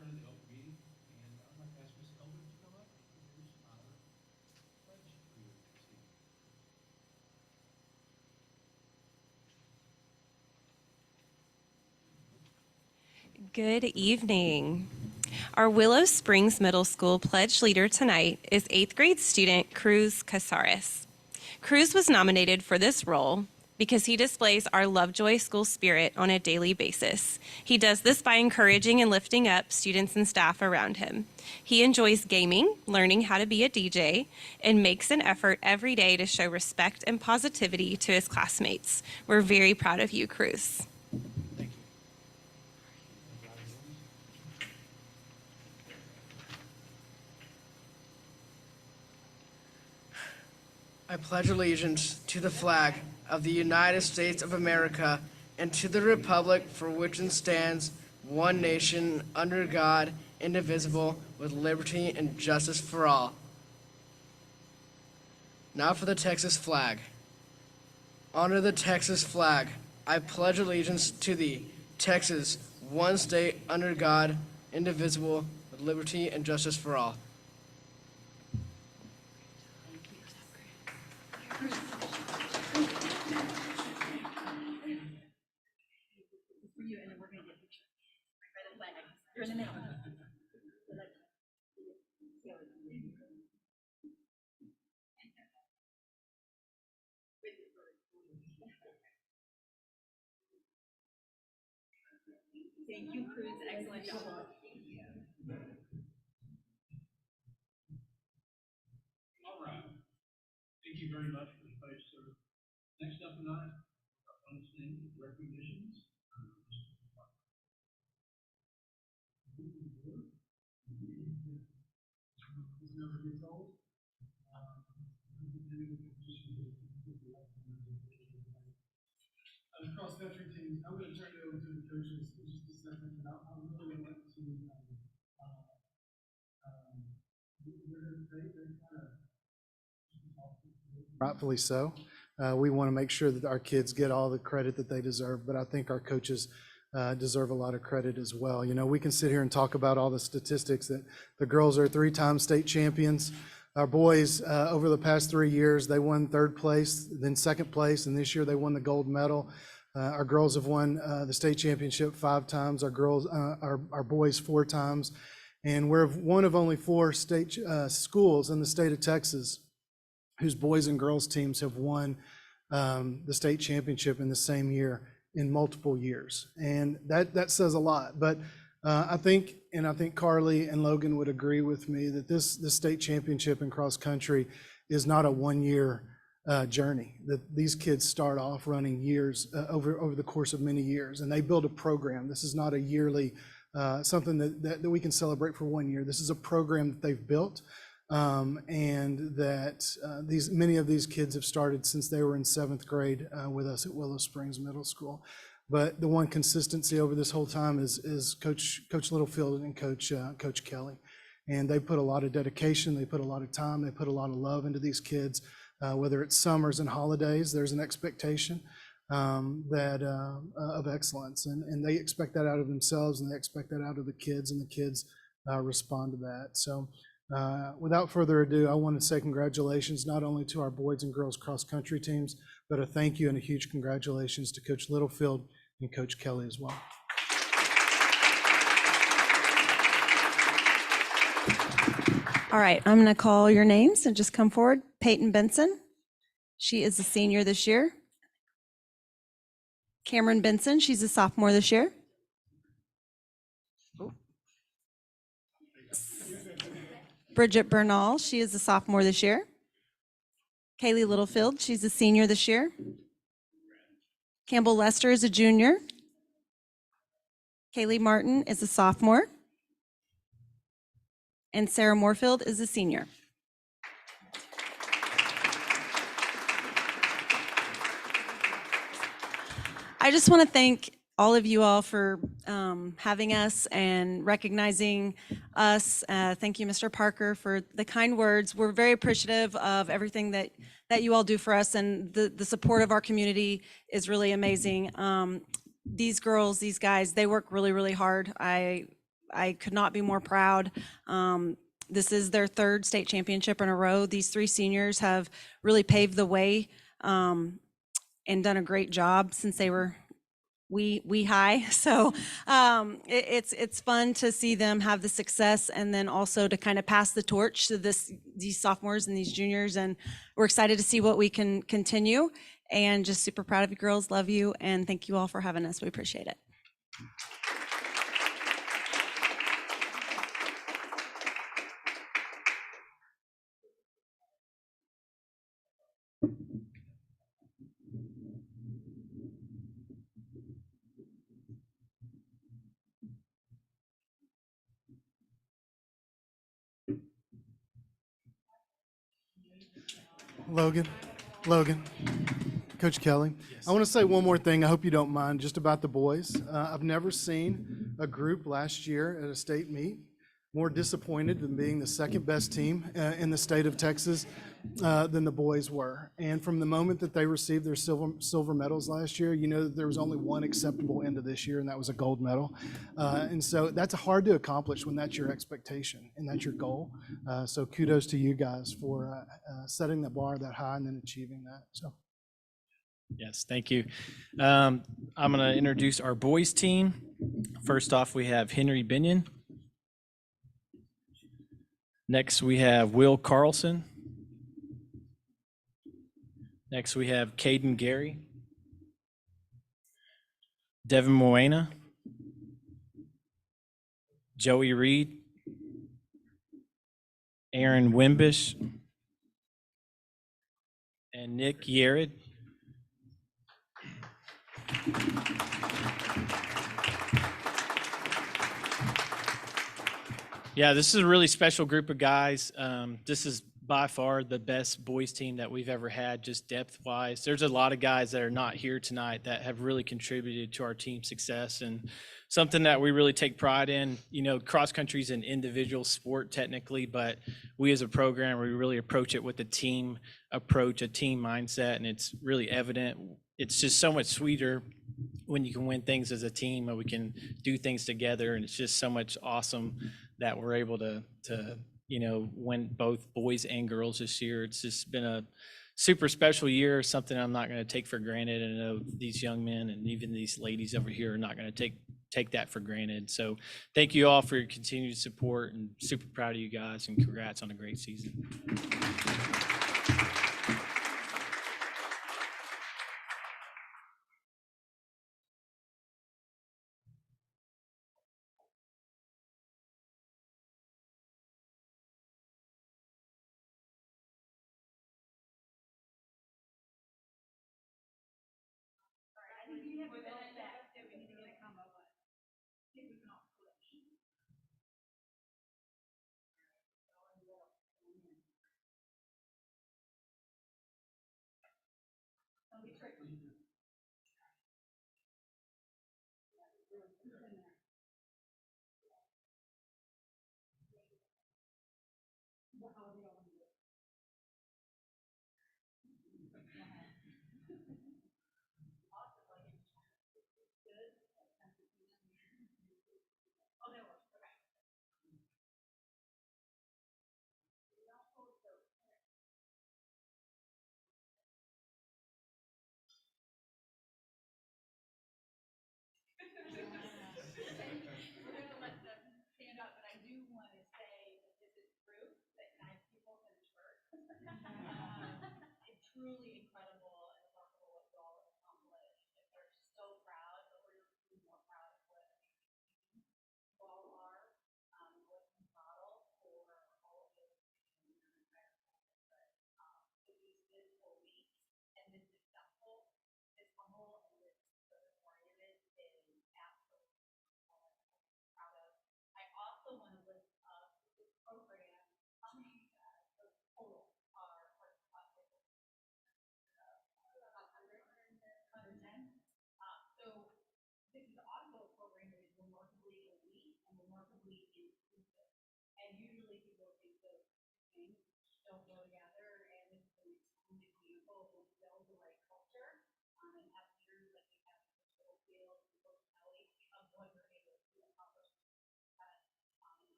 turn to the open meeting, and I'd like to ask Ms. Elvin to come up and introduce our pledge for you this evening. Good evening. Our Willow Springs Middle School pledge leader tonight is 8th grade student Cruz Casares. Cruz was nominated for this role because he displays our Lovejoy school spirit on a daily basis. He does this by encouraging and lifting up students and staff around him. He enjoys gaming, learning how to be a DJ, and makes an effort every day to show respect and positivity to his classmates. We're very proud of you, Cruz. Thank you. I pledge allegiance to the flag of the United States of America and to the republic for which it stands, one nation, under God, indivisible, with liberty and justice for all. Now for the Texas flag. Honor the Texas flag. I pledge allegiance to thee, Texas, one state, under God, indivisible, with liberty and justice for all. You're in the middle. Thank you, Cruz. Excellent job. All right. Thank you very much for the pledge, sir. Next up tonight, our understanding recognitions. Cross country teams, I'm going to turn it over to the coaches in just a second, but I really want to rightfully so. We want to make sure that our kids get all the credit that they deserve, but I think our coaches deserve a lot of credit as well. You know, we can sit here and talk about all the statistics that the girls are 3-time state champions. Our boys, over the past 3 years, they won 3rd place, then 2nd place, and this year they won the gold medal. Our girls have won the state championship 5 times. Our boys 4 times, and we're one of only 4 state schools in the state of Texas whose boys and girls teams have won the state championship in the same year in multiple years, and that says a lot. But I think Carly and Logan would agree with me that this state championship in cross country is not a 1-year journey. That these kids start off running years over the course of many years, and they build a program. This is not a yearly something that we can celebrate for 1 year. This is a program that they've built, and that many of these kids have started since they were in 7th grade with us at Willow Springs Middle School. But the one consistency over this whole time is Coach Littlefield and Coach Kelly, and they put a lot of dedication, they put a lot of time, they put a lot of love into these kids. Whether it's summers and holidays, there's an expectation of excellence, and they expect that out of themselves, and they expect that out of the kids, and the kids respond to that. So without further ado, I want to say congratulations not only to our boys and girls cross country teams, but a thank you and a huge congratulations to Coach Littlefield and Coach Kelly as well. All right, I'm going to call your names and just come forward. Peyton Benson, she is a senior this year. Cameron Benson, she's a sophomore this year. Bridget Bernal, she is a sophomore this year. Kaylee Littlefield, she's a senior this year. Campbell Lester is a junior. Kaylee Martin is a sophomore. And Sarah Moorfield is a senior. I just want to thank all of you all for having us and recognizing us. Thank you, Mr. Parker, for the kind words. We're very appreciative of everything that you all do for us, and the support of our community is really amazing. These girls, these guys, they work really, really hard. I could not be more proud. This is their third state championship in a row. These three seniors have really paved the way and done a great job since they were we high. So it's fun to see them have the success, and then also to kind of pass the torch to these sophomores and these juniors. And we're excited to see what we can continue. And just super proud of you girls. Love you, and thank you all for having us. We appreciate it. Logan, Coach Kelly, I want to say one more thing. I hope you don't mind, just about the boys. I've never seen a group last year at a state meet more disappointed than being the second best team in the state of Texas than the boys were. And from the moment that they received their silver medals last year, you know that there was only one acceptable end of this year, and that was a gold medal. And so that's hard to accomplish when that's your expectation and that's your goal. So kudos to you guys for setting the bar that high and then achieving that. So. Yes, thank you. I'm going to introduce our boys team. First off, we have Henry Binion. Next, we have Will Carlson. Next, we have Caden Gary, Devin Moena, Joey Reed, Aaron Wimbish, and Nick Yared. Yeah, this is a really special group of guys. This is by far the best boys team that we've ever had, just depth-wise. There's a lot of guys that are not here tonight that have really contributed to our team's success, and something that we really take pride in. You know, cross country is an individual sport technically, but we as a program, we really approach it with a team approach, a team mindset, and it's really evident. It's just so much sweeter when you can win things as a team, and we can do things together, and it's just so much awesome that we're able to win both boys and girls this year. It's just been a super special year, something I'm not going to take for granted. And I know these young men and even these ladies over here are not going to take that for granted. So thank you all for your continued support, and super proud of you guys, and congrats on a great season.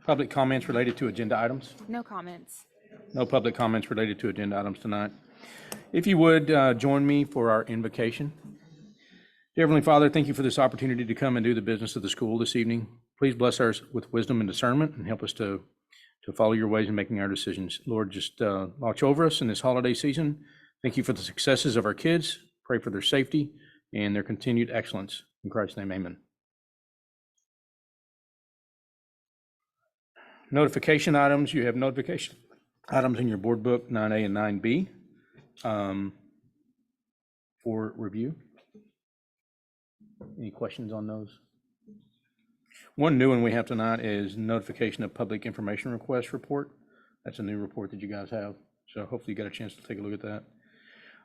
Public comments related to agenda items? No comments. No public comments related to agenda items tonight. If you would, join me for our invocation. Dear Heavenly Father, thank you for this opportunity to come and do the business of the school this evening. Please bless us with wisdom and discernment and help us to follow your ways in making our decisions. Lord, just watch over us in this holiday season. Thank you for the successes of our kids. Pray for their safety and their continued excellence. In Christ's name, amen. Notification items, you have notification items in your board book, 9A and 9B, for review. Any questions on those? One new one we have tonight is notification of public information request report. That's a new report that you guys have, so hopefully you got a chance to take a look at that.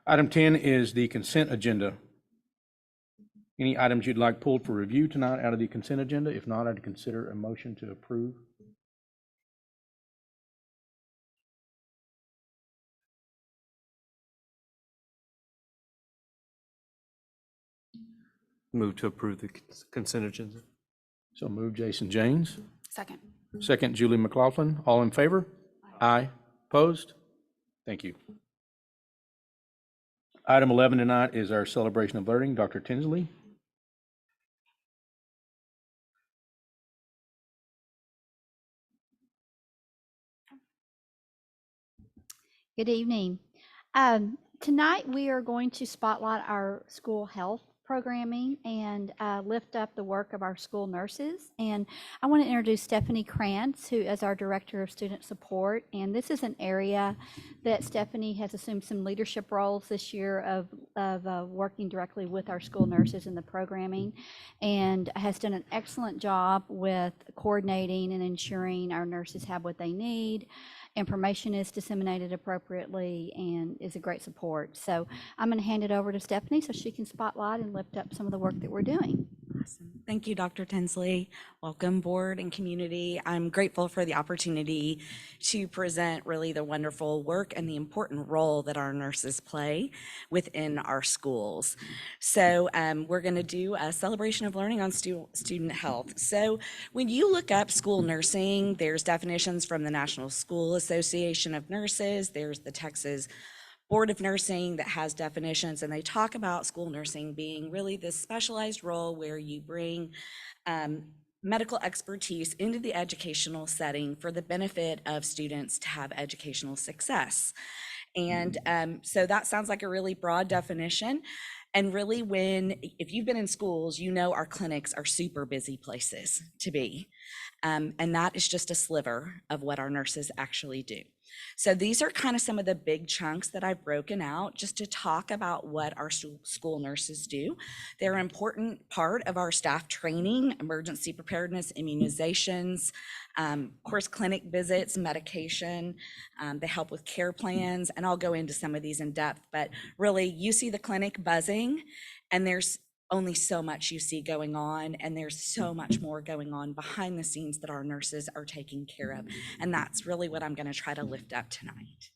Item 10 is the consent agenda. Any items you'd like pulled for review tonight out of the consent agenda? If not, I'd consider a motion to approve. Move to approve the consent agenda. So move Jason James. Second. Second, Julie McLaughlin. All in favor? Aye. Opposed? Thank you. Item 11 tonight is our celebration of learning. Dr. Tinsley. Good evening. Tonight we are going to spotlight our school health programming and lift up the work of our school nurses. And I want to introduce Stephanie Krantz, who is our Director of Student Support. And this is an area that Stephanie has assumed some leadership roles this year of working directly with our school nurses in the programming, and has done an excellent job with coordinating and ensuring our nurses have what they need, information is disseminated appropriately, and is a great support. So I'm going to hand it over to Stephanie so she can spotlight and lift up some of the work that we're doing. Awesome. Thank you, Dr. Tinsley. Welcome, board and community. I'm grateful for the opportunity to present really the wonderful work and the important role that our nurses play within our schools. So we're going to do a celebration of learning on student health. So when you look up school nursing, there's definitions from the National School Association of Nurses. There's the Texas Board of Nursing that has definitions, and they talk about school nursing being really this specialized role where you bring medical expertise into the educational setting for the benefit of students to have educational success. And so that sounds like a really broad definition. And really, if you've been in schools, you know our clinics are super busy places to be. And that is just a sliver of what our nurses actually do. So these are kind of some of the big chunks that I've broken out just to talk about what our school nurses do. They're an important part of our staff training, emergency preparedness, immunizations, of course, clinic visits, medication. They help with care plans, and I'll go into some of these in depth, but really you see the clinic buzzing, and there's only so much you see going on, and there's so much more going on behind the scenes that our nurses are taking care of. And that's really what I'm going to try to lift up tonight.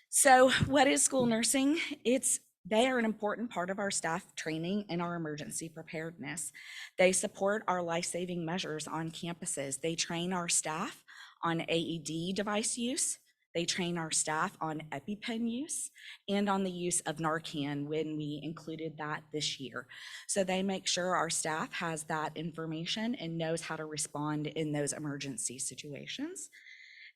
So what is school nursing? They are an important part of our staff training and our emergency preparedness. They support our life-saving measures on campuses. They train our staff on AED device use. They train our staff on EpiPen use and on the use of Narcan when we included that this year. So they make sure our staff has that information and knows how to respond in those emergency situations.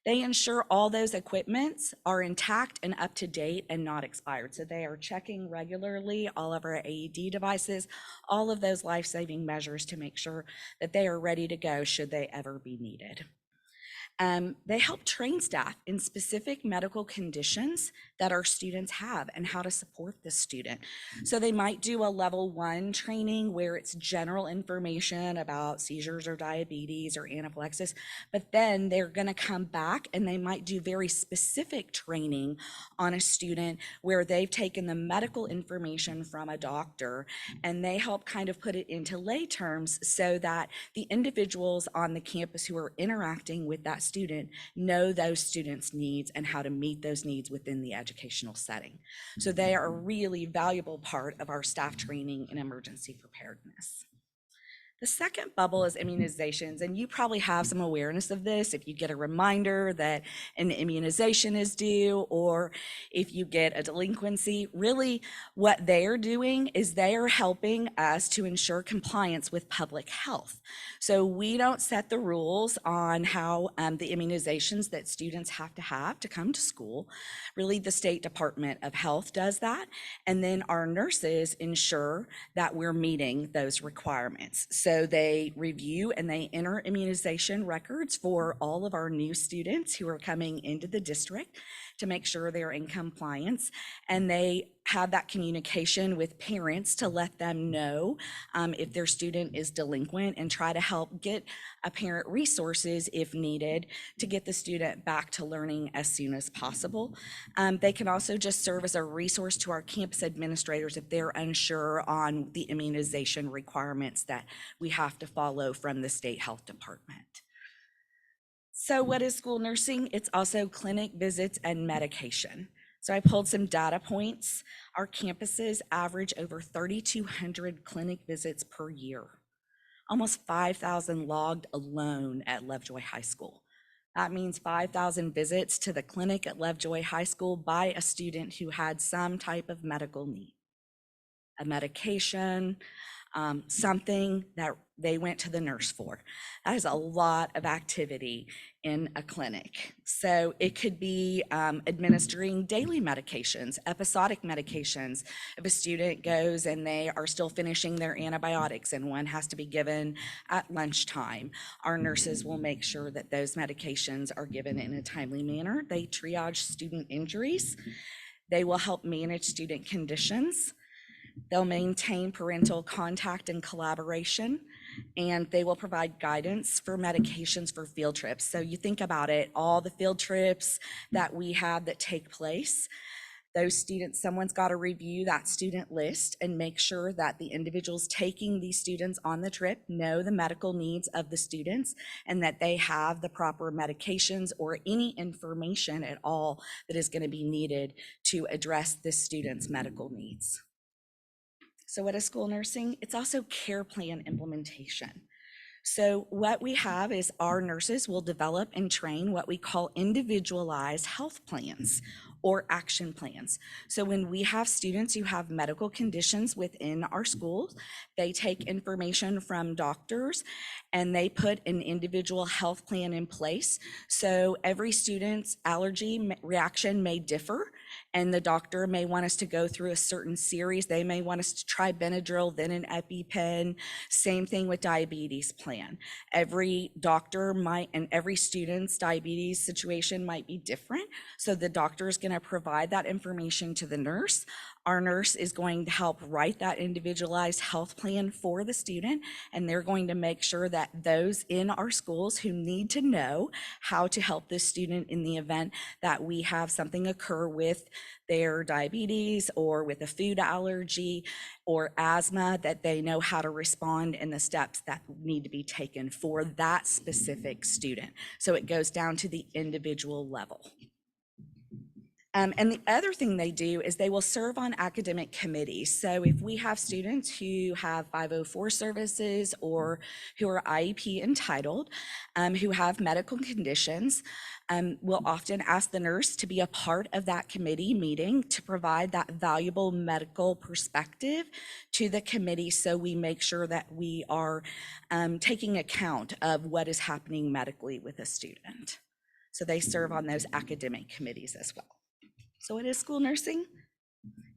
They ensure all those equipments are intact and up to date and not expired. So they are checking regularly all of our AED devices, all of those life-saving measures to make sure that they are ready to go should they ever be needed. They help train staff in specific medical conditions that our students have and how to support the student. So they might do a level 1 training where it's general information about seizures or diabetes or anaphylaxis, but then they're going to come back and they might do very specific training on a student where they've taken the medical information from a doctor and they help kind of put it into lay terms so that the individuals on the campus who are interacting with that student know those students' needs and how to meet those needs within the educational setting. So they are a really valuable part of our staff training in emergency preparedness. The second bubble is immunizations, and you probably have some awareness of this if you get a reminder that an immunization is due or if you get a delinquency. Really, what they're doing is they are helping us to ensure compliance with public health. So we don't set the rules on how the immunizations that students have to come to school. Really, the State Department of Health does that, and then our nurses ensure that we're meeting those requirements. So they review and they enter immunization records for all of our new students who are coming into the district to make sure they're in compliance. And they have that communication with parents to let them know if their student is delinquent and try to help get parent resources if needed to get the student back to learning as soon as possible. They can also just serve as a resource to our campus administrators if they're unsure on the immunization requirements that we have to follow from the state health department. So what is school nursing? It's also clinic visits and medication. So I pulled some data points. Our campuses average over 3,200 clinic visits per year, almost 5,000 logged alone at Lovejoy High School. That means 5,000 visits to the clinic at Lovejoy High School by a student who had some type of medical need, a medication, something that they went to the nurse for. That is a lot of activity in a clinic. So it could be administering daily medications, episodic medications. If a student goes and they are still finishing their antibiotics and one has to be given at lunchtime, our nurses will make sure that those medications are given in a timely manner. They triage student injuries. They will help manage student conditions. They'll maintain parental contact and collaboration, and they will provide guidance for medications for field trips. So you think about it, all the field trips that we have that take place, those students, someone's got to review that student list and make sure that the individuals taking these students on the trip know the medical needs of the students and that they have the proper medications or any information at all that is going to be needed to address this student's medical needs. So what is school nursing? It's also care plan implementation. So what we have is our nurses will develop and train what we call individualized health plans or action plans. So when we have students who have medical conditions within our schools, they take information from doctors and they put an individual health plan in place. So every student's allergy reaction may differ, and the doctor may want us to go through a certain series. They may want us to try Benadryl, then an EpiPen. Same thing with diabetes plan. Every doctor might, and every student's diabetes situation might be different. So the doctor is going to provide that information to the nurse. Our nurse is going to help write that individualized health plan for the student, and they're going to make sure that those in our schools who need to know how to help this student in the event that we have something occur with their diabetes or with a food allergy or asthma, that they know how to respond and the steps that need to be taken for that specific student. So it goes down to the individual level. And the other thing they do is they will serve on academic committees. So if we have students who have 504 services or who are IEP entitled, who have medical conditions, we'll often ask the nurse to be a part of that committee meeting to provide that valuable medical perspective to the committee, so we make sure that we are taking account of what is happening medically with a student. So they serve on those academic committees as well. So what is school nursing?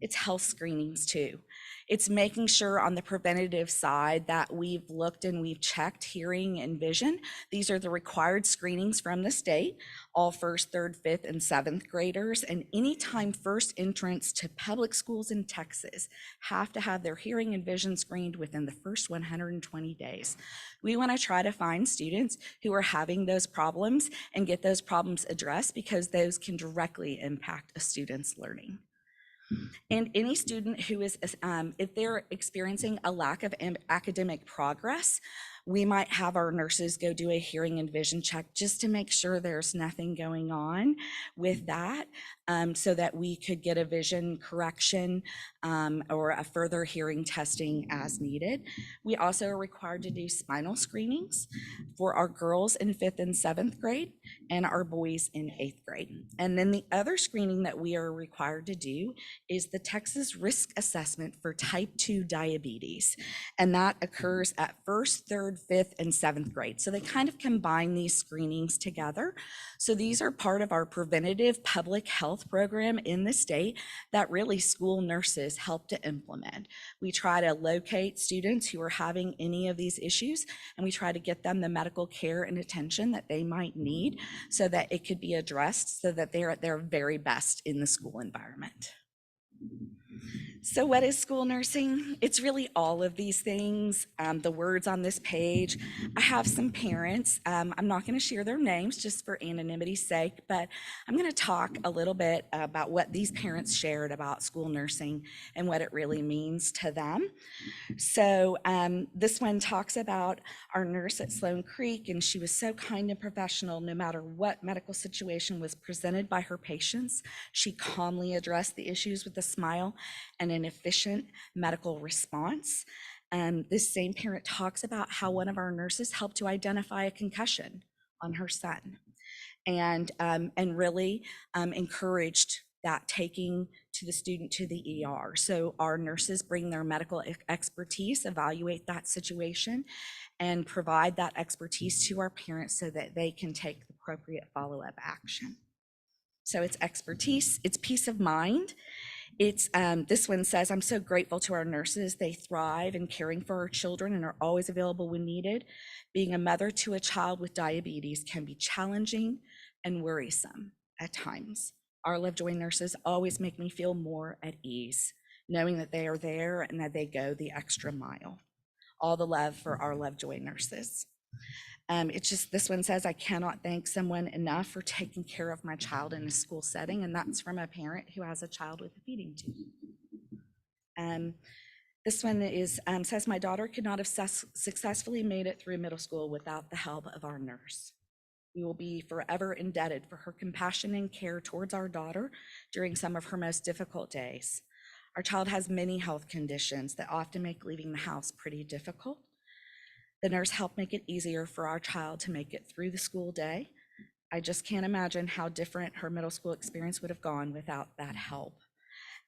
It's health screenings too. It's making sure on the preventative side that we've looked and we've checked hearing and vision. These are the required screenings from the state, all first, third, fifth, and seventh graders. And anytime first entrants to public schools in Texas have to have their hearing and vision screened within the first 120 days. We want to try to find students who are having those problems and get those problems addressed, because those can directly impact a student's learning. And any student who is, if they're experiencing a lack of academic progress, we might have our nurses go do a hearing and vision check just to make sure there's nothing going on with that, so that we could get a vision correction or a further hearing testing as needed. We also are required to do spinal screenings for our girls in 5th and 7th grade and our boys in 8th grade. And then the other screening that we are required to do is the Texas Risk Assessment for Type 2 diabetes. And that occurs at 1st, 3rd, 5th, and 7th grade. So they kind of combine these screenings together. So these are part of our preventative public health program in the state that really school nurses help to implement. We try to locate students who are having any of these issues, and we try to get them the medical care and attention that they might need so that it could be addressed so that they're at their very best in the school environment. So what is school nursing? It's really all of these things. The words on this page, I have some parents. I'm not going to share their names just for anonymity's sake, but I'm going to talk a little bit about what these parents shared about school nursing and what it really means to them. So this one talks about our nurse at Sloan Creek, and she was so kind and professional. No matter what medical situation was presented by her patients, she calmly addressed the issues with a smile and an efficient medical response. This same parent talks about how one of our nurses helped to identify a concussion on her son, and really encouraged that taking to the student to the ER. So our nurses bring their medical expertise, evaluate that situation, and provide that expertise to our parents so that they can take the appropriate follow-up action. So it's expertise, it's peace of mind. It's this one says, I'm so grateful to our nurses. They thrive in caring for our children and are always available when needed. Being a mother to a child with diabetes can be challenging and worrisome at times. Our Lovejoy nurses always make me feel more at ease, knowing that they are there and that they go the extra mile. All the love for our Lovejoy nurses. It's just, this one says, I cannot thank someone enough for taking care of my child in a school setting, and that's from a parent who has a child with a feeding tube. This one is, says, my daughter could not have successfully made it through middle school without the help of our nurse. We will be forever indebted for her compassion and care towards our daughter during some of her most difficult days. Our child has many health conditions that often make leaving the house pretty difficult. The nurse helped make it easier for our child to make it through the school day. I just can't imagine how different her middle school experience would have gone without that help.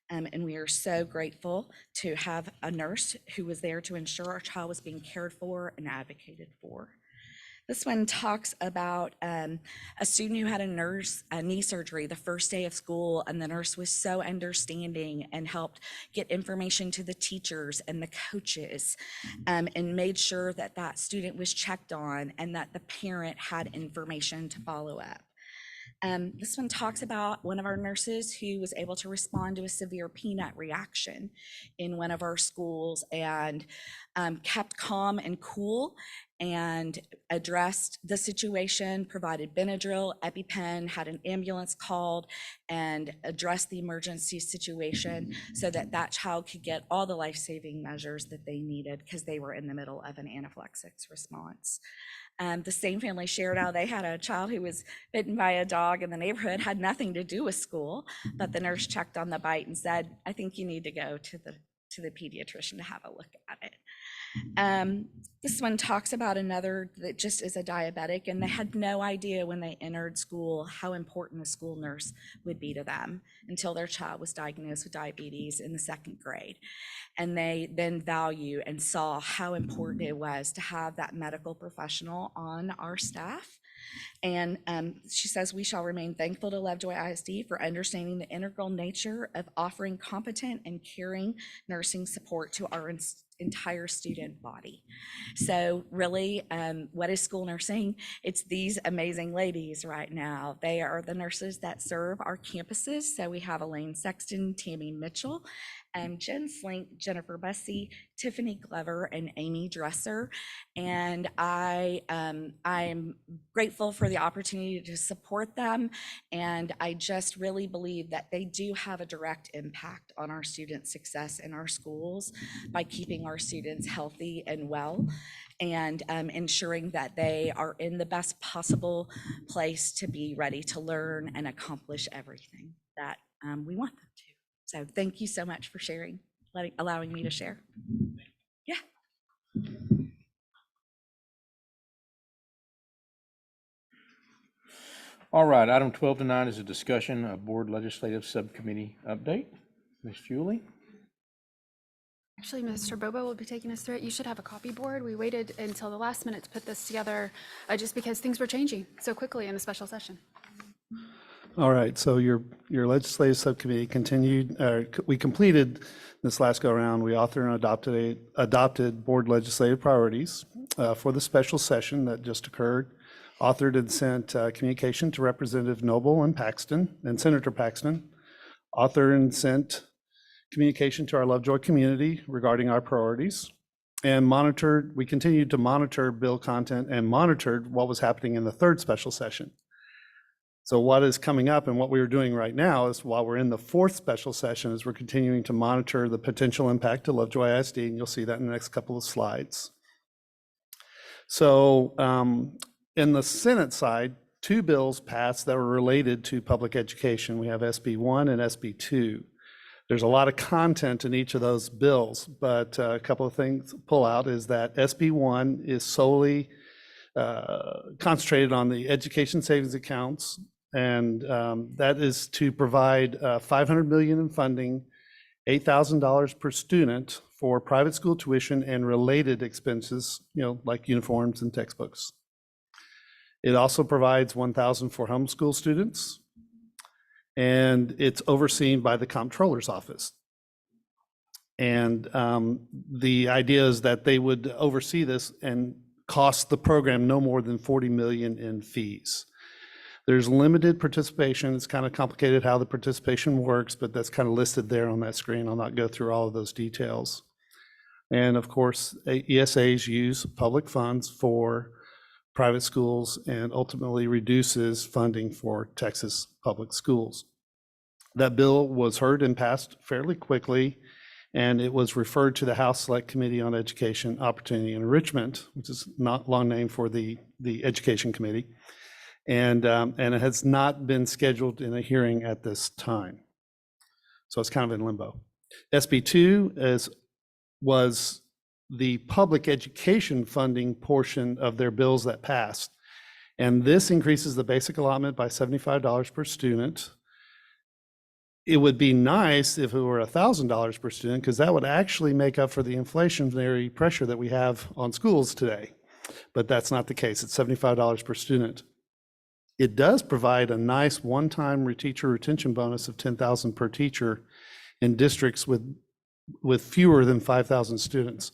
And we are so grateful to have a nurse who was there to ensure our child was being cared for and advocated for. This one talks about a student who had a knee surgery the first day of school, and the nurse was so understanding and helped get information to the teachers and the coaches, and made sure that that student was checked on and that the parent had information to follow up. This one talks about one of our nurses who was able to respond to a severe peanut reaction in one of our schools, and kept calm and cool and addressed the situation, provided Benadryl, EpiPen, had an ambulance called, and addressed the emergency situation so that that child could get all the life-saving measures that they needed because they were in the middle of an anaphylaxis response. The same family shared how they had a child who was bitten by a dog in the neighborhood, had nothing to do with school, but the nurse checked on the bite and said, I think you need to go to the pediatrician to have a look at it. This one talks about another that just is a diabetic, and they had no idea when they entered school how important a school nurse would be to them until their child was diagnosed with diabetes in the 2nd grade. And they then value and saw how important it was to have that medical professional on our staff And she says, we shall remain thankful to Lovejoy ISD for understanding the integral nature of offering competent and caring nursing support to our entire student body. So really, what is school nursing? It's these amazing ladies right now. They are the nurses that serve our campuses. So we have Elaine Sexton, Tammy Mitchell, Jen Slink, Jennifer Bussey, Tiffany Glover, and Amy Dresser. And I'm grateful for the opportunity to support them. And I just really believe that they do have a direct impact on our students' success in our schools by keeping our students healthy and well, and ensuring that they are in the best possible place to be ready to learn and accomplish everything that we want them to. So thank you so much for sharing, allowing me to share. Yeah. All right, item 12 to 9 is a discussion of board legislative subcommittee update. Ms. Julie? Actually, Mr. Bobo will be taking us through it. You should have a copy board. We waited until the last minute to put this together just because things were changing so quickly in the special session. All right, so your legislative subcommittee we completed this last go around. We authored and adopted board legislative priorities for the special session that just occurred. Authored and sent communication to Representative Noble and Paxton and Senator Paxton. Authored and sent communication to our Lovejoy community regarding our priorities, and we continued to monitor bill content and monitored what was happening in the third special session. So what is coming up and what we are doing right now is, while we're in the fourth special session, is we're continuing to monitor the potential impact to Lovejoy ISD, and you'll see that in the next couple of slides. So in the Senate side, 2 bills passed that were related to public education. We have SB 1 and SB 2. There's a lot of content in each of those bills, but a couple of things to pull out is that SB 1 is solely concentrated on the education savings accounts, and that is to provide $500 million in funding, $8,000 per student for private school tuition and related expenses, like uniforms and textbooks. It also provides $1,000 for homeschool students, and it's overseen by the Comptroller's Office. And the idea is that they would oversee this and cost the program no more than $40 million in fees. There's limited participation. It's kind of complicated how the participation works, but that's kind of listed there on that screen. I'll not go through all of those details. And of course, ESAs use public funds for private schools and ultimately reduces funding for Texas public schools. That bill was heard and passed fairly quickly, and it was referred to the House Select Committee on Education, Opportunity, and Enrichment, which is not long name for the Education Committee, and it has not been scheduled in a hearing at this time. So it's kind of in limbo. SB 2 was the public education funding portion of their bills that passed. And this increases the basic allotment by $75 per student. It would be nice if it were $1,000 per student, because that would actually make up for the inflationary pressure that we have on schools today. But that's not the case. It's $75 per student. It does provide a nice one-time teacher retention bonus of $10,000 per teacher in districts with fewer than 5,000 students,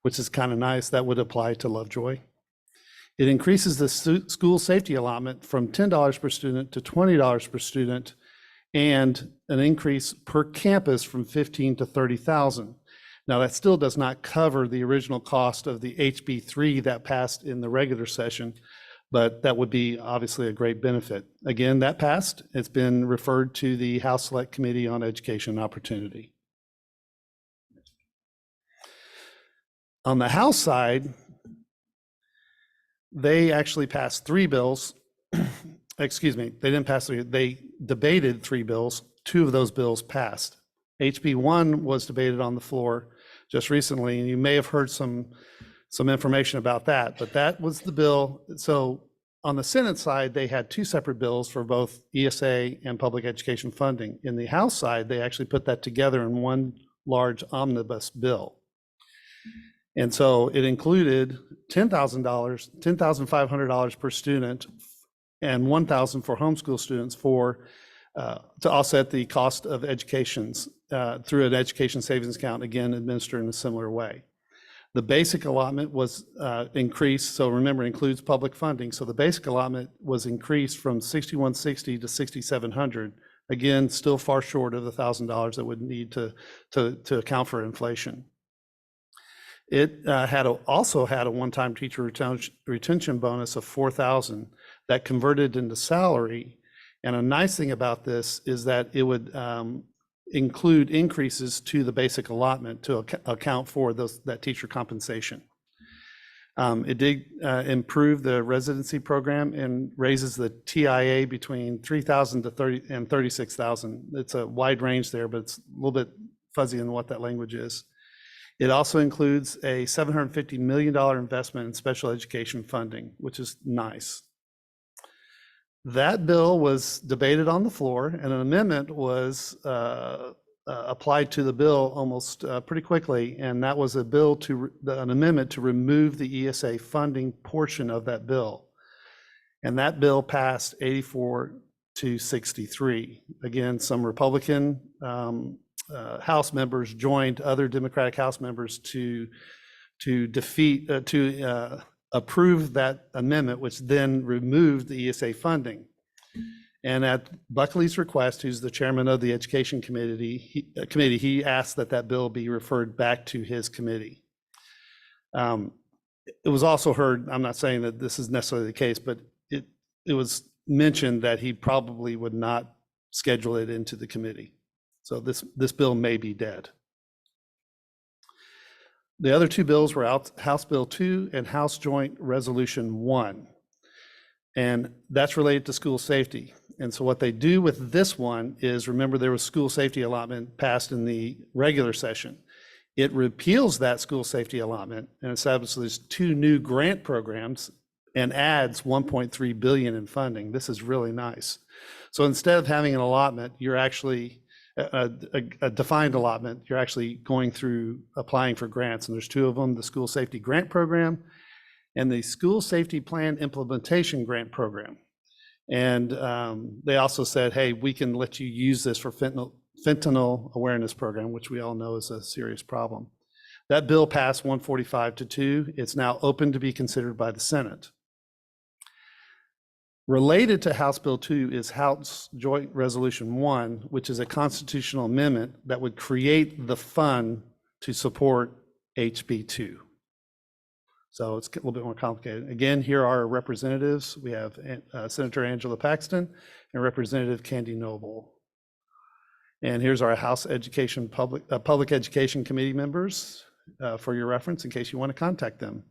which is kind of nice. That would apply to Lovejoy. It increases the school safety allotment from $10 per student to $20 per student, and an increase per campus from 15 to 30,000. Now, that still does not cover the original cost of the HB 3 that passed in the regular session, but that would be obviously a great benefit. Again, that passed. It's been referred to the House Select Committee on Education and Opportunity. On the House side, they actually passed 3 bills. Excuse me, they didn't pass 3. They debated 3 bills. 2 of those bills passed. HB 1 was debated on the floor just recently, and you may have heard some information about that, but that was the bill. So on the Senate side, they had 2 separate bills for both ESA and public education funding. In the House side, they actually put that together in one large omnibus bill. And so it included $10,000, $10,500 per student and $1,000 for homeschool students to offset the cost of educations through an education savings account, again, administered in a similar way. The basic allotment was increased, so remember, it includes public funding. So the basic allotment was increased from $6,160 to $6,700. Again, still far short of the $1,000 that would need to account for inflation. It also had a one-time teacher retention bonus of $4,000 that converted into salary. And a nice thing about this is that it would include increases to the basic allotment to account for that teacher compensation. It did improve the residency program and raises the TIA between $3,000 to $30,000 and $36,000. It's a wide range there, but it's a little bit fuzzy in what that language is. It also includes a $750 million investment in special education funding, which is nice. That bill was debated on the floor, and an amendment was applied to the bill almost pretty quickly, and that was an amendment to remove the ESA funding portion of that bill. And that bill passed 84 to 63. Again, some Republican House members joined other Democratic House members to approve that amendment, which then removed the ESA funding. And at Buckley's request, who's the chairman of the Education Committee, he asked that bill be referred back to his committee. It was also heard, I'm not saying that this is necessarily the case, but it was mentioned that he probably would not schedule it into the committee. So this bill may be dead. The other two bills were House Bill 2 and House Joint Resolution 1. And that's related to school safety. And so what they do with this one is, remember, there was school safety allotment passed in the regular session. It repeals that school safety allotment and establishes 2 new grant programs and adds $1.3 billion in funding. This is really nice. So instead of having an allotment, you're actually a defined allotment, you're actually going through applying for grants. And there's 2 of them, the School Safety Grant Program and the School Safety Plan Implementation Grant Program. And they also said, hey, we can let you use this for fentanyl awareness program, which we all know is a serious problem. That bill passed 145 to 2. It's now open to be considered by the Senate. Related to House Bill 2 is House Joint Resolution 1, which is a constitutional amendment that would create the fund to support HB 2. So it's a little bit more complicated. Again, here are our representatives. We have Senator Angela Paxton and Representative Candy Noble. And here's our House Public Education Committee members for your reference in case you want to contact them.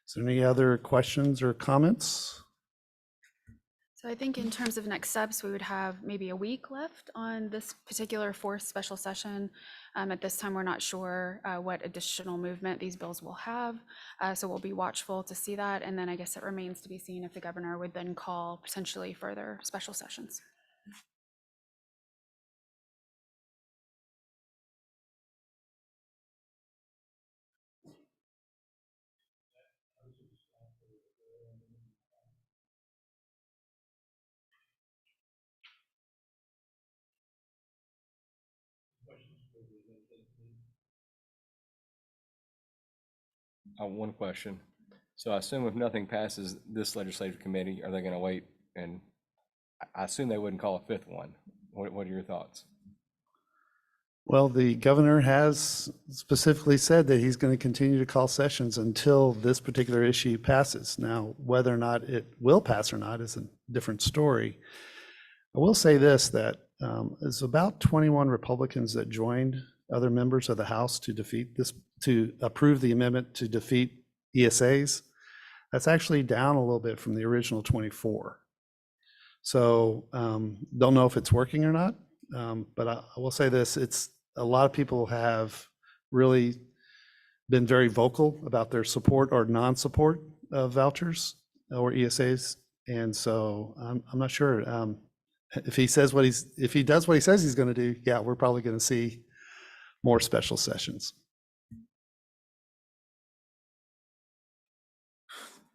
Is there any other questions or comments? So I think in terms of next steps, we would have maybe a week left on this particular 4th special session. At this time, we're not sure what additional movement these bills will have. So we'll be watchful to see that. And then I guess it remains to be seen if the governor would then call potentially further special sessions. One question. So I assume if nothing passes this legislative committee, are they going to wait? And I assume they wouldn't call a 5th one. What are your thoughts? Well, the governor has specifically said that he's going to continue to call sessions until this particular issue passes. Now, whether or not it will pass or not is a different story. I will say this, that it's about 21 Republicans that joined other members of the House to approve the amendment to defeat ESAs. That's actually down a little bit from the original 24. So don't know if it's working or not, but I will say this, a lot of people have really been very vocal about their support or non-support of vouchers or ESAs. And so I'm not sure if he does what he says he's going to do, yeah, we're probably going to see more special sessions.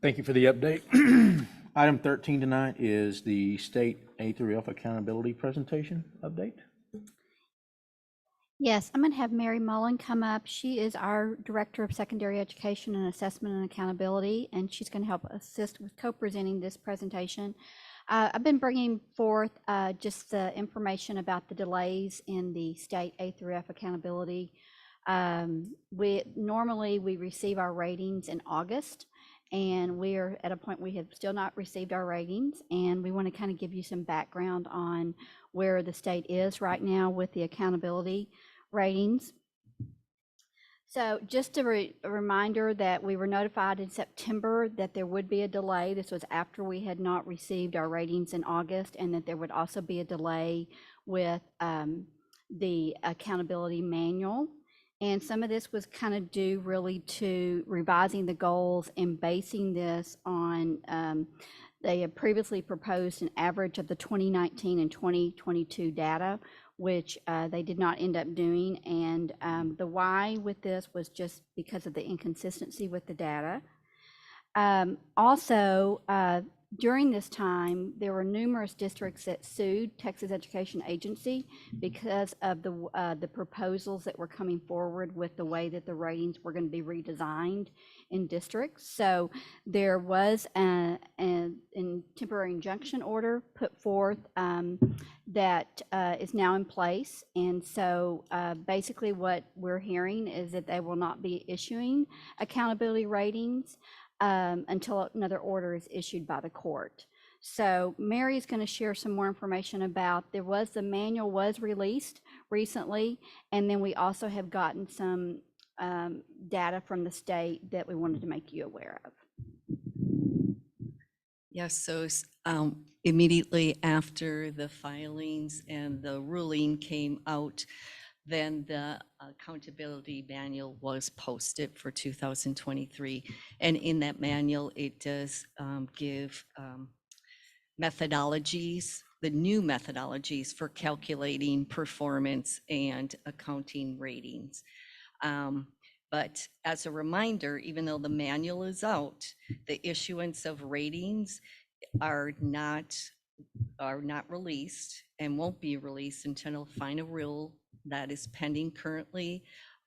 Thank you for the update. Item 13 tonight is the state A through F accountability presentation update. Yes, I'm going to have Mary Mullen come up. She is our Director of Secondary Education and Assessment and Accountability, and she's going to help assist with co-presenting this presentation. I've been bringing forth just the information about the delays in the state A through F accountability. Normally we receive our ratings in August, and we are at a point we have still not received our ratings, and we want to kind of give you some background on where the state is right now with the accountability ratings. So just a reminder that we were notified in September that there would be a delay. This was after we had not received our ratings in August, and that there would also be a delay with the accountability manual. And some of this was kind of due really to revising the goals and basing this on, they had previously proposed an average of the 2019 and 2022 data, which they did not end up doing. And the why with this was just because of the inconsistency with the data. Also, during this time, there were numerous districts that sued Texas Education Agency because of the proposals that were coming forward with the way that the ratings were going to be redesigned in districts. So there was a temporary injunction order put forth that is now in place. And so basically what we're hearing is that they will not be issuing accountability ratings until another order is issued by the court. So Mary is going to share some more information about, the manual was released recently, and then we also have gotten some data from the state that we wanted to make you aware of. Yes, so immediately after the filings and the ruling came out, then the accountability manual was posted for 2023. And in that manual, it does give methodologies, the new methodologies for calculating performance and accounting ratings. But as a reminder, even though the manual is out, the issuance of ratings are not released and won't be released until a final rule that is pending currently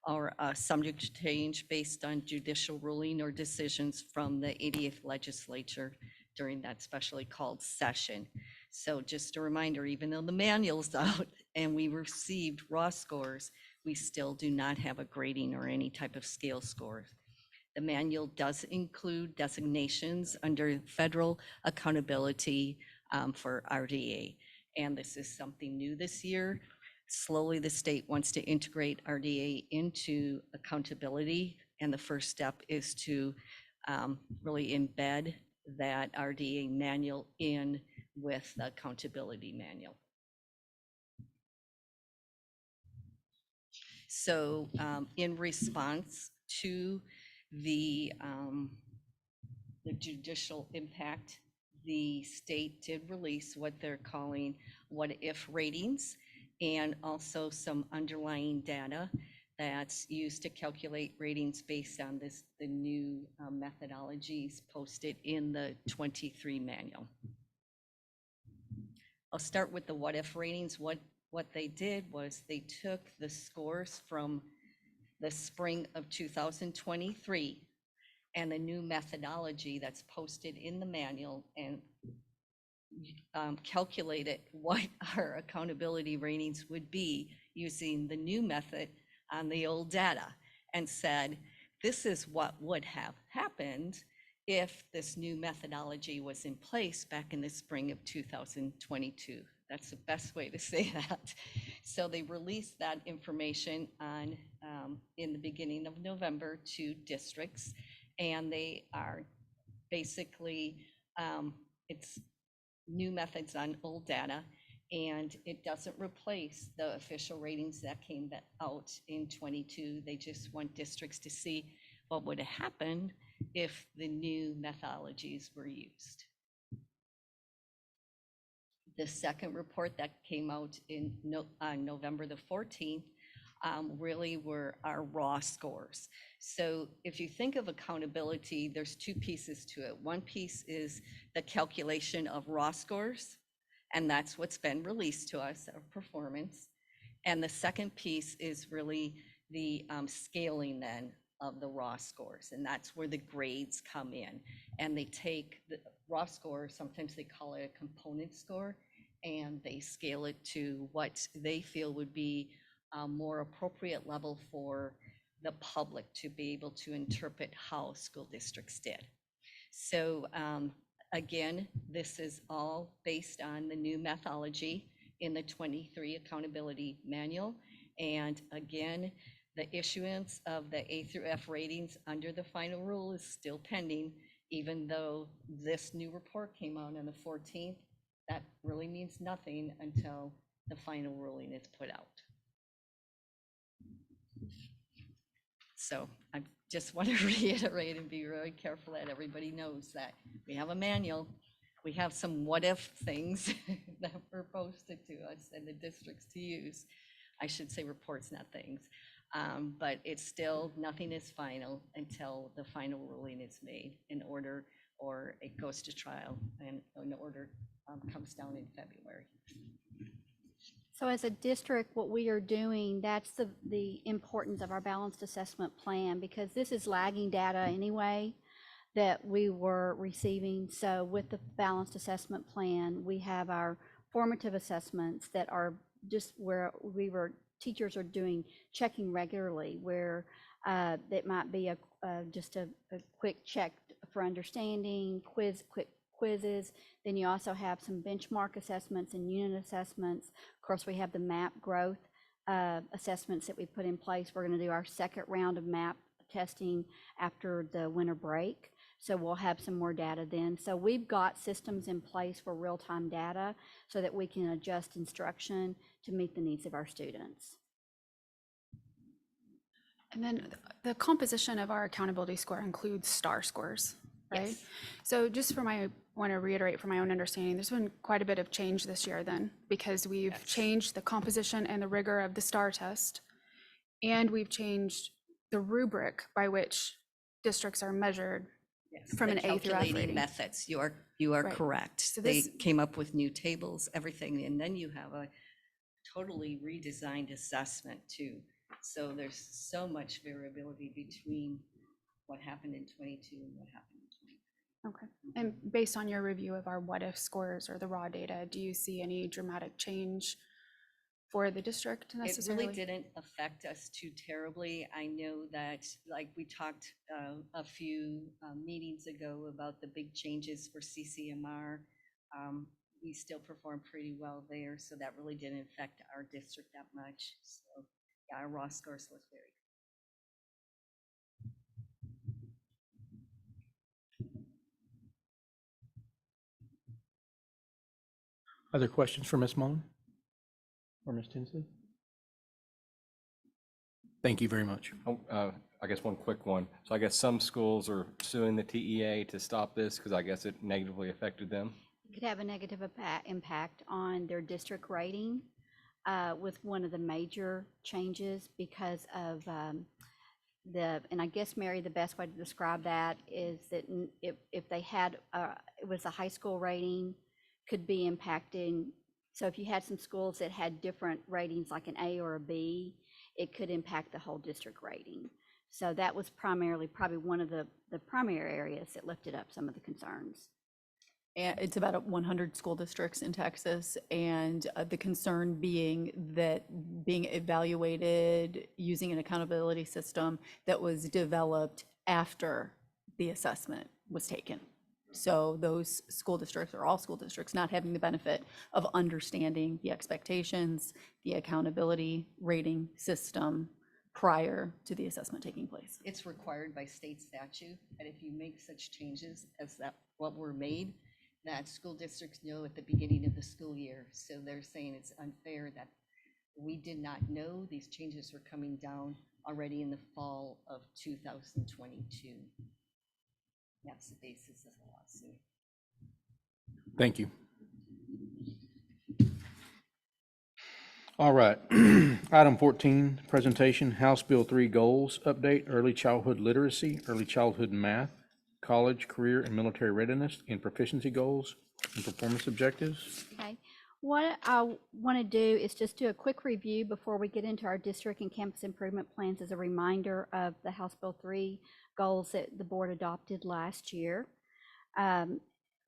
or subject to change based on judicial ruling or decisions from the 80th legislature during that specially called session. So just a reminder, even though the manual's out and we received raw scores, we still do not have a grading or any type of scale score. The manual does include designations under federal accountability for RDA. And this is something new this year. Slowly, the state wants to integrate RDA into accountability. And the first step is to really embed that RDA manual in with the accountability manual. So in response to the judicial impact, the state did release what they're calling what-if ratings, and also some underlying data that's used to calculate ratings based on the new methodologies posted in the 23 manual. I'll start with the what-if ratings. What they did was they took the scores from the spring of 2023 and the new methodology that's posted in the manual and calculated what our accountability ratings would be using the new method on the old data, and said, this is what would have happened if this new methodology was in place back in the spring of 2022. That's the best way to say that. So they released that information on in the beginning of November to districts, and they are basically, it's new methods on old data, and it doesn't replace the official ratings that came out in 22. They just want districts to see what would have happened if the new methodologies were used. The second report that came out on November the 14th really were our raw scores. So if you think of accountability, there's two pieces to it. One piece is the calculation of raw scores, and that's what's been released to us, our performance. And the second piece is really the scaling then of the raw scores, and that's where the grades come in. And they take the raw score, sometimes they call it a component score, and they scale it to what they feel would be a more appropriate level for the public to be able to interpret how school districts did. So again, this is all based on the new methodology in the 23 accountability manual. And again, the issuance of the A through F ratings under the final rule is still pending, even though this new report came out on the 14th. That really means nothing until the final ruling is put out. So I just want to reiterate and be very careful that everybody knows that we have a manual. We have some what if things that were posted to us and the districts to use. I should say reports, not things. But it's still, nothing is final until the final ruling is made in order, or it goes to trial and an order comes down in February. So as a district, what we are doing, that's the importance of our balanced assessment plan, because this is lagging data anyway that we were receiving. So with the balanced assessment plan, we have our formative assessments that are just where teachers are doing checking regularly, where that might be just a quick check for understanding, quick quizzes. Then you also have some benchmark assessments and unit assessments. Of course, we have the MAP growth assessments that we put in place. We're going to do our second round of MAP testing after the winter break. So we'll have some more data then. So we've got systems in place for real-time data so that we can adjust instruction to meet the needs of our students. And then the composition of our accountability score includes STAR scores, right? Yes. So just want to reiterate for my own understanding, there's been quite a bit of change this year then, because we've changed the composition and the rigor of the STAR test, and we've changed the rubric by which districts are measured from an A through F rating. Methods, you are Right. correct. So They this- came up with new tables, everything, and then you have a totally redesigned assessment too. So there's so much variability between what happened in 22 and what happened in 23. Okay. And based on your review of our what if scores or the raw data, do you see any dramatic change for the district necessarily? It really didn't affect us too terribly. I know that, like we talked a few meetings ago about the big changes for CCMR. We still performed pretty well there, so that really didn't affect our district that much. So yeah, our raw scores was very good. Other questions for Ms. Mullen or Ms. Tinsley? Thank you very much. I guess one quick one. So I guess some schools are suing the TEA to stop this because I guess it negatively affected them. It could have a negative impact on their district rating with one of the major changes because of and I guess, Mary, the best way to describe that is that if they had, it was a high school rating, could be impacting. So if you had some schools that had different ratings, like an A or a B, it could impact the whole district rating. So that was probably one of the primary areas that lifted up some of the concerns. And it's about 100 school districts in Texas, and the concern being that being evaluated using an accountability system that was developed after the assessment was taken. So those school districts, or all school districts, not having the benefit of understanding the expectations, the accountability rating system prior to the assessment taking place. It's required by state statute that if you make such changes as what were made, that school districts know at the beginning of the school year. So they're saying it's unfair that we did not know these changes were coming down already in the fall of 2022. That's the basis of the lawsuit. Thank you. All right. Item 14, presentation, House Bill 3 goals, update, early childhood literacy, early childhood math, college, career, and military readiness, and proficiency goals and performance objectives. Okay. What I want to do is just do a quick review before we get into our district and campus improvement plans as a reminder of the House Bill 3 goals that the board adopted last year.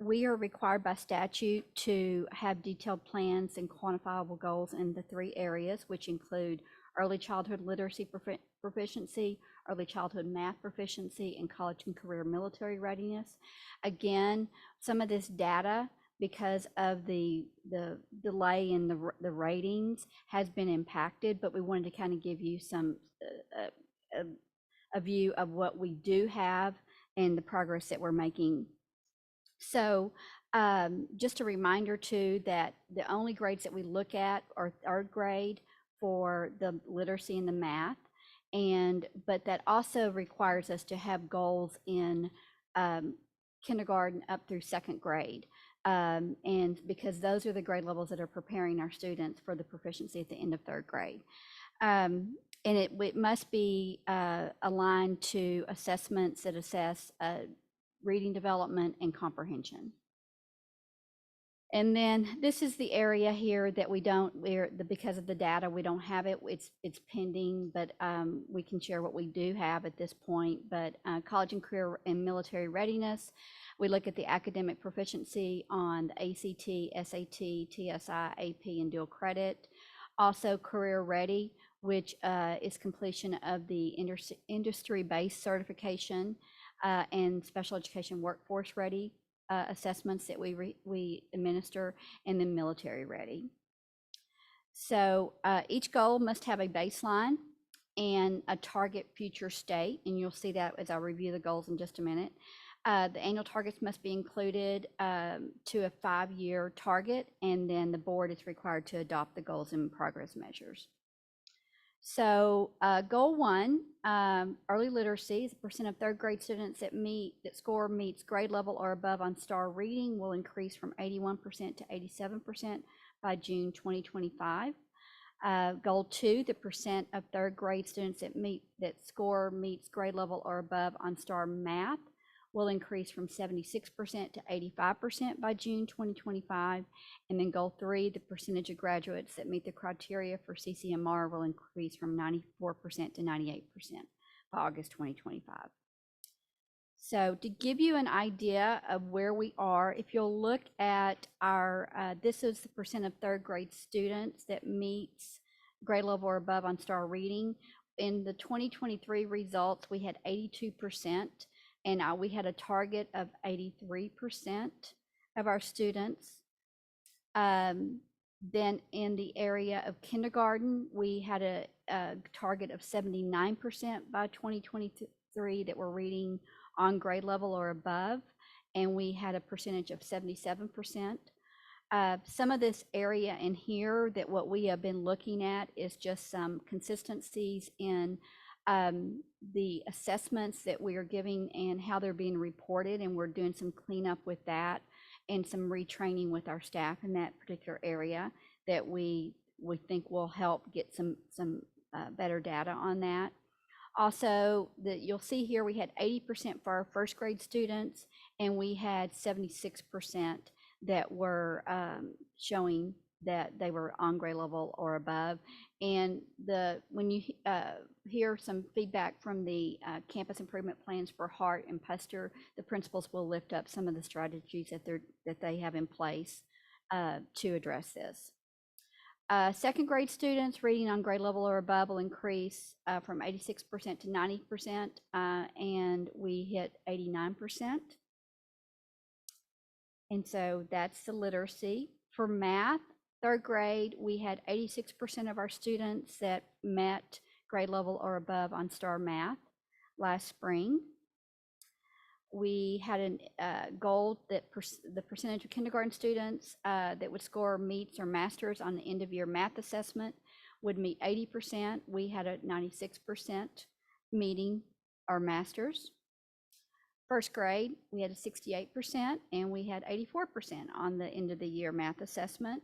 We are required by statute to have detailed plans and quantifiable goals in the 3 areas, which include early childhood literacy proficiency, early childhood math proficiency, and college and career military readiness. Again, some of this data, because of the delay in the ratings, has been impacted, but we wanted to kind of give you some a view of what we do have and the progress that we're making. So just a reminder too that the only grades that we look at are 3rd grade for the literacy and the math, but that also requires us to have goals in kindergarten up through 2nd grade. And because those are the grade levels that are preparing our students for the proficiency at the end of 3rd grade. And it must be aligned to assessments that assess reading development and comprehension. And then this is the area here that because of the data, we don't have it. It's pending, but we can share what we do have at this point. But college and career and military readiness, we look at the academic proficiency on the ACT, SAT, TSI, AP, and dual credit. Also career ready, which is completion of the industry-based certification and special education workforce ready assessments that we administer, and then military ready. So each goal must have a baseline and a target future state, and you'll see that as I review the goals in just a minute. The annual targets must be included to a 5-year target, and then the board is required to adopt the goals and progress measures. So goal 1, early literacy, is the percent of 3rd grade students that score meets grade level or above on STAR reading will increase from 81% to 87% by June 2025. Goal 2, the percent of 3rd grade students that score meets grade level or above on STAR math will increase from 76% to 85% by June 2025. And then goal 3, the percentage of graduates that meet the criteria for CCMR will increase from 94% to 98% by August 2025. So to give you an idea of where we are, if you'll look at this is the percent of 3rd grade students that meets grade level or above on STAR reading. In the 2023 results, we had 82%. And we had a target of 83% of our students. Then in the area of kindergarten, we had a target of 79% by 2023 that were reading on grade level or above, and we had a percentage of 77%. Some of this area in here that what we have been looking at is just some consistencies in the assessments that we are giving and how they're being reported, and we're doing some cleanup with that and some retraining with our staff in that particular area that we think will help get some better data on that. Also, you'll see here we had 80% for our 1st grade students, and we had 76% that were showing that they were on grade level or above. And when you hear some feedback from the campus improvement plans for Hart and Puster, the principals will lift up some of the strategies that they have in place to address this. 2nd grade students reading on grade level or above will increase from 86% to 90%, and we hit 89%. And so that's the literacy. For math, 3rd grade, we had 86% of our students that met grade level or above on STAR math last spring. We had a goal that the percentage of kindergarten students that would score meets or masters on the end of year math assessment would meet 80%. We had a 96% meeting our masters. 1st grade, we had a 68%, and we had 84% on the end of the year math assessment.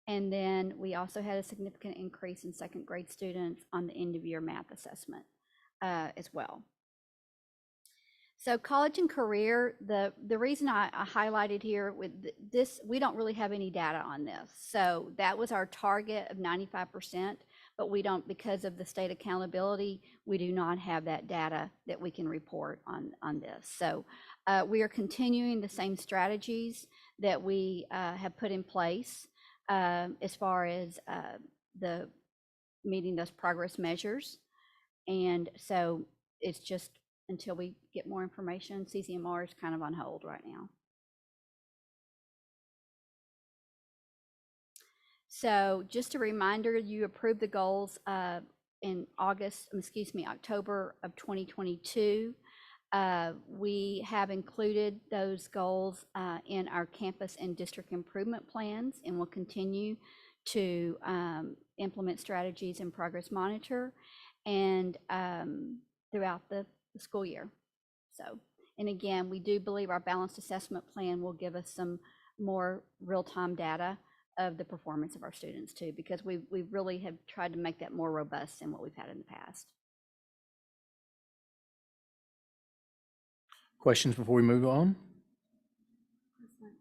And then we also had a significant increase in second grade students on the end of year math assessment as well. So college and career, the reason I highlighted here with this, we don't really have any data on this. So that was our target of 95%, but we don't, because of the state accountability, we do not have that data that we can report on this. So we are continuing the same strategies that we have put in place as far as the meeting those progress measures. And so it's just until we get more information, CCMR is kind of on hold right now. So just a reminder, you approved the goals in October of 2022. We have included those goals in our campus and district improvement plans, and will continue to implement strategies and progress monitor and throughout the school year. So, and again, we do believe our balanced assessment plan will give us some more real-time data of the performance of our students too, because we really have tried to make that more robust than what we've had in the past. Questions before we move on?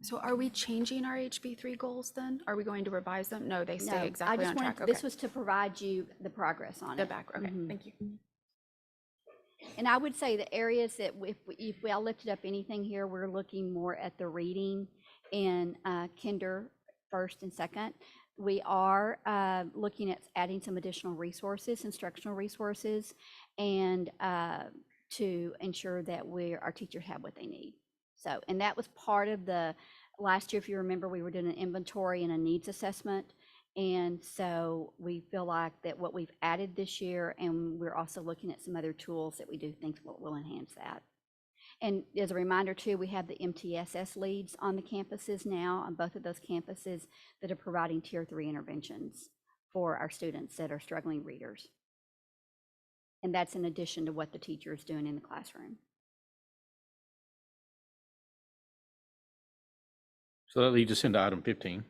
So are we changing our HB3 goals then? Are we going to revise them? No, they stay No, exactly on track. this was to provide you the progress on The it. back, okay, thank you. And I would say the areas that if we all lifted up anything here, we're looking more at the reading in kinder, first and second. We are looking at adding some additional resources, instructional resources, and to ensure that our teachers have what they need. So, and that was part of the last year, if you remember, we were doing an inventory and a needs assessment. And so we feel like that what we've added this year, and we're also looking at some other tools that we do think will enhance that. And as a reminder too, we have the MTSS leads on the campuses now, on both of those campuses, that are providing tier 3 interventions for our students that are struggling readers. And that's in addition to what the teacher is doing in the classroom. So that leads us into item 15,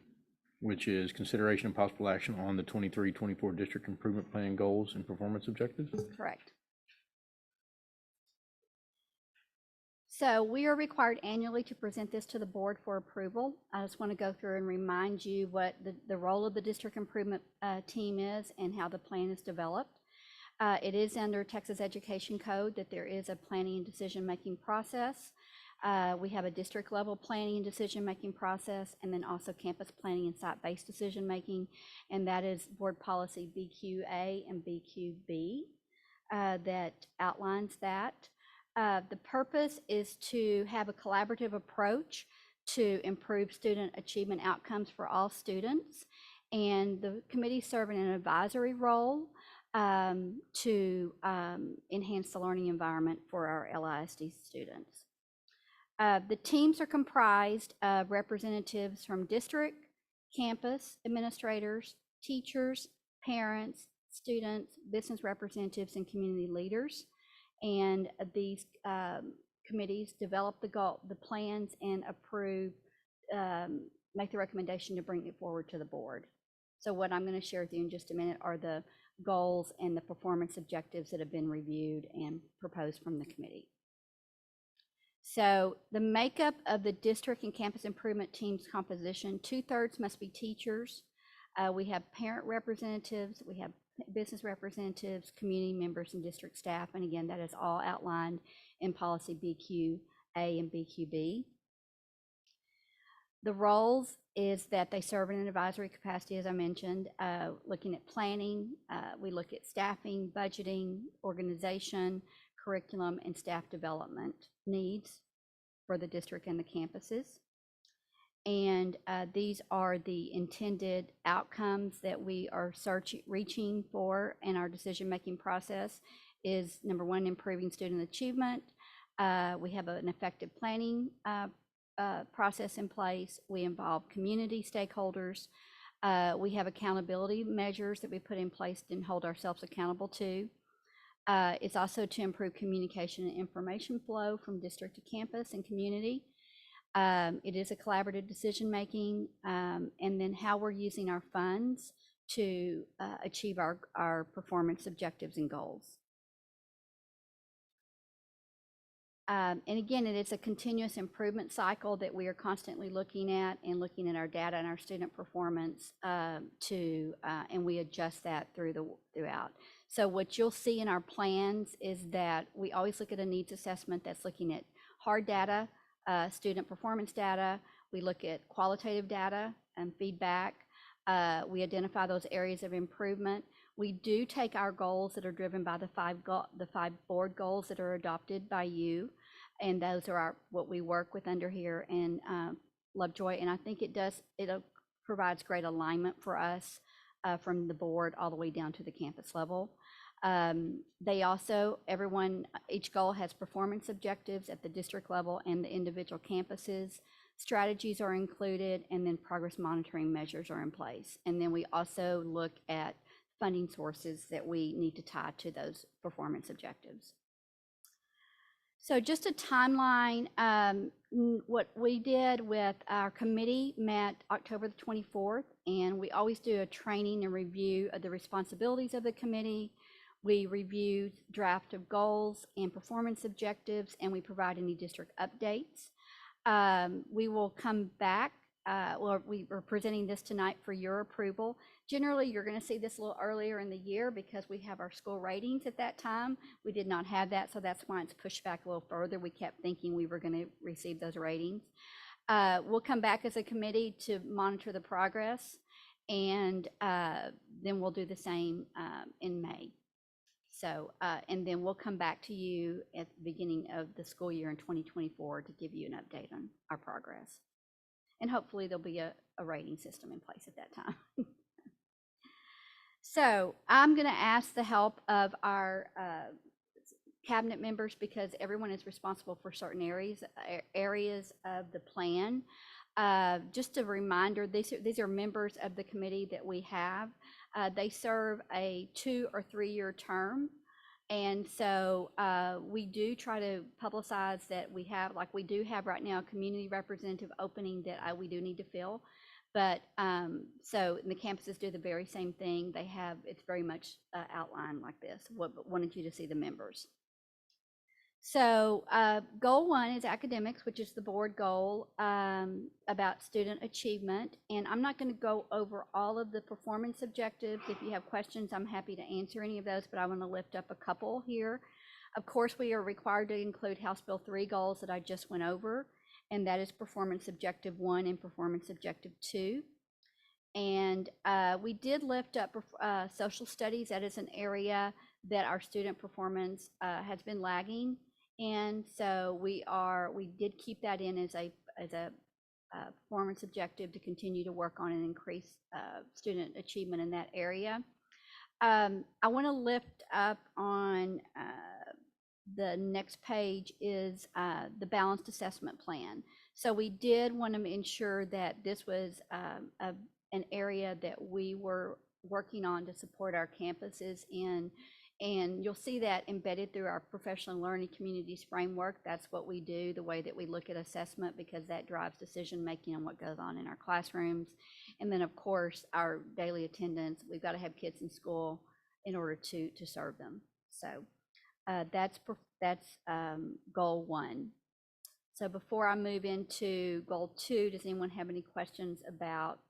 which is consideration and possible action on the 23-24 district improvement plan goals and performance objectives. Correct. So we are required annually to present this to the board for approval. I just want to go through and remind you what the role of the district improvement team is and how the plan is developed. It is under Texas Education Code that there is a planning and decision-making process. We have a district level planning and decision-making process, and then also campus planning and site-based decision-making, and that is board policy BQA and BQB that outlines that. The purpose is to have a collaborative approach to improve student achievement outcomes for all students, and the committee serve in an advisory role to enhance the learning environment for our LISD students. The teams are comprised of representatives from district, campus, administrators, teachers, parents, students, business representatives, and community leaders. And these committees develop the plans and approve, make the recommendation to bring it forward to the board. So what I'm going to share with you in just a minute are the goals and the performance objectives that have been reviewed and proposed from the committee. So the makeup of the district and campus improvement team's composition, 2/3 must be teachers. We have parent representatives, we have business representatives, community members, and district staff. And again, that is all outlined in policy BQA and BQB. The roles is that they serve in an advisory capacity, as I mentioned, looking at planning. We look at staffing, budgeting, organization, curriculum, and staff development needs for the district and the campuses. And these are the intended outcomes that we are reaching for in our decision-making process is, number one, improving student achievement. We have an effective planning process in place. We involve community stakeholders. We have accountability measures that we put in place and hold ourselves accountable to. It's also to improve communication and information flow from district to campus and community. It is a collaborative decision-making, and then how we're using our funds to achieve our performance objectives and goals. And again, it is a continuous improvement cycle that we are constantly looking at our data and our student performance and we adjust that throughout. So what you'll see in our plans is that we always look at a needs assessment that's looking at hard data, student performance data. We look at qualitative data and feedback. We identify those areas of improvement. We do take our goals that are driven by the five board goals that are adopted by you, and those are what we work with under here in Lovejoy. And I think it provides great alignment for us from the board all the way down to the campus level. They also, each goal has performance objectives at the district level and the individual campuses. Strategies are included, and then progress monitoring measures are in place. And then we also look at funding sources that we need to tie to those performance objectives. So just a timeline, what we did with our committee met October the 24th, and we always do a training and review of the responsibilities of the committee. We review draft of goals and performance objectives, and we provide any district updates. We will come back. We are presenting this tonight for your approval. Generally, you're going to see this a little earlier in the year because we have our school ratings at that time. We did not have that, so that's why it's pushed back a little further. We kept thinking we were going to receive those ratings. We'll come back as a committee to monitor the progress, and then we'll do the same in May. So, and then we'll come back to you at the beginning of the school year in 2024 to give you an update on our progress. And hopefully there'll be a rating system in place at that time. So I'm going to ask the help of our cabinet members because everyone is responsible for certain areas of the plan. Just a reminder, these are members of the committee that we have. They serve a 2 or 3 year term. And so we do try to publicize that we have, like we do have right now, a community representative opening that we do need to fill. But so the campuses do the very same thing. They have, it's very much outlined like this. Wanted you to see the members. So goal 1 is academics, which is the board goal about student achievement. And I'm not going to go over all of the performance objectives. If you have questions, I'm happy to answer any of those, but I want to lift up a couple here. Of course, we are required to include House Bill 3 goals that I just went over, and that is performance objective 1 and performance objective 2. And we did lift up social studies. That is an area that our student performance has been lagging. And so we did keep that in as a performance objective to continue to work on and increase student achievement in that area. I want to lift up on the next page is the balanced assessment plan. So we did want to ensure that this was an area that we were working on to support our campuses in. And you'll see that embedded through our professional learning communities framework. That's what we do, the way that we look at assessment, because that drives decision making on what goes on in our classrooms. And then, of course, our daily attendance. We've got to have kids in school in order to serve them. So that's goal 1. So before I move into goal 2, does anyone have any questions about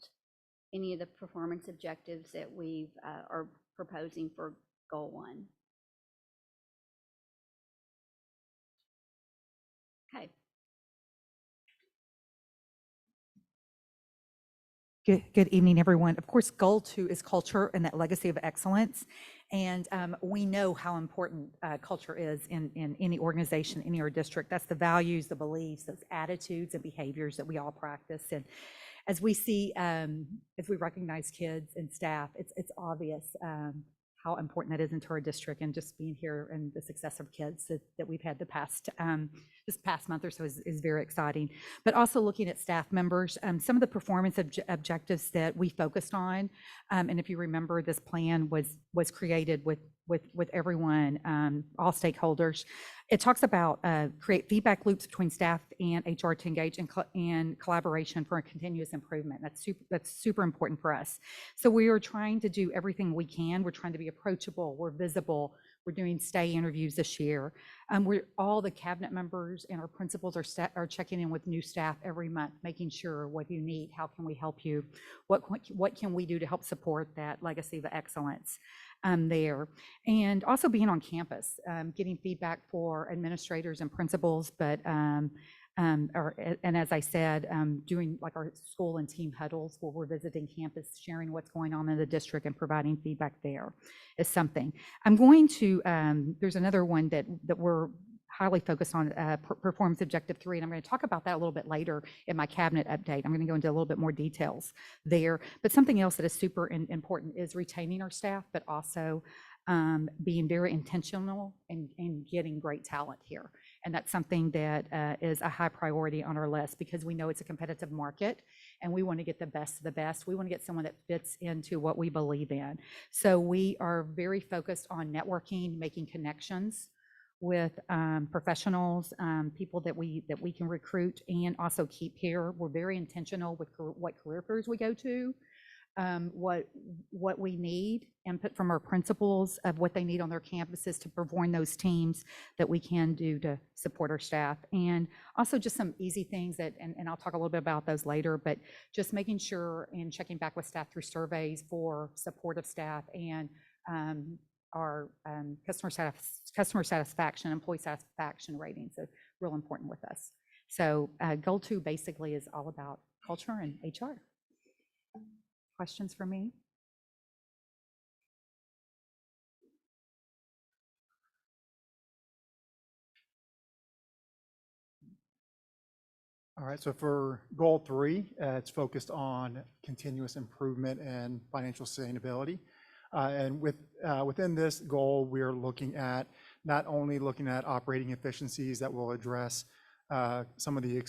any of the performance objectives that we are proposing for goal 1? Okay. Good evening, everyone. Of course, goal 2 is culture and that legacy of excellence. And we know how important culture is in any organization, any our district. That's the values, the beliefs, those attitudes and behaviors that we all practice. And as we see, as we recognize kids and staff, it's obvious how important that is into our district, and just being here and the success of kids that we've had this past month or so is very exciting. But also looking at staff members, some of the performance objectives that we focused on, and if you remember, this plan was created with with everyone, all stakeholders. It talks about create feedback loops between staff and HR to engage in collaboration for a continuous improvement. That's super important for us. So we are trying to do everything we can. We're trying to be approachable. We're visible. We're doing stay interviews this year. All the cabinet members and our principals are checking in with new staff every month, making sure what you need, how can we help you, what can we do to help support that legacy of excellence there. And also being on campus, getting feedback for administrators and principals, but and as I said, doing like our school and team huddles where we're visiting campus, sharing what's going on in the district and providing feedback there is something. I'm going to, there's another one that we're highly focused on, performance objective 3, and I'm going to talk about that a little bit later in my cabinet update. I'm going to go into a little bit more details there, but something else that is super important is retaining our staff, but also being very intentional and getting great talent here. And that's something that is a high priority on our list because we know it's a competitive market and we want to get the best of the best. We want to get someone that fits into what we believe in. So we are very focused on networking, making connections with professionals, people that we can recruit and also keep here. We're very intentional with what career fairs we go to, what we need, input from our principals of what they need on their campuses to perform those teams that we can do to support our staff. And also just some easy things that, and I'll talk a little bit about those later, but just making sure and checking back with staff through surveys for supportive staff and our customer satisfaction, employee satisfaction ratings are real important with us. So goal 2 basically is all about culture and HR. Questions for me? All right, so for goal 3, it's focused on continuous improvement and financial sustainability. And within this goal, we're looking at not only looking at operating efficiencies that will address some of the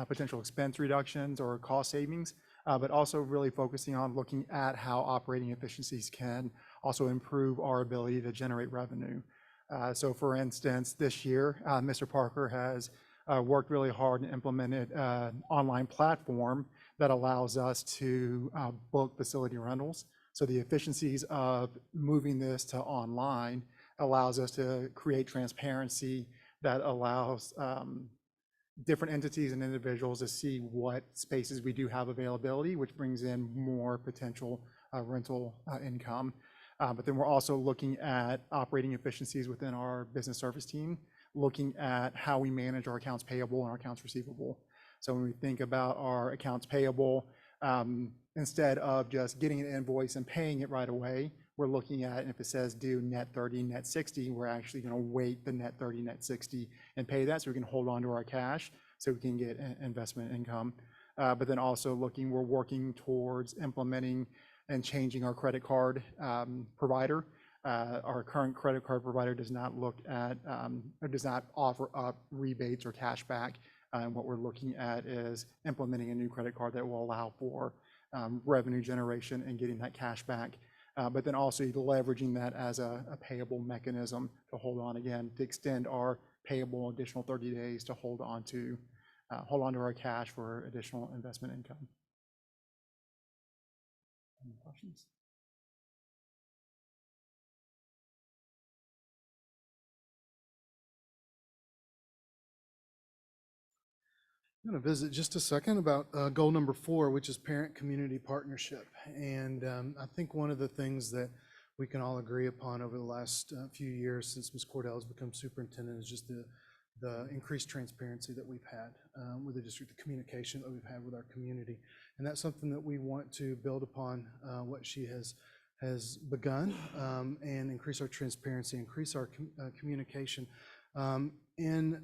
potential expense reductions or cost savings, but also really focusing on looking at how operating efficiencies can also improve our ability to generate revenue. So for instance, this year, Mr. Parker has worked really hard and implemented an online platform that allows us to book facility rentals. So the efficiencies of moving this to online allows us to create transparency that allows different entities and individuals to see what spaces we do have availability, which brings in more potential rental income. But then we're also looking at operating efficiencies within our business service team, looking at how we manage our accounts payable and our accounts receivable. So when we think about our accounts payable, instead of just getting an invoice and paying it right away, we're looking at if it says due net 30, net 60, we're actually going to wait the net 30, net 60 and pay that so we can hold on to our cash so we can get investment income. But then also we're working towards implementing and changing our credit card provider. Our current credit card provider does not look at or does not offer up rebates or cash back. And what we're looking at is implementing a new credit card that will allow for revenue generation and getting that cash back. But then also leveraging that as a payable mechanism to hold on again, to extend our payable additional 30 days to hold on to our cash for additional investment income. Any questions? I'm going to visit just a second about goal number 4, which is parent-community partnership. And I think one of the things that we can all agree upon over the last few years since Ms. Cordell has become superintendent is just the increased transparency that we've had with the district, the communication that we've had with our community. And that's something that we want to build upon what she has begun and increase our transparency, increase our communication. And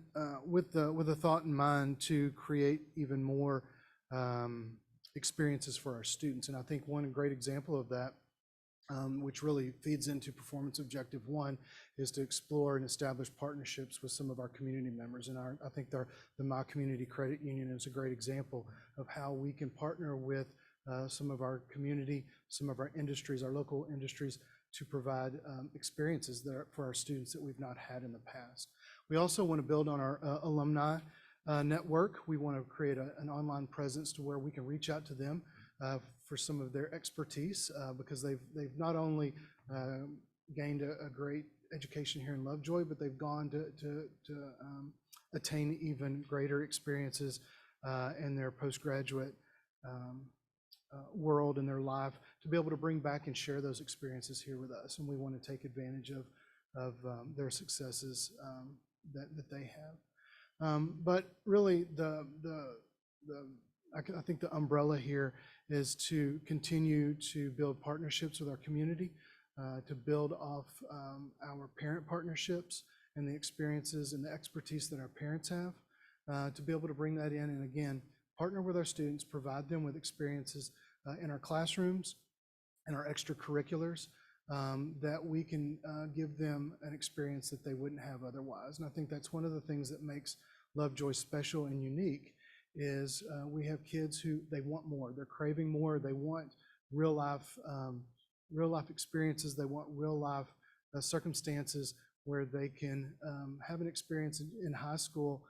with a thought in mind to create even more experiences for our students. And I think one great example of that, which really feeds into performance objective 1, is to explore and establish partnerships with some of our community members. And I think the My Community Credit Union is a great example of how we can partner with some of our community, some of our industries, our local industries, to provide experiences that are for our students that we've not had in the past. We also want to build on our alumni network. We want to create an online presence to where we can reach out to them for some of their expertise because they've not only gained a great education here in Lovejoy, but they've gone to attain even greater experiences in their postgraduate world in their life to be able to bring back and share those experiences here with us. And we want to take advantage of their successes that they have. But really, I think the umbrella here is to continue to build partnerships with our community, to build off our parent partnerships and the experiences and the expertise that our parents have, to be able to bring that in and again, partner with our students, provide them with experiences in our classrooms and our extracurriculars that we can give them an experience that they wouldn't have otherwise. And I think that's one of the things that makes Lovejoy special and unique is we have kids who they want more, they're craving more, they want real life experiences, they want real life circumstances where they can have an experience in high school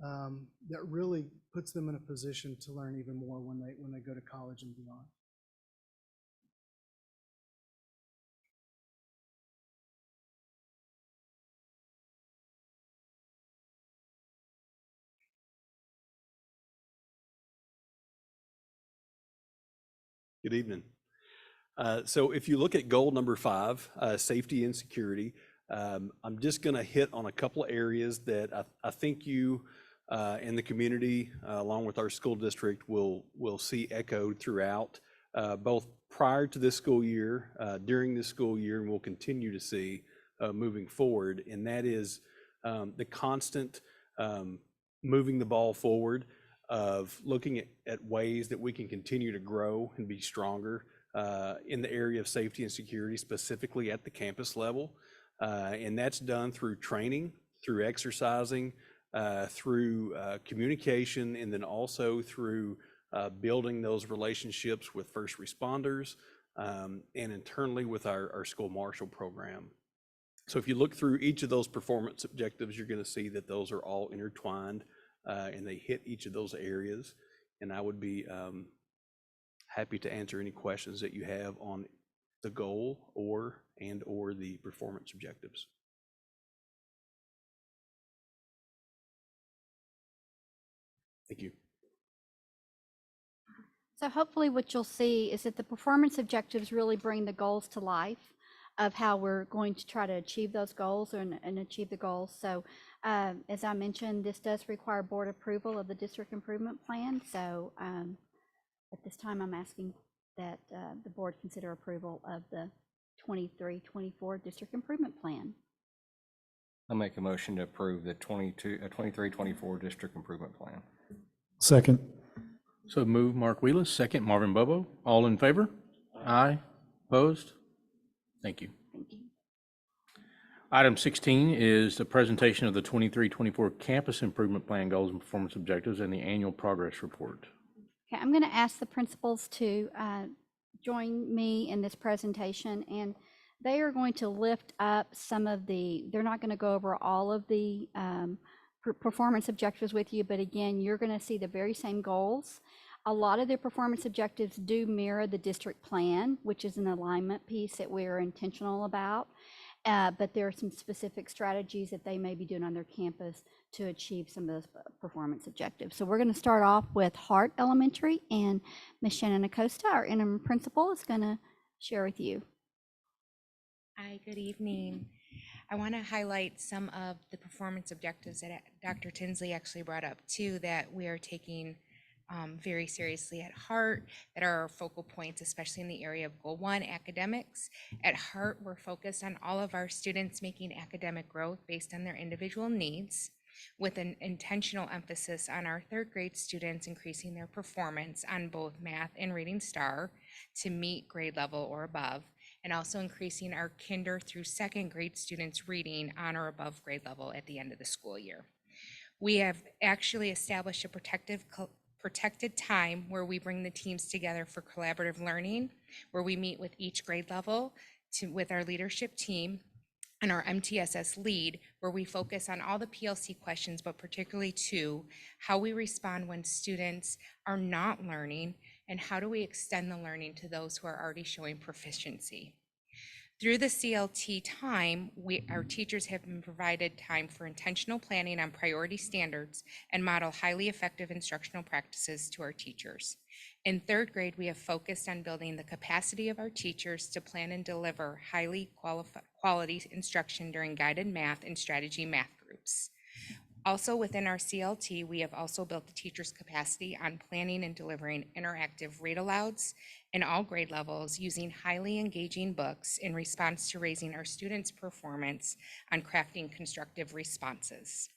that really puts them in a position to learn even more when they go to college and beyond. Good evening. So if you look at goal number 5, safety and security, I'm just going to hit on a couple of areas that I think you and the community, along with our school district, will see echoed throughout, both prior to this school year, during this school year, and we'll continue to see moving forward. And that is the constant moving the ball forward of looking at ways that we can continue to grow and be stronger in the area of safety and security, specifically at the campus level. And that's done through training, through exercising, through communication, and then also through building those relationships with first responders and internally with our school marshal program. So if you look through each of those performance objectives, you're going to see that those are all intertwined and they hit each of those areas. And I would be happy to answer any questions that you have on the goal or the performance objectives. Thank you. So hopefully what you'll see is that the performance objectives really bring the goals to life of how we're going to try to achieve those goals and achieve the goals. So as I mentioned, this does require board approval of the district improvement plan. So at this time, I'm asking that the board consider approval of the 23-24 district improvement plan. I'll make a motion to approve the 23-24 district improvement plan. Second. So move Mark Wheelis, second Marvin Bobo. All in favor? Aye. Opposed? Thank you. Thank you. Item 16 is the presentation of the 23-24 campus improvement plan goals and performance objectives and the annual progress report. Okay, I'm going to ask the principals to join me in this presentation, and they are going to lift up some of they're not going to go over all of the performance objectives with you, but again, you're going to see the very same goals. A lot of their performance objectives do mirror the district plan, which is an alignment piece that we're intentional about. But there are some specific strategies that they may be doing on their campus to achieve some of those performance objectives. So we're going to start off with Hart Elementary, and Ms. Shannon Acosta, our interim principal, is going to share with you. Hi, good evening. I want to highlight some of the performance objectives that Dr. Tinsley actually brought up too, that we are taking very seriously at Hart, that are our focal points, especially in the area of Goal 1, academics. At Hart, we're focused on all of our students making academic growth based on their individual needs, with an intentional emphasis on our third grade students increasing their performance on both math and reading STAR to meet grade level or above, and also increasing our kinder through second grade students reading on or above grade level at the end of the school year. We have actually established a protected time where we bring the teams together for collaborative learning, where we meet with each grade level with our leadership team and our MTSS lead, where we focus on all the PLC questions, but particularly two, how we respond when students are not learning, and how do we extend the learning to those who are already showing proficiency. Through the CLT time, our teachers have been provided time for intentional planning on priority standards and model highly effective instructional practices to our teachers. In third grade, we have focused on building the capacity of our teachers to plan and deliver highly quality instruction during guided math and strategy math groups. Also within our CLT, we have also built the teacher's capacity on planning and delivering interactive read-alouds in all grade levels using highly engaging books in response to raising our students' performance on crafting constructive responses.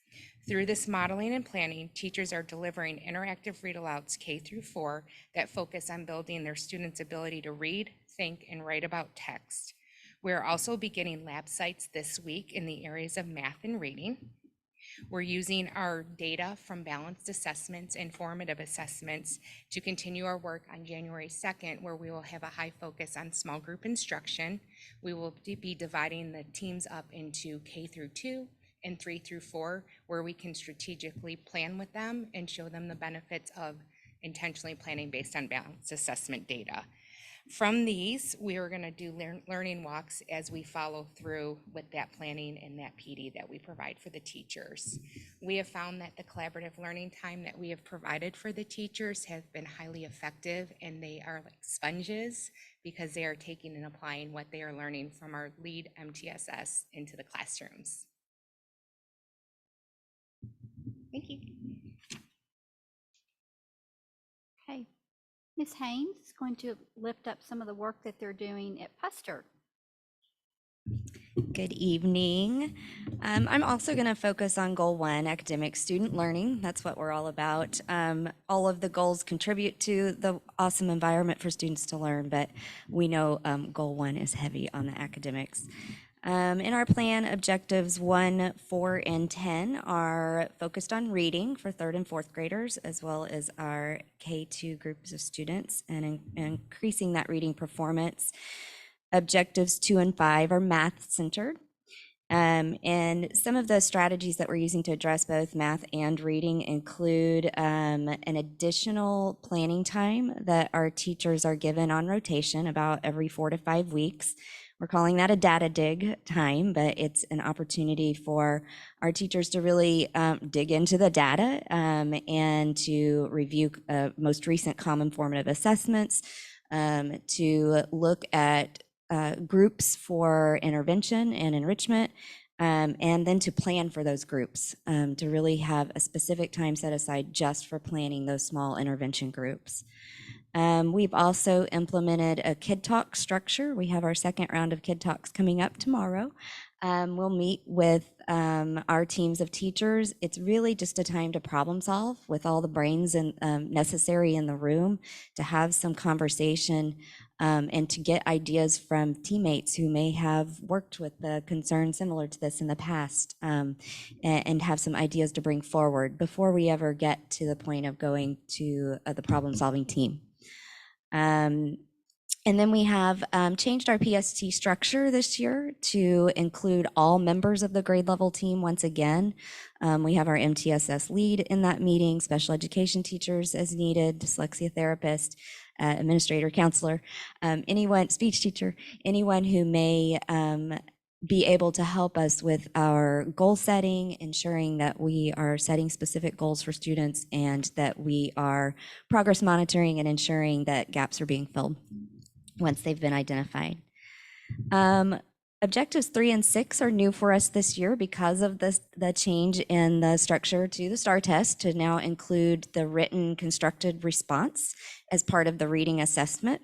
Through this modeling and planning, teachers are delivering interactive read-alouds K through 4 that focus on building their students' ability to read, think, and write about text. We're also beginning lab sites this week in the areas of math and reading. We're using our data from balanced assessments and formative assessments to continue our work on January 2nd, where we will have a high focus on small group instruction. We will be dividing the teams up into K through 2 and 3 through 4, where we can strategically plan with them and show them the benefits of intentionally planning based on balanced assessment data. From these, we are going to do learning walks as we follow through with that planning and that PD that we provide for the teachers. We have found that the collaborative learning time that we have provided for the teachers have been highly effective, and they are like sponges because they are taking and applying what they are learning from our lead MTSS into the classrooms. Thank you. Okay. Ms. Haynes is going to lift up some of the work that they're doing at Puster. Good evening. I'm also going to focus on Goal 1, academic student learning. That's what we're all about. All of the goals contribute to the awesome environment for students to learn, but we know Goal 1 is heavy on the academics. In our plan, objectives 1, 4, and 10 are focused on reading for 3rd and 4th graders, as well as our K2 groups of students, and increasing that reading performance. Objectives 2 and 5 are math-centered. And some of the strategies that we're using to address both math and reading include an additional planning time that our teachers are given on rotation about every 4 to 5 weeks. We're calling that a data dig time, but it's an opportunity for our teachers to really dig into the data and to review most recent common formative assessments, to look at groups for intervention and enrichment, and then to plan for those groups, to really have a specific time set aside just for planning those small intervention groups. We've also implemented a Kid Talk structure. We have our second round of Kid Talks coming up tomorrow. We'll meet with our teams of teachers. It's really just a time to problem solve with all the brains necessary in the room, to have some conversation and to get ideas from teammates who may have worked with the concern similar to this in the past, and have some ideas to bring forward before we ever get to the point of going to the problem-solving team. And then we have changed our PST structure this year to include all members of the grade level team once again. We have our MTSS lead in that meeting, special education teachers as needed, dyslexia therapist, administrator, counselor, anyone, speech teacher, anyone who may be able to help us with our goal setting, ensuring that we are setting specific goals for students and that we are progress monitoring and ensuring that gaps are being filled once they've been identified. Objectives 3 and 6 are new for us this year because of the change in the structure to the STAR test to now include the written constructed response as part of the reading assessment.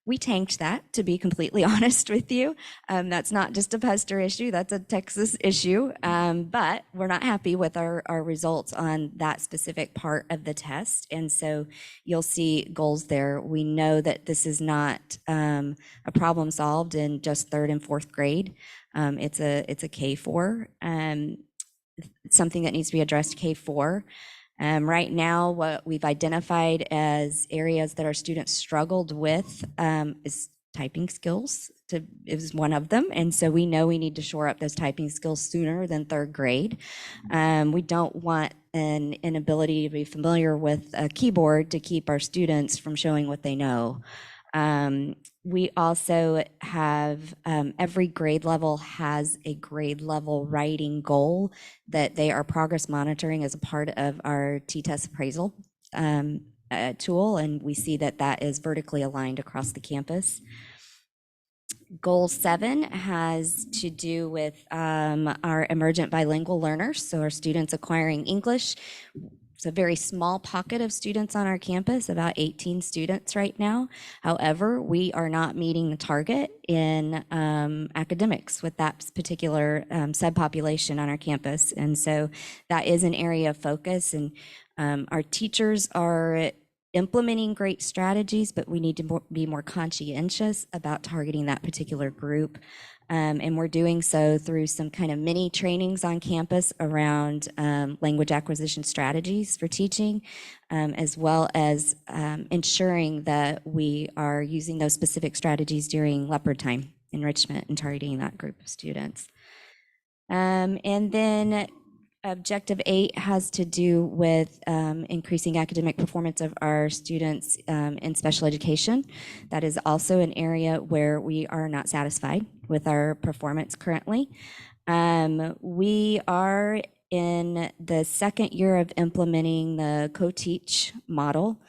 We tanked that, to be completely honest with you. That's not just a Puster issue, that's a Texas issue, but we're not happy with our results on that specific part of the test. And so you'll see goals there. We know that this is not a problem solved in just 3rd and 4th grade. It's a K4, something that needs to be addressed K4. Right now, what we've identified as areas that our students struggled with is typing skills, is one of them. And so we know we need to shore up those typing skills sooner than third grade. We don't want an inability to be familiar with a keyboard to keep our students from showing what they know. We also have every grade level has a grade level writing goal that they are progress monitoring as a part of our T-test appraisal tool, and we see that that is vertically aligned across the campus. Goal 7 has to do with our emergent bilingual learners, so our students acquiring English. It's a very small pocket of students on our campus, about 18 students right now. However, we are not meeting the target in academics with that particular subpopulation on our campus. And so that is an area of focus, and our teachers are implementing great strategies, but we need to be more conscientious about targeting that particular group. And we're doing so through some kind of mini trainings on campus around language acquisition strategies for teaching, as well as ensuring that we are using those specific strategies during leopard time enrichment and targeting that group of students. And then Objective 8 has to do with increasing academic performance of our students in special education. That is also an area where we are not satisfied with our performance currently. We are in the second year of implementing the co-teach model.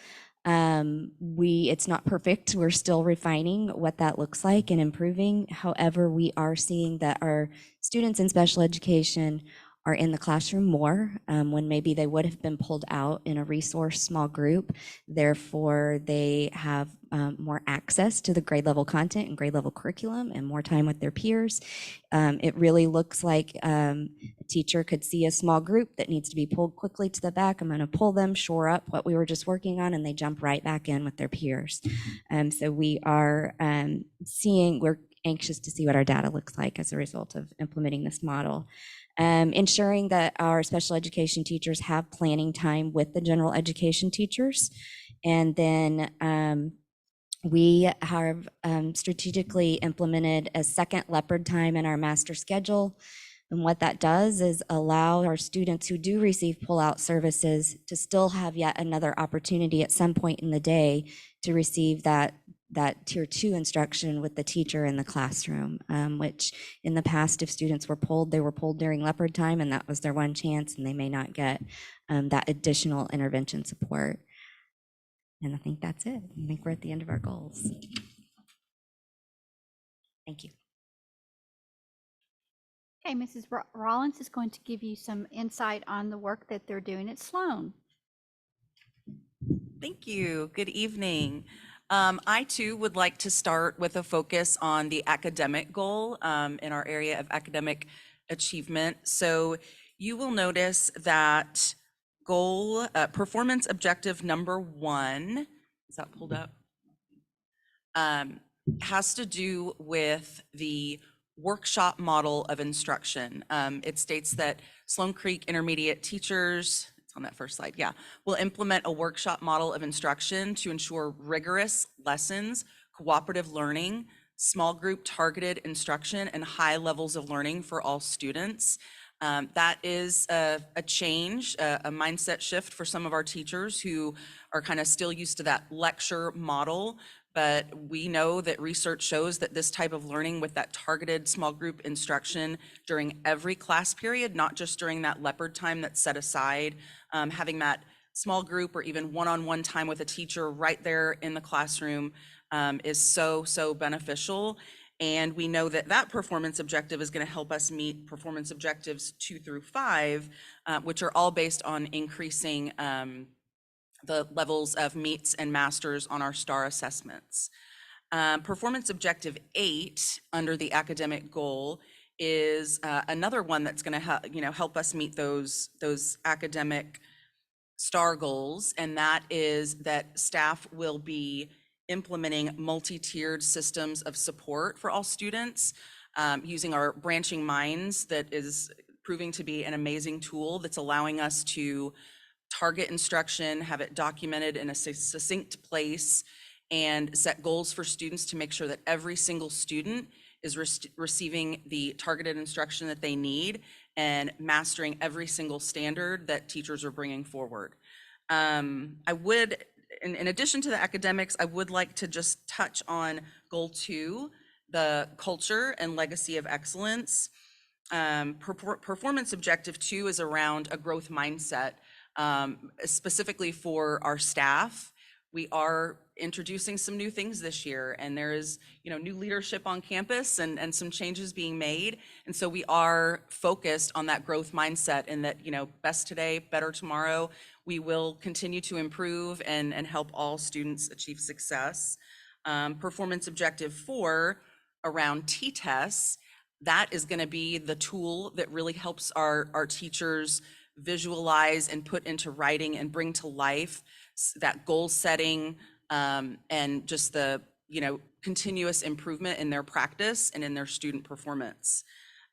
It's not perfect. We're still refining what that looks like and improving. However, we are seeing that our students in special education are in the classroom more when maybe they would have been pulled out in a resource small group. Therefore, they have more access to the grade level content and grade level curriculum and more time with their peers. It really looks like a teacher could see a small group that needs to be pulled quickly to the back. I'm going to pull them, shore up what we were just working on, and they jump right back in with their peers. So we are we're anxious to see what our data looks like as a result of implementing this model. Ensuring that our special education teachers have planning time with the general education teachers. And then we have strategically implemented a second leopard time in our master schedule. And what that does is allow our students who do receive pull-out services to still have yet another opportunity at some point in the day to receive that tier 2 instruction with the teacher in the classroom, which in the past, if students were pulled, they were pulled during leopard time, and that was their one chance, and they may not get that additional intervention support. And I think that's it. I think we're at the end of our goals. Thank you. Okay, Mrs. Rollins is going to give you some insight on the work that they're doing at Sloan. Thank you. Good evening. I too would like to start with a focus on the academic goal in our area of academic achievement. So you will notice that goal, performance objective number 1, is that pulled up? Has to do with the workshop model of instruction. It states that Sloan Creek Intermediate teachers, on that first slide, yeah, will implement a workshop model of instruction to ensure rigorous lessons, cooperative learning, small group targeted instruction, and high levels of learning for all students. That is a change, a mindset shift for some of our teachers who are kind of still used to that lecture model. But we know that research shows that this type of learning with that targeted small group instruction during every class period, not just during that leopard time that's set aside, having that small group or even one-on-one time with a teacher right there in the classroom is so beneficial. And we know that that performance objective is going to help us meet performance objectives 2 through 5, which are all based on increasing the levels of meets and masters on our STAR assessments. Performance objective 8 under the academic goal is another one that's going to help us meet those academic STAR goals, and that is that staff will be implementing multi-tiered systems of support for all students using our Branching Minds that is proving to be an amazing tool that's allowing us to target instruction, have it documented in a succinct place, and set goals for students to make sure that every single student is receiving the targeted instruction that they need and mastering every single standard that teachers are bringing forward. I would, in addition to the academics, I would like to just touch on goal 2, the culture and legacy of excellence. Performance objective 2 is around a growth mindset, specifically for our staff. We are introducing some new things this year, and there is, new leadership on campus and some changes being made. And so we are focused on that growth mindset and that, best today, better tomorrow. We will continue to improve and help all students achieve success. Performance objective 4 around T-tests, that is going to be the tool that really helps our teachers visualize and put into writing and bring to life that goal setting and just the continuous improvement in their practice and in their student performance.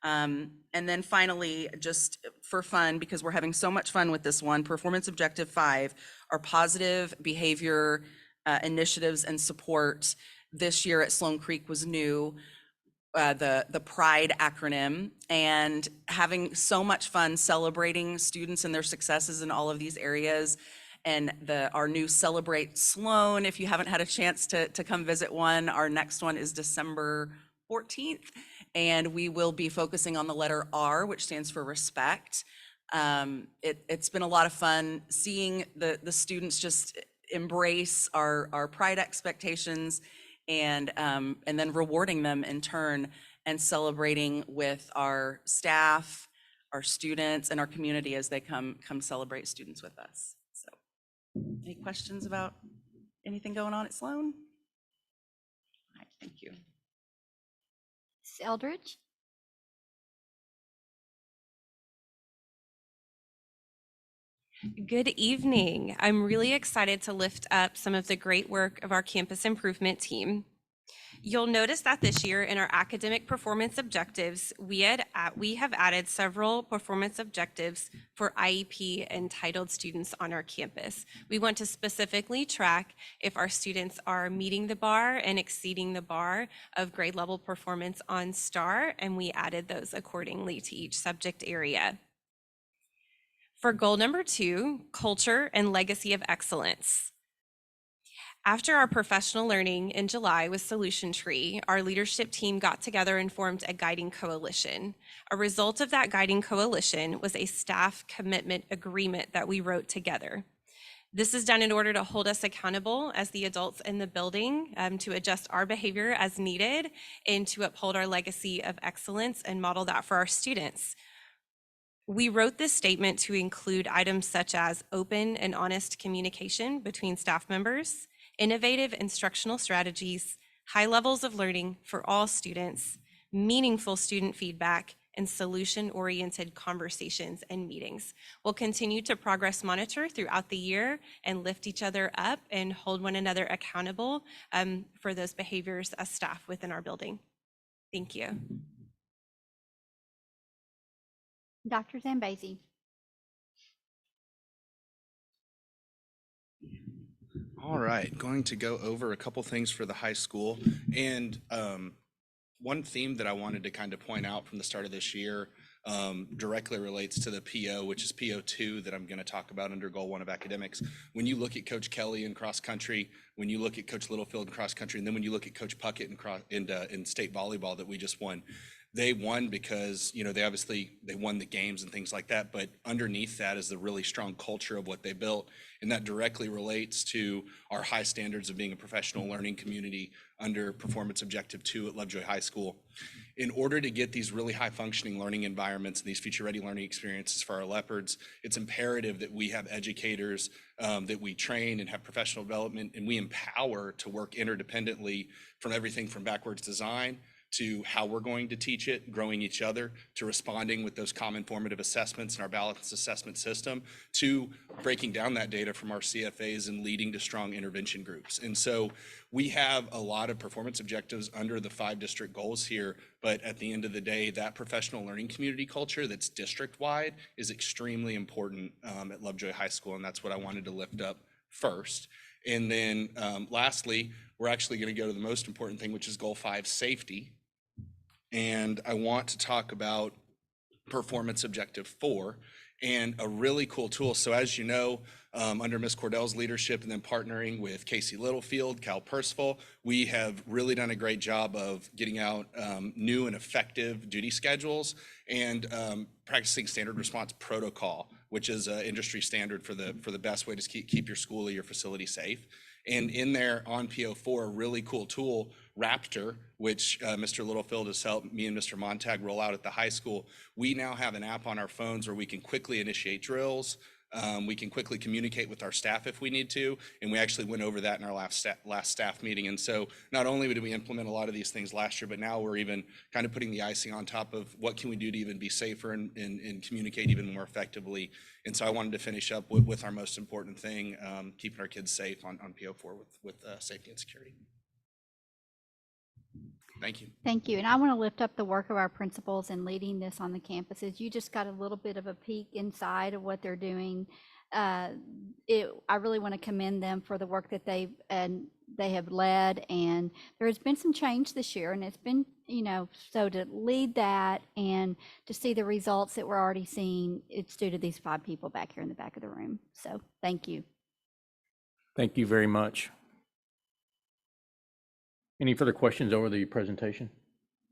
And then finally, just for fun, because we're having so much fun with this one, performance objective 5, our positive behavior initiatives and support this year at Sloan Creek was new. The PRIDE acronym, and having so much fun celebrating students and their successes in all of these areas. And our new Celebrate Sloan, if you haven't had a chance to come visit one, our next one is December 14th. And we will be focusing on the letter R, which stands for respect. It's been a lot of fun seeing the students just embrace our PRIDE expectations and then rewarding them in turn and celebrating with our staff, our students, and our community as they come celebrate students with us. So, any questions about anything going on at Sloan? All right, thank you. Ms. Eldridge? Good evening. I'm really excited to lift up some of the great work of our campus improvement team. You'll notice that this year in our academic performance objectives, we have added several performance objectives for IEP entitled students on our campus. We want to specifically track if our students are meeting the bar and exceeding the bar of grade level performance on STAR, and we added those accordingly to each subject area. For goal number 2, culture and legacy of excellence. After our professional learning in July with Solution Tree, our leadership team got together and formed a guiding coalition. A result of that guiding coalition was a staff commitment agreement that we wrote together. This is done in order to hold us accountable as the adults in the building, to adjust our behavior as needed and to uphold our legacy of excellence and model that for our students. We wrote this statement to include items such as open and honest communication between staff members, innovative instructional strategies, high levels of learning for all students, meaningful student feedback, and solution-oriented conversations and meetings. We'll continue to progress monitor throughout the year and lift each other up and hold one another accountable for those behaviors as staff within our building. Thank you. Dr. Zambezi? All right, going to go over a couple things for the high school. And one theme that I wanted to kind of point out from the start of this year directly relates to the PO, which is PO2 that I'm going to talk about under Goal 1 of academics. When you look at Coach Kelly in cross country, when you look at Coach Littlefield in cross country, and then when you look at Coach Puckett in state volleyball that we just won, they won because, they won the games and things like that. But underneath that is the really strong culture of what they built. And that directly relates to our high standards of being a professional learning community under Performance Objective 2 at Lovejoy High School. In order to get these really high functioning learning environments and these future ready learning experiences for our leopards, it's imperative that we have educators that we train and have professional development and we empower to work interdependently from everything from backwards design to how we're going to teach it, growing each other, to responding with those common formative assessments in our balanced assessment system, to breaking down that data from our CFAs and leading to strong intervention groups. And so we have a lot of performance objectives under the 5 district goals here, but at the end of the day, that professional learning community culture that's district-wide is extremely important at Lovejoy High School, and that's what I wanted to lift up first. And then lastly, we're actually going to go to the most important thing, which is goal 5, safety. And I want to talk about performance objective 4 and a really cool tool. So as you know, under Ms. Cordell's leadership and then partnering with Casey Littlefield, Cal Percival, we have really done a great job of getting out new and effective duty schedules and practicing standard response protocol, which is an industry standard for the best way to keep your school or your facility safe. And in there on PO4, a really cool tool, Raptor, which Mr. Littlefield has helped me and Mr. Montag roll out at the high school. We now have an app on our phones where we can quickly initiate drills. We can quickly communicate with our staff if we need to, and we actually went over that in our last staff meeting. And so not only did we implement a lot of these things last year, but now we're even kind of putting the icing on top of what can we do to even be safer and communicate even more effectively. And so I wanted to finish up with our most important thing, keeping our kids safe on PO4 with safety and security. Thank you. Thank you. And I want to lift up the work of our principals in leading this on the campuses. You just got a little bit of a peek inside of what they're doing. I really want to commend them for the work that they have led. And there has been some change this year, and it's been, so to lead that and to see the results that we're already seeing, it's due to these 5 people back here in the back of the room. So thank you. Thank you very much. Any further questions over the presentation,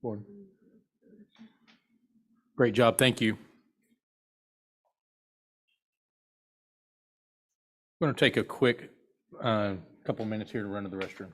board? Great job, thank you. I'm going to take a quick couple minutes here to run to the restroom.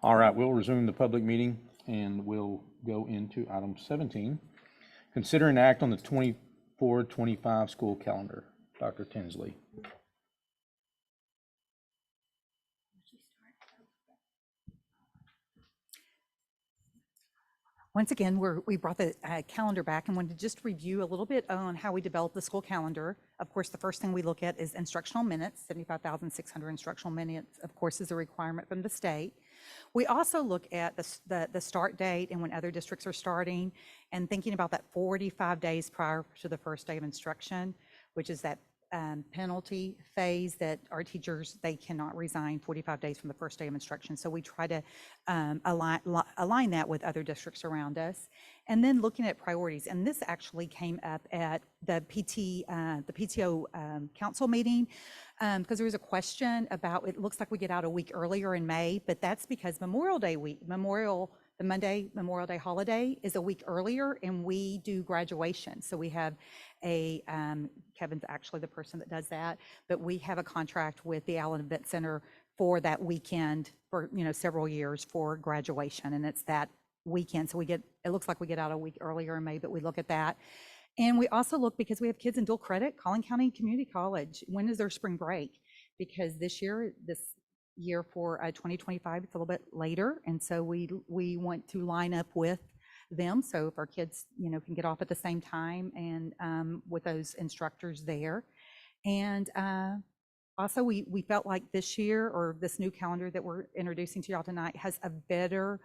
All right, we'll resume the public meeting and we'll go into item 17. Consider and act on the 24-25 school calendar. Dr. Tinsley. Once again, we brought the calendar back and wanted to just review a little bit on how we develop the school calendar. Of course, the first thing we look at is instructional minutes. 75,600 instructional minutes, of course, is a requirement from the state. We also look at the start date and when other districts are starting, and thinking about that 45 days prior to the first day of instruction, which is that penalty phase that our teachers, they cannot resign 45 days from the first day of instruction. So we try to align that with other districts around us. And then looking at priorities, and this actually came up at the PTO council meeting, because there was a question about, it looks like we get out a week earlier in May, but that's because Memorial Day week, the Monday Memorial Day holiday is a week earlier, and we do graduation. So we have Kevin's actually the person that does that, but we have a contract with the Allen Event Center for that weekend for, several years for graduation, and it's that weekend. So it looks like we get out a week earlier in May, but we look at that. And we also look, because we have kids in dual credit, Collin County Community College, when is their spring break? Because this year for 2025, it's a little bit later. And so we want to line up with them. So if our kids, can get off at the same time and with those instructors there. And also we felt like this year, or this new calendar that we're introducing to y'all tonight, has a better,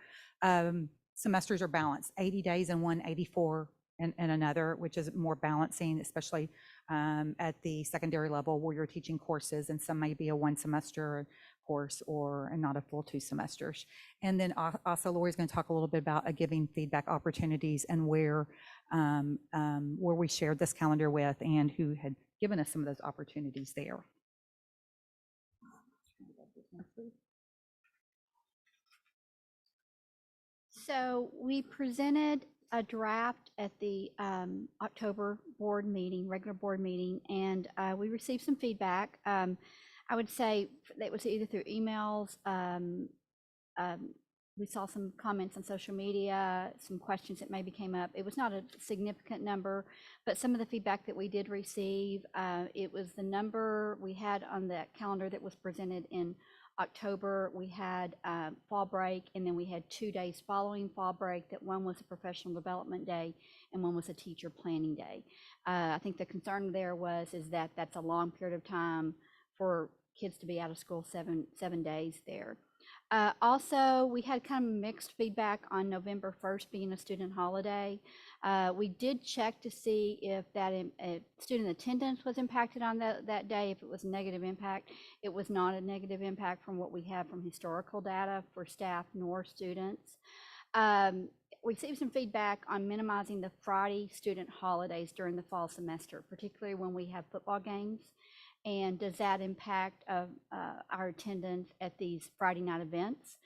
semesters are balanced, 80 days in one, 84 in another, which is more balancing, especially at the secondary level where you're teaching courses, and some may be a 1 semester course and not a full 2 semesters. And then also Lori's going to talk a little bit about giving feedback opportunities and where we shared this calendar with and who had given us some of those opportunities there. So we presented a draft at the October regular board meeting, and we received some feedback. I would say that was either through emails. We saw some comments on social media, some questions that maybe came up. It was not a significant number, but some of the feedback that we did receive, it was the number we had on that calendar that was presented in October. We had fall break, and then we had 2 days following fall break, that one was a professional development day and one was a teacher planning day. I think the concern there is that that's a long period of time for kids to be out of school, seven days there. Also, we had kind of mixed feedback on November 1st being a student holiday. We did check to see if that student attendance was impacted on that day, if it was a negative impact. It was not a negative impact from what we have from historical data for staff nor students. We received some feedback on minimizing the Friday student holidays during the fall semester, particularly when we have football games. And does that impact our attendance at these Friday night events?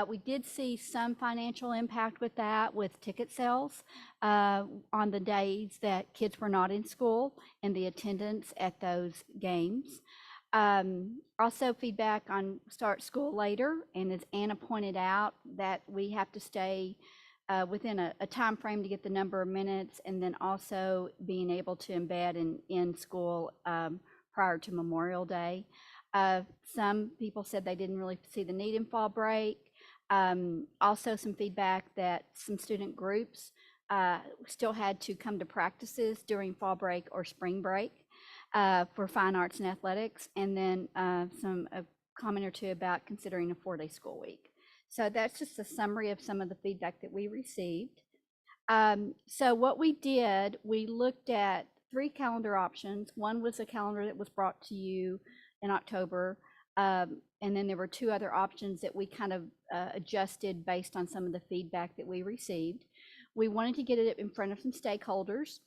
We did see some financial impact with that, with ticket sales on the days that kids were not in school and the attendance at those games. Also feedback on start school later, and as Anna pointed out, that we have to stay within a time frame to get the number of minutes, and then also being able to embed in school prior to Memorial Day. Some people said they didn't really see the need in fall break. Also some feedback that some student groups still had to come to practices during fall break or spring break for fine arts and athletics. And then a comment or two about considering a 4-day school week. So that's just a summary of some of the feedback that we received. So what we did, we looked at 3 calendar options. One was a calendar that was brought to you in October. And then there were 2 other options that we kind of adjusted based on some of the feedback that we received. We wanted to get it in front of some stakeholders.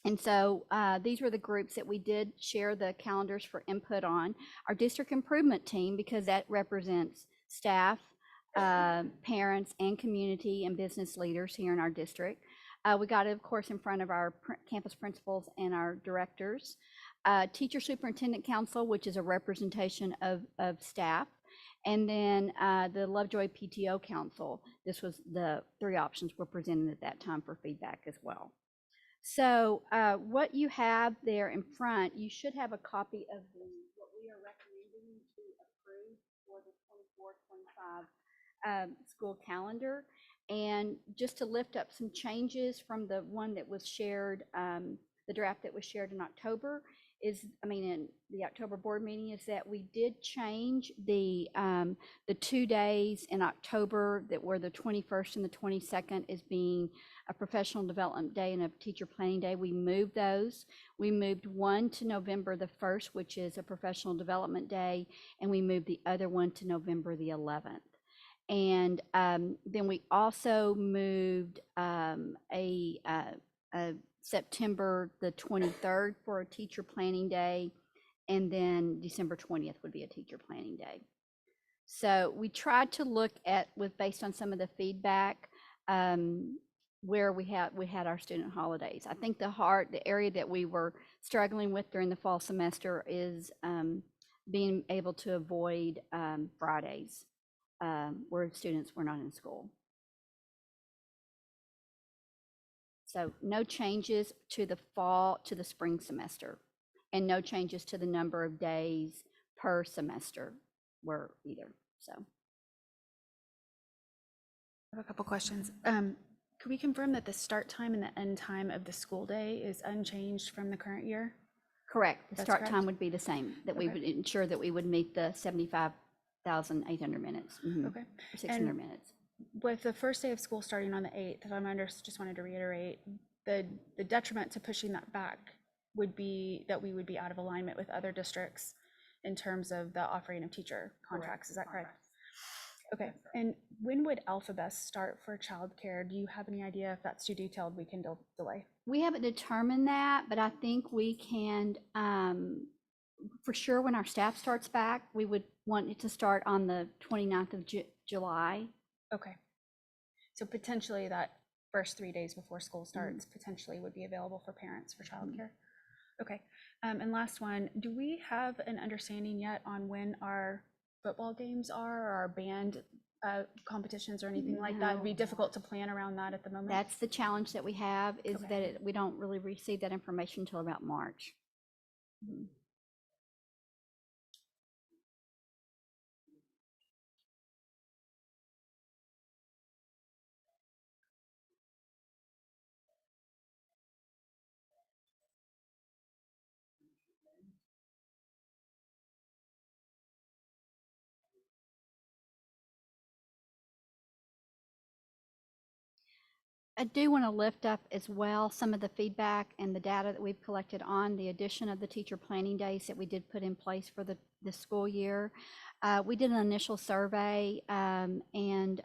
And so these were the groups that we did share the calendars for input on. Our district improvement team, because that represents staff, parents, and community and business leaders here in our district. We got it, of course, in front of our campus principals and our directors. Teacher Superintendent Council, which is a representation of staff, And then the Lovejoy PTO Council, this was the 3 options were presented at that time for feedback as well. So what you have there in front, you should have a copy of what we are recommending to approve for the 24-25 school calendar. And just to lift up some changes from the one that was shared, the draft that was shared in October in the October board meeting, is that we did change the 2 days in October that were the 21st and the 22nd as being a professional development day and a teacher planning day. We moved those. We moved one to November the 1st, which is a professional development day, and we moved the other one to November the 11th. And then we also moved a September the 23rd for a teacher planning day, and then December 20th would be a teacher planning day. So we tried to look at, based on some of the feedback, where we had our student holidays. I think the area that we were struggling with during the fall semester is being able to avoid Fridays where students were not in school. So no changes to the spring semester, and no changes to the number of days per semester were either, so. I have a couple questions. Could we confirm that the start time and the end time of the school day is unchanged from the current year? Correct. The That's start correct? time would be the same, that we Okay. would ensure that we would meet the 75,800 minutes. Okay. Or 600 And minutes. with the first day of school starting on the 8th, if I'm just wanted to reiterate, the detriment to pushing that back would be that we would be out of alignment with other districts in terms of the offering of teacher contracts. Is that correct? Okay. And when would Alphabest start for childcare? Do you have any idea? If that's too detailed, we can delay. We haven't determined that, but I think we can, for sure, when our staff starts back, we would want it to start on the 29th of July. Okay. So potentially that first 3 days before school starts potentially would be available for parents for childcare. Okay. And last one, do we have an understanding yet on when our football games are, or our band competitions or anything like that? It'd be No. difficult to plan around that at the moment. That's the challenge that we have, is Okay. that we don't really receive that information until about March. I do want to lift up as well some of the feedback and the data that we've collected on the addition of the teacher planning days that we did put in place for the school year. We did an initial survey, and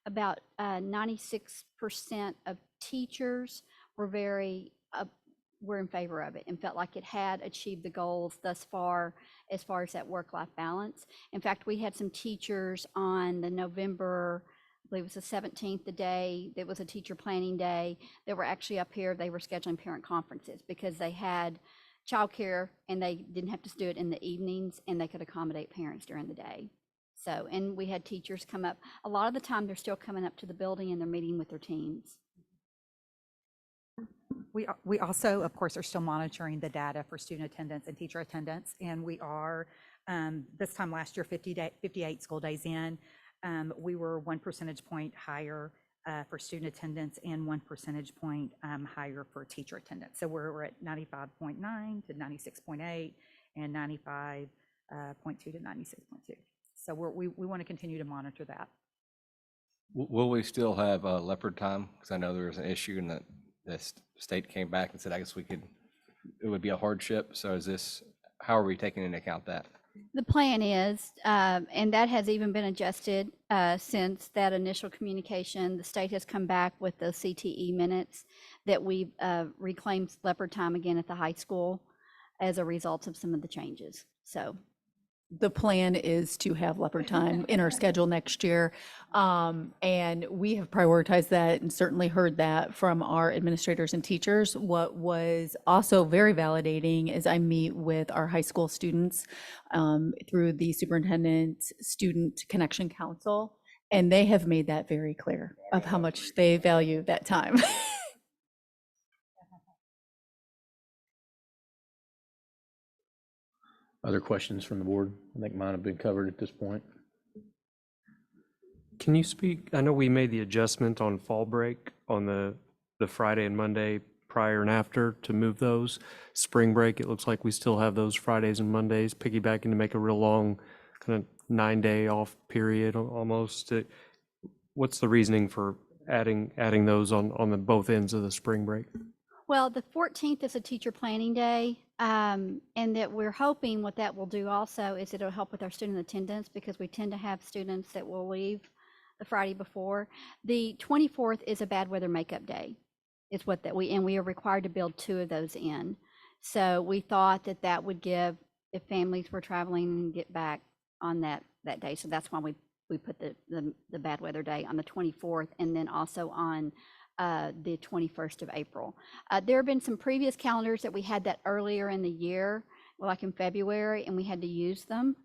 about 96% of teachers were in favor of it and felt like it had achieved the goals thus far as that work-life balance. In fact, we had some teachers on the November, I believe it was the 17th, the day that was a teacher planning day, that were actually up here. They were scheduling parent conferences because they had childcare and they didn't have to do it in the evenings, and they could accommodate parents during the day. So, and we had teachers come up. A lot of the time they're still coming up to the building and they're meeting with their teams. We also, of course, are still monitoring the data for student attendance and teacher attendance. And we are, this time last year, 58 school days in, we were 1 percentage point higher for student attendance and 1 percentage point higher for teacher attendance. So we're at 95.9 to 96.8 and 95.2 to 96.2. So we want to continue to monitor that. Will we still have leopard time? Because I know there was an issue and the state came back and said, I guess it would be a hardship. So how are we taking into account that? The plan is, and that has even been adjusted since that initial communication. The state has come back with the CTE minutes that we've reclaimed leopard time again at the high school as a result of some of the changes. So the plan is to have leopard time in our schedule next year. And we have prioritized that and certainly heard that from our administrators and teachers. What was also very validating is I meet with our high school students through the Superintendent Student Connection Council, and they have made that very clear of how much they value that time. Other questions from the board? I think mine have been covered at this point. Can you speak, I know we made the adjustment on fall break on the Friday and Monday prior and after to move those. Spring break, it looks like we still have those Fridays and Mondays piggybacking to make a real long kind of 9-day off period almost. What's the reasoning for adding those on the both ends of the spring break? Well, the 14th is a teacher planning day, and that we're hoping what that will do also is it'll help with our student attendance because we tend to have students that will leave the Friday before. The 24th is a bad weather makeup day. Is what that we are required to build 2 of those in. So we thought that that would give, if families were traveling and get back on that day. So that's why we put the bad weather day on the 24th and then also on the 21st of April. There have been some previous calendars that we had that earlier in the year, like in February, and we had to use them.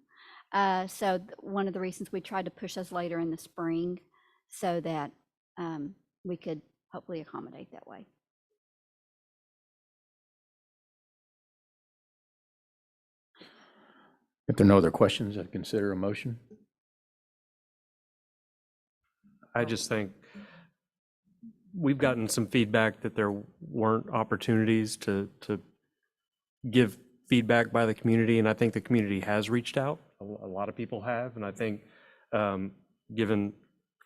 So one of the reasons we tried to push us later in the spring so that we could hopefully accommodate that way. If there are no other questions, I'd consider a motion. I just think we've gotten some feedback that there weren't opportunities to give feedback by the community, and I think the community has reached out. A lot of people have, and I think given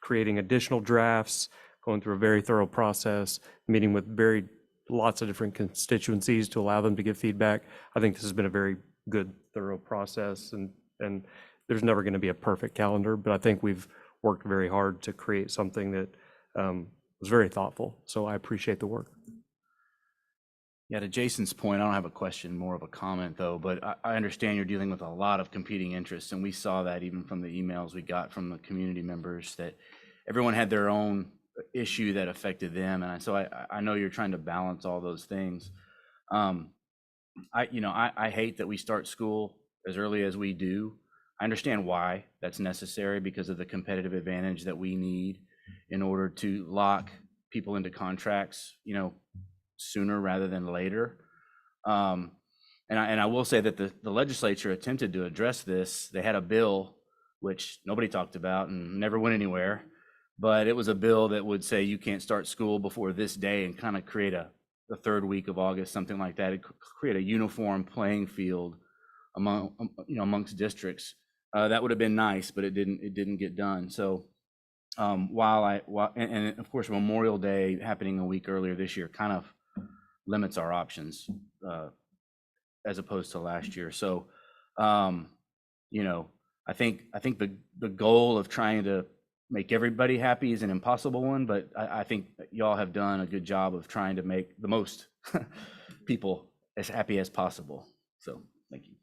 creating additional drafts, going through a very thorough process, meeting with lots of different constituencies to allow them to give feedback, I think this has been a very good, thorough process, and there's never going to be a perfect calendar, but I think we've worked very hard to create something that was very thoughtful. So I appreciate the work. Yeah, to Jason's point, I don't have a question, more of a comment though, but I understand you're dealing with a lot of competing interests, and we saw that even from the emails we got from the community members that everyone had their own issue that affected them, and so I know you're trying to balance all those things. I hate that we start school as early as we do. I understand why that's necessary because of the competitive advantage that we need in order to lock people into contracts, sooner rather than later. And I will say that the legislature attempted to address this. They had a bill which nobody talked about and never went anywhere, but it was a bill that would say you can't start school before this day and kind of create the third week of August, something like that. It create a uniform playing field amongst districts. That would have been nice, but it didn't get done. So and of course Memorial Day happening a week earlier this year kind of limits our options as opposed to last year. So I think the goal of trying to make everybody happy is an impossible one, but I think y'all have done a good job of trying to make the most people as happy as possible. So thank you.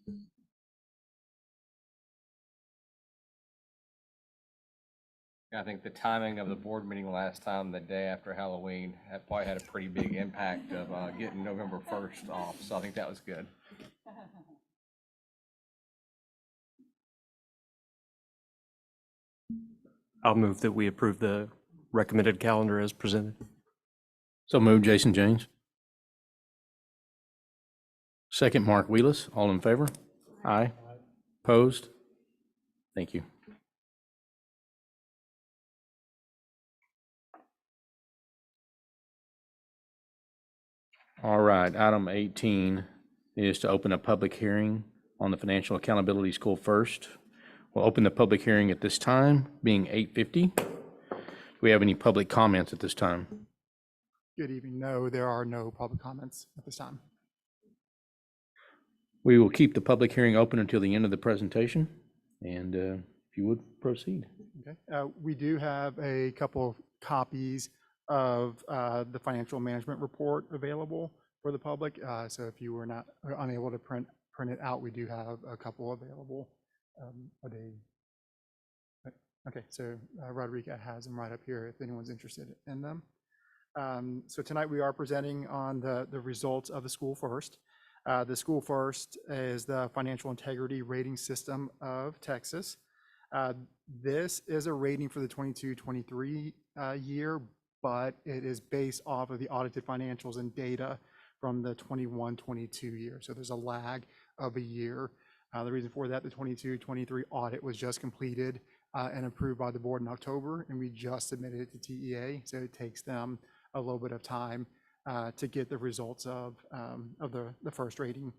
I think the timing of the board meeting last time, the day after Halloween, probably had a pretty big impact of getting November 1st off. So I think that was good. I'll move that we approve the recommended calendar as presented. So moved, Jason James. Second, Mark Wheelis. All in favor? Aye. Opposed? Thank you. All right, item 18 is to open a public hearing on the Financial Accountability School first. We'll open the public hearing at this time, being 8:50. Do we have any public comments at this time? Good evening. No, there are no public comments at this time. We will keep the public hearing open until the end of the presentation, and if you would proceed. Okay. We do have a couple of copies of the financial management report available for the public. So if you were unable to print it out, we do have a couple available Are they? Okay, so Rodriguez has them right up here if anyone's interested in them. So tonight we are presenting on the results of the School First. The School First is the financial integrity rating system of Texas. This is a rating for the 22-23 year, but it is based off of the audited financials and data from the 21-22 year. So there's a lag of a year. The reason for that, the 22-23 audit was just completed and approved by the board in October, and we just submitted it to TEA. So it takes them a little bit of time to get the results of the first rating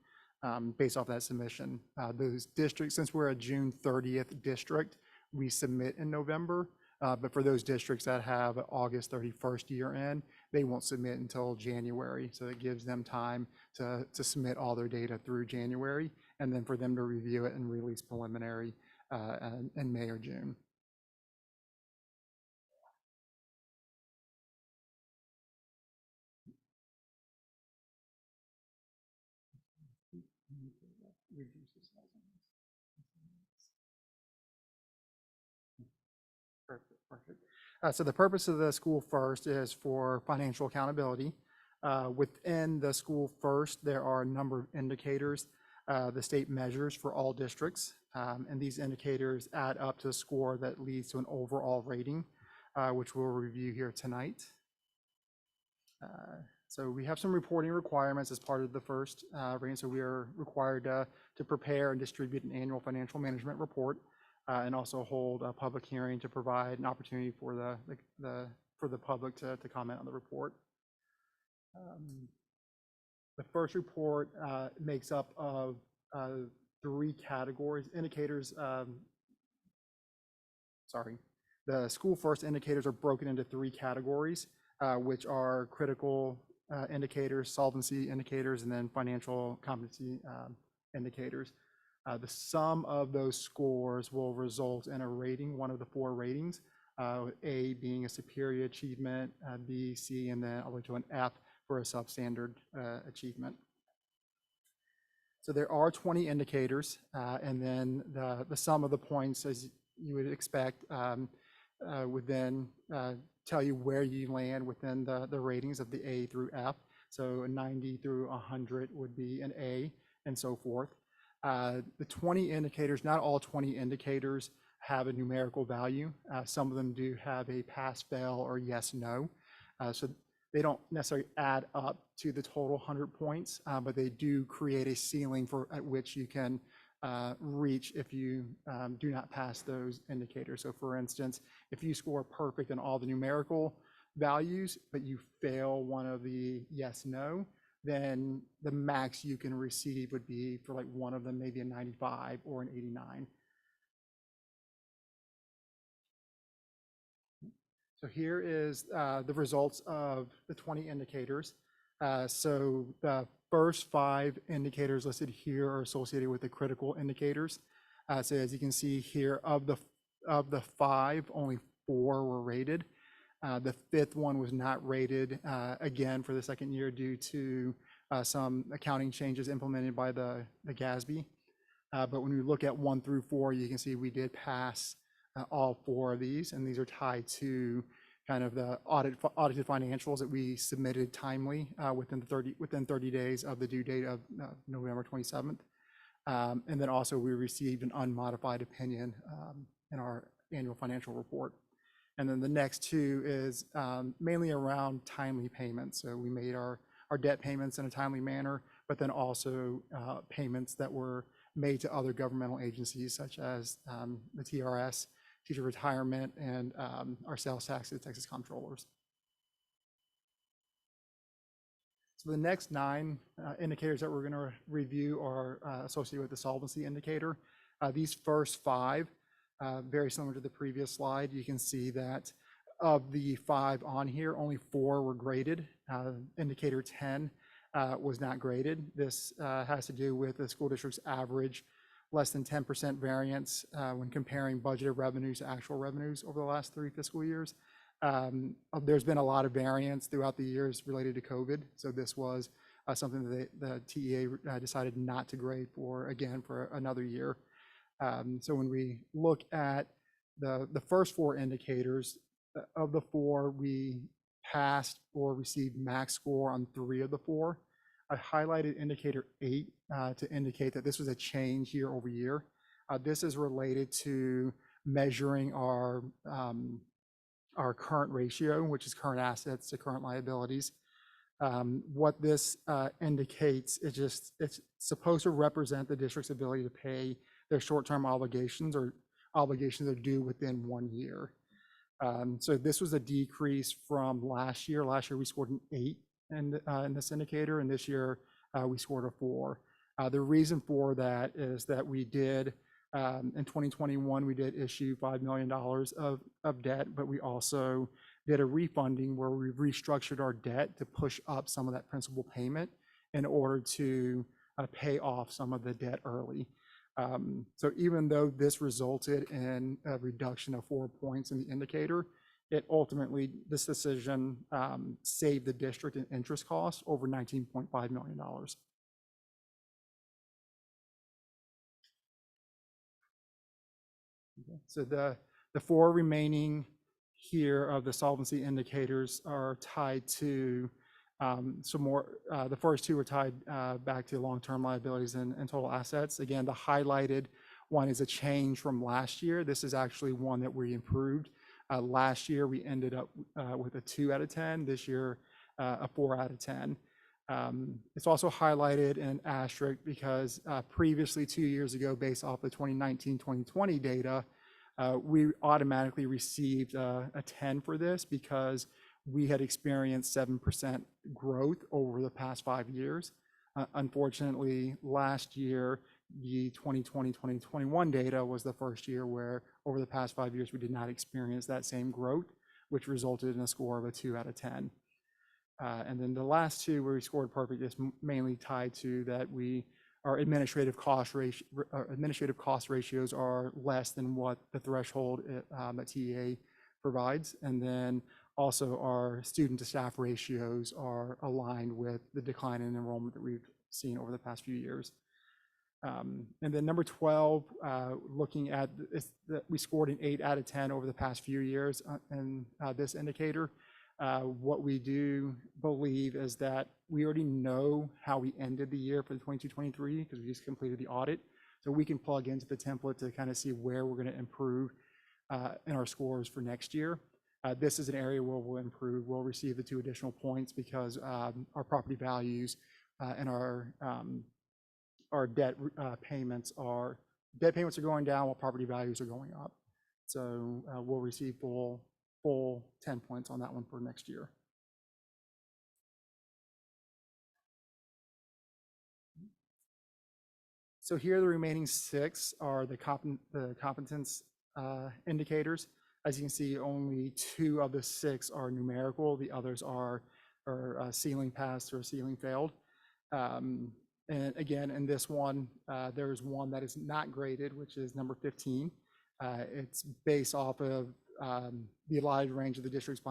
based off that submission. Those districts, since we're a June 30th district, we submit in November. But for those districts that have August 31st year end, they won't submit until January. So it gives them time to submit all their data through January, and then for them to review it and release preliminary in May or June. Perfect. So the purpose of the School First is for financial accountability. Within the School First, there are a number of indicators the state measures for all districts, and these indicators add up to a score that leads to an overall rating, which we'll review here tonight. So we have some reporting requirements as part of the first rating. So we are required to prepare and distribute an annual financial management report, and also hold a public hearing to provide an opportunity for the public to comment on the report. The first report makes up of 3 categories. Indicators, the School First indicators are broken into 3 categories, which are critical indicators, solvency indicators, and then financial competency indicators. The sum of those scores will result in a rating, one of the 4 ratings, A being a superior achievement, B, C, and then all the way to an F for a substandard achievement. So there are 20 indicators, and then the sum of the points, as you would expect, would then tell you where you land within the ratings of the A through F. So a 90 through 100 would be an A, and so forth. The 20 indicators, not all 20 indicators have a numerical value. Some of them do have a pass, fail, or yes, no. So they don't necessarily add up to the total 100 points, but they do create a ceiling at which you can reach if you do not pass those indicators. So for instance, if you score perfect in all the numerical values, but you fail one of the yes, no, then the max you can receive would be for like one of them, maybe a 95 or an 89. So here is the results of the 20 indicators. So the first 5 indicators listed here are associated with the critical indicators. So as you can see here, of the 5, only 4 were rated. The 5th one was not rated, again, for the second year due to some accounting changes implemented by the GASB. But when we look at 1 through 4, you can see we did pass all 4 of these, and these are tied to kind of the audited financials that we submitted timely within 30 days of the due date of November 27th. And then also we received an unmodified opinion in our annual financial report. And then the next 2 is mainly around timely payments. So we made our debt payments in a timely manner, but then also payments that were made to other governmental agencies such as the TRS, teacher retirement, and our sales tax to the Texas Comptrollers. So the next 9 indicators that we're going to review are associated with the solvency indicator. These first 5, very similar to the previous slide, you can see that of the 5 on here, only 4 were graded. Indicator 10 was not graded. This has to do with the school district's average less than 10% variance when comparing budgeted revenues to actual revenues over the last 3 fiscal years. There's been a lot of variance throughout the years related to COVID. So this was something that the TEA decided not to grade for, again, for another year. So when we look at the first four indicators, of the four, we passed or received max score on 3 of the 4. I highlighted indicator 8 to indicate that this was a change year over year. This is related to measuring our current ratio, which is current assets to current liabilities. What this indicates is it's supposed to represent the district's ability to pay their short-term obligations or obligations that are due within 1 year. So this was a decrease from last year. Last year we scored an 8 in this indicator, and this year we scored a 4. The reason for that is that we did, in 2021, we did issue $5 million of debt, but we also did a refunding where we restructured our debt to push up some of that principal payment in order to pay off some of the debt early. So even though this resulted in a reduction of 4 points in the indicator, it ultimately, this decision saved the district in interest costs over $19.5 million. So the 4 remaining here of the solvency indicators are tied to some more. The first 2 are tied back to long-term liabilities and total assets. Again, the highlighted one is a change from last year. This is actually one that we improved. Last year, we ended up with a 2 out of 10. This year, a 4 out of 10. It's also highlighted in asterisk because previously 2 years ago, based off the 2019-2020 data, we automatically received a 10 for this because we had experienced 7% growth over the past 5 years. Unfortunately, last year, the 2020-2021 data was the first year where over the past 5 years, we did not experience that same growth, which resulted in a score of a 2 out of 10. And then the last 2 where we scored perfect is mainly tied to that our administrative cost ratios are less than what the threshold that TEA provides. And then also our student to staff ratios are aligned with the decline in enrollment that we've seen over the past few years. And then number 12, looking at this, we scored an 8 out of 10 over the past few years in this indicator. What we do believe is that we already know how we ended the year for the 22-23 because we just completed the audit. So we can plug into the template to kind of see where we're going to improve in our scores for next year. This is an area where we'll improve. We'll receive the 2 additional points because our property values and our debt payments are going down while property values are going up. So we'll receive full 10 points on that one for next year. So here the remaining 6 are the competence indicators. As you can see, only 2 of the 6 are numerical. The others are ceiling passed or ceiling failed. And again, in this one, there's one that is not graded, which is number 15. It's based off of the allotted range of the district's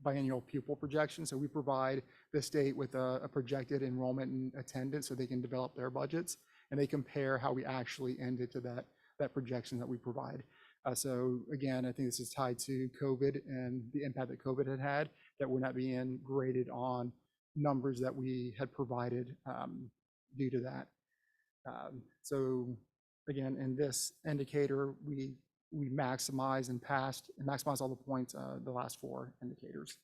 biennial pupil projection. So we provide the state with a projected enrollment and attendance so they can develop their budgets, and they compare how we actually ended to that projection that we provide. So again, I think this is tied to COVID and the impact that COVID had, that we're not being graded on numbers that we had provided due to that. So again, in this indicator, we maximize and maximize all the points, the last 4 indicators.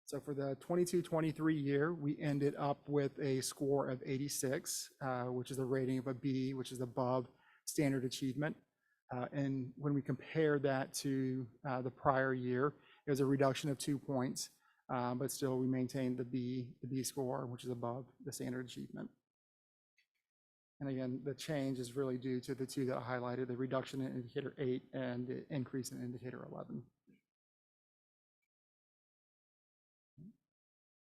So for the 22-23 year, we ended up with a score of 86, which is a rating of a B, which is above standard achievement. And when we compare that to the prior year, it was a reduction of 2 points, but still we maintained the B score, which is above the standard achievement. And again, the change is really due to the 2 that I highlighted, the reduction in indicator 8 and the increase in indicator 11.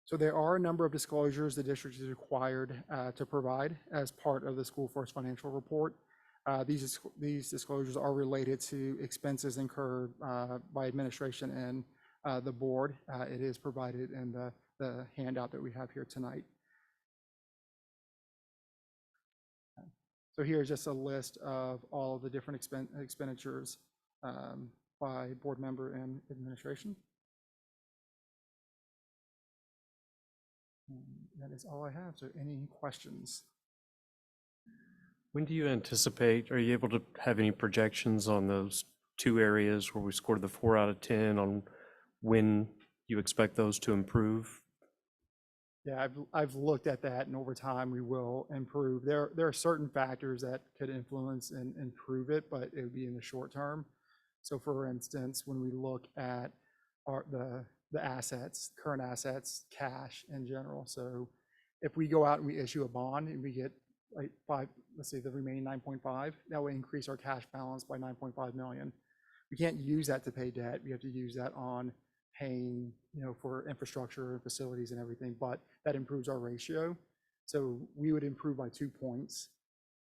So there are a number of disclosures the district is required to provide as part of the School First Financial Report. These disclosures are related to expenses incurred by administration and the board. It is provided in the handout that we have here tonight. So here's just a list of all of the different expenditures by board member and administration. And that is all I have. So any questions? When do you anticipate, are you able to have any projections on those two areas where we scored the 4 out of 10 on when you expect those to improve? Yeah, I've looked at that, and over time we will improve. There are certain factors that could influence and improve it, but it would be in the short term. So for instance, when we look at the assets, current assets, cash in general. So if we go out and we issue a bond and we get like let's say the remaining 9.5, that will increase our cash balance by 9.5 million. We can't use that to pay debt. We have to use that on paying, for infrastructure and facilities and everything, but that improves our ratio. So we would improve by 2 points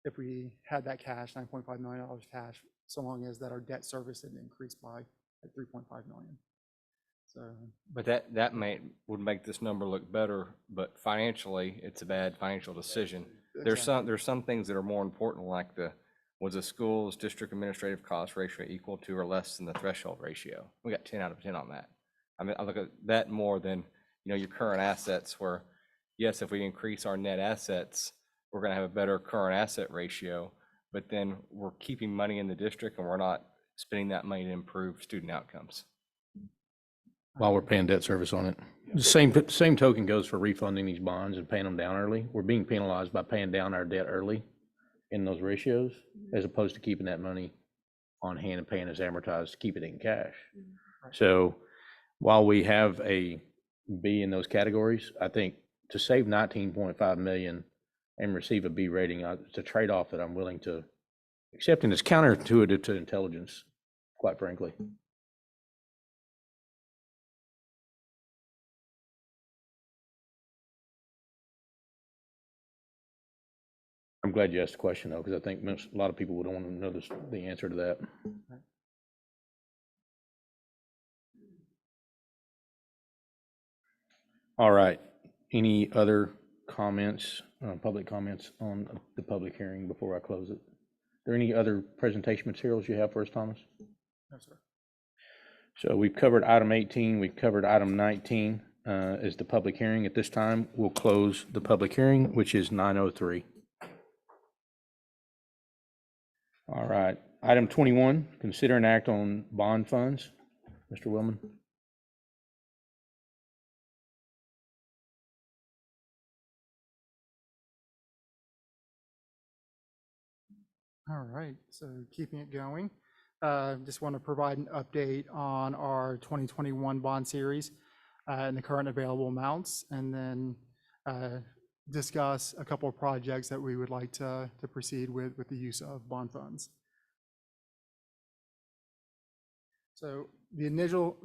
if we had that cash, $9.5 million cash, so long as that our debt service didn't increase by like 3.5 million. So, But that would make this number look better, but financially, it's a bad financial decision. There's some things that are more important, like was the school's district administrative cost ratio equal to or less than the threshold ratio? We got 10 out of 10 on that. I mean, I look at that more than, your current assets, where, yes, if we increase our net assets, we're gonna have a better current asset ratio, but then we're keeping money in the district and we're not spending that money to improve student outcomes. While we're paying debt service on it. The same token goes for refunding these bonds and paying them down early. We're being penalized by paying down our debt early in those ratios, as opposed to keeping that money on hand and paying as amortized to keep it in cash. So while we have a B in those categories, I think to save 19.5 million and receive a B rating, it's a trade-off that I'm willing to accept, and it's counterintuitive to intelligence, quite frankly. I'm glad you asked the question, though, because I think a lot of people would want to know the answer to that. All right. Any other comments, public comments on the public hearing before I close it? Are there any other presentation materials you have for us, Thomas? No, sir. So we've covered item 18. We've covered item 19 as the public hearing. At this time, we'll close the public hearing, which is 9:03. All right. Item 21, consider an act on bond funds. Mr. Willman. All right, so keeping it going. Just want to provide an update on our 2021 bond series and the current available amounts, and then discuss a couple of projects that we would like to proceed with the use of bond funds. So the initial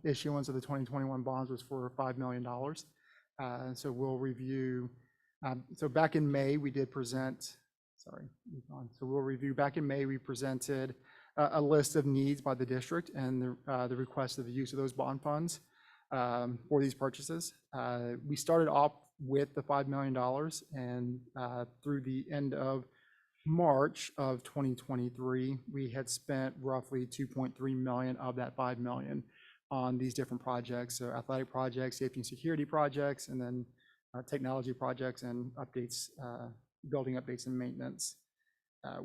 issuance of the 2021 bonds was for $5 million. So we'll review. So back in May, we did present. Sorry, move on. So we'll review. Back in May, we presented a list of needs by the district and the request of the use of those bond funds for these purchases. We started off with the $5 million, and through the end of March of 2023, we had spent roughly 2.3 million of that 5 million on these different projects. So athletic projects, safety and security projects, and then technology projects and updates, building updates and maintenance.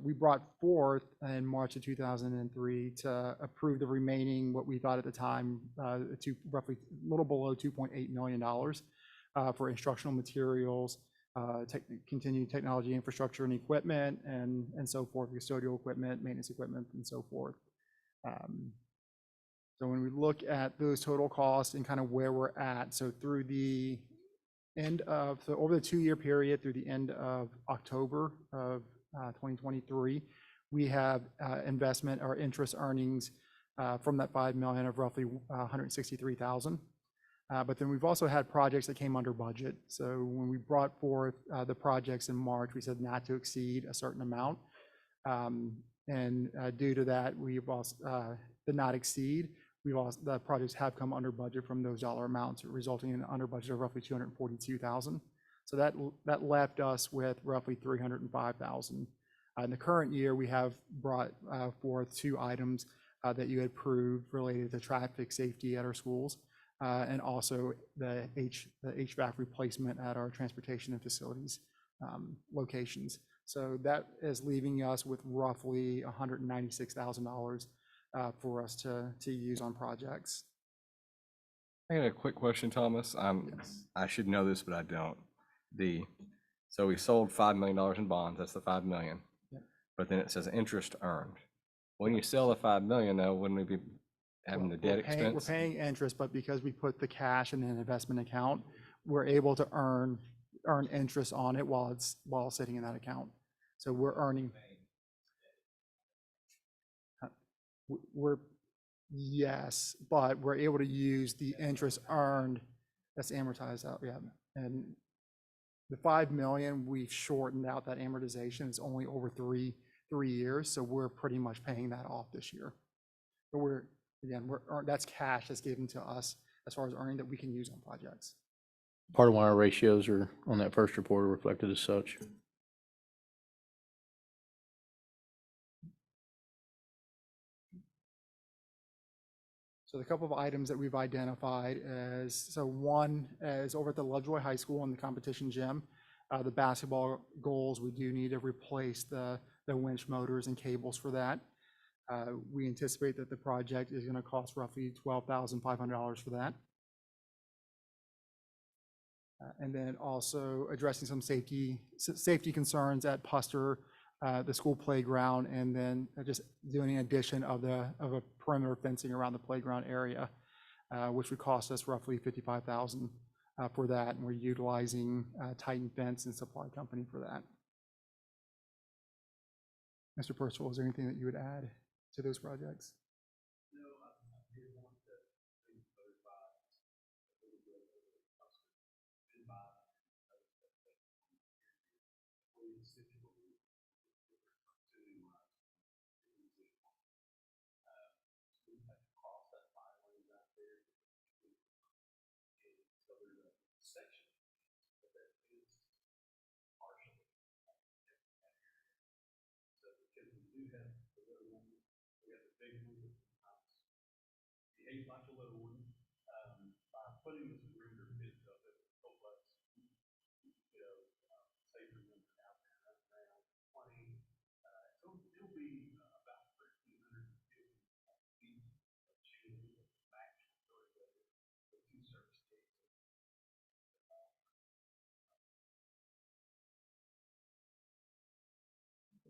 We brought forth in March of 2003 to approve the remaining, what we thought at the time, roughly a little below $2.8 million for instructional materials, continued technology infrastructure and equipment, and so forth, custodial equipment, maintenance equipment, and so forth. So when we look at those total costs and kind of where we're at, so through the end of, so over the 2-year period through the end of October of 2023, we have investment or interest earnings from that 5 million of roughly 163,000. But then we've also had projects that came under budget. So when we brought forth the projects in March, we said not to exceed a certain amount. And due to that, we've also did not exceed. The projects have come under budget from those dollar amounts, resulting in an under budget of roughly 242,000. So that left us with roughly 305,000. In the current year, we have brought forth 2 items that you had approved related to traffic safety at our schools, and also the HVAC replacement at our transportation and facilities locations. So that is leaving us with roughly $196,000 for us to use on projects. I got a quick question, Thomas. Yes. I should know this, but I don't. So we sold $5 million in bonds, that's the 5 million. Yep. But then it says interest earned. When you sell the 5 million though, wouldn't we be having the debt We're expense? paying interest, but because we put the cash in an investment account, we're able to earn interest on it while it's sitting in that account. So we're earning. Yes, but we're able to use the interest earned that's amortized out, yeah. And the 5 million, we've shortened out that amortization. It's only over three years, so we're pretty much paying that off this year. But that's cash that's given to us as far as earning that we can use on projects. Part of why our ratios are on that first report are reflected as such. So the couple of items that we've identified one is over at the Lovejoy High School in the competition gym. The basketball goals, we do need to replace the winch motors and cables for that. We anticipate that the project is going to cost roughly $12,500 for that. And then also addressing some safety concerns at Puster, the school playground, and then just doing an addition of a perimeter fencing around the playground area, which would cost us roughly $55,000 for that. And we're utilizing Titan Fence and Supply Company for that. Mr. Percival, is there anything that you would add to those projects?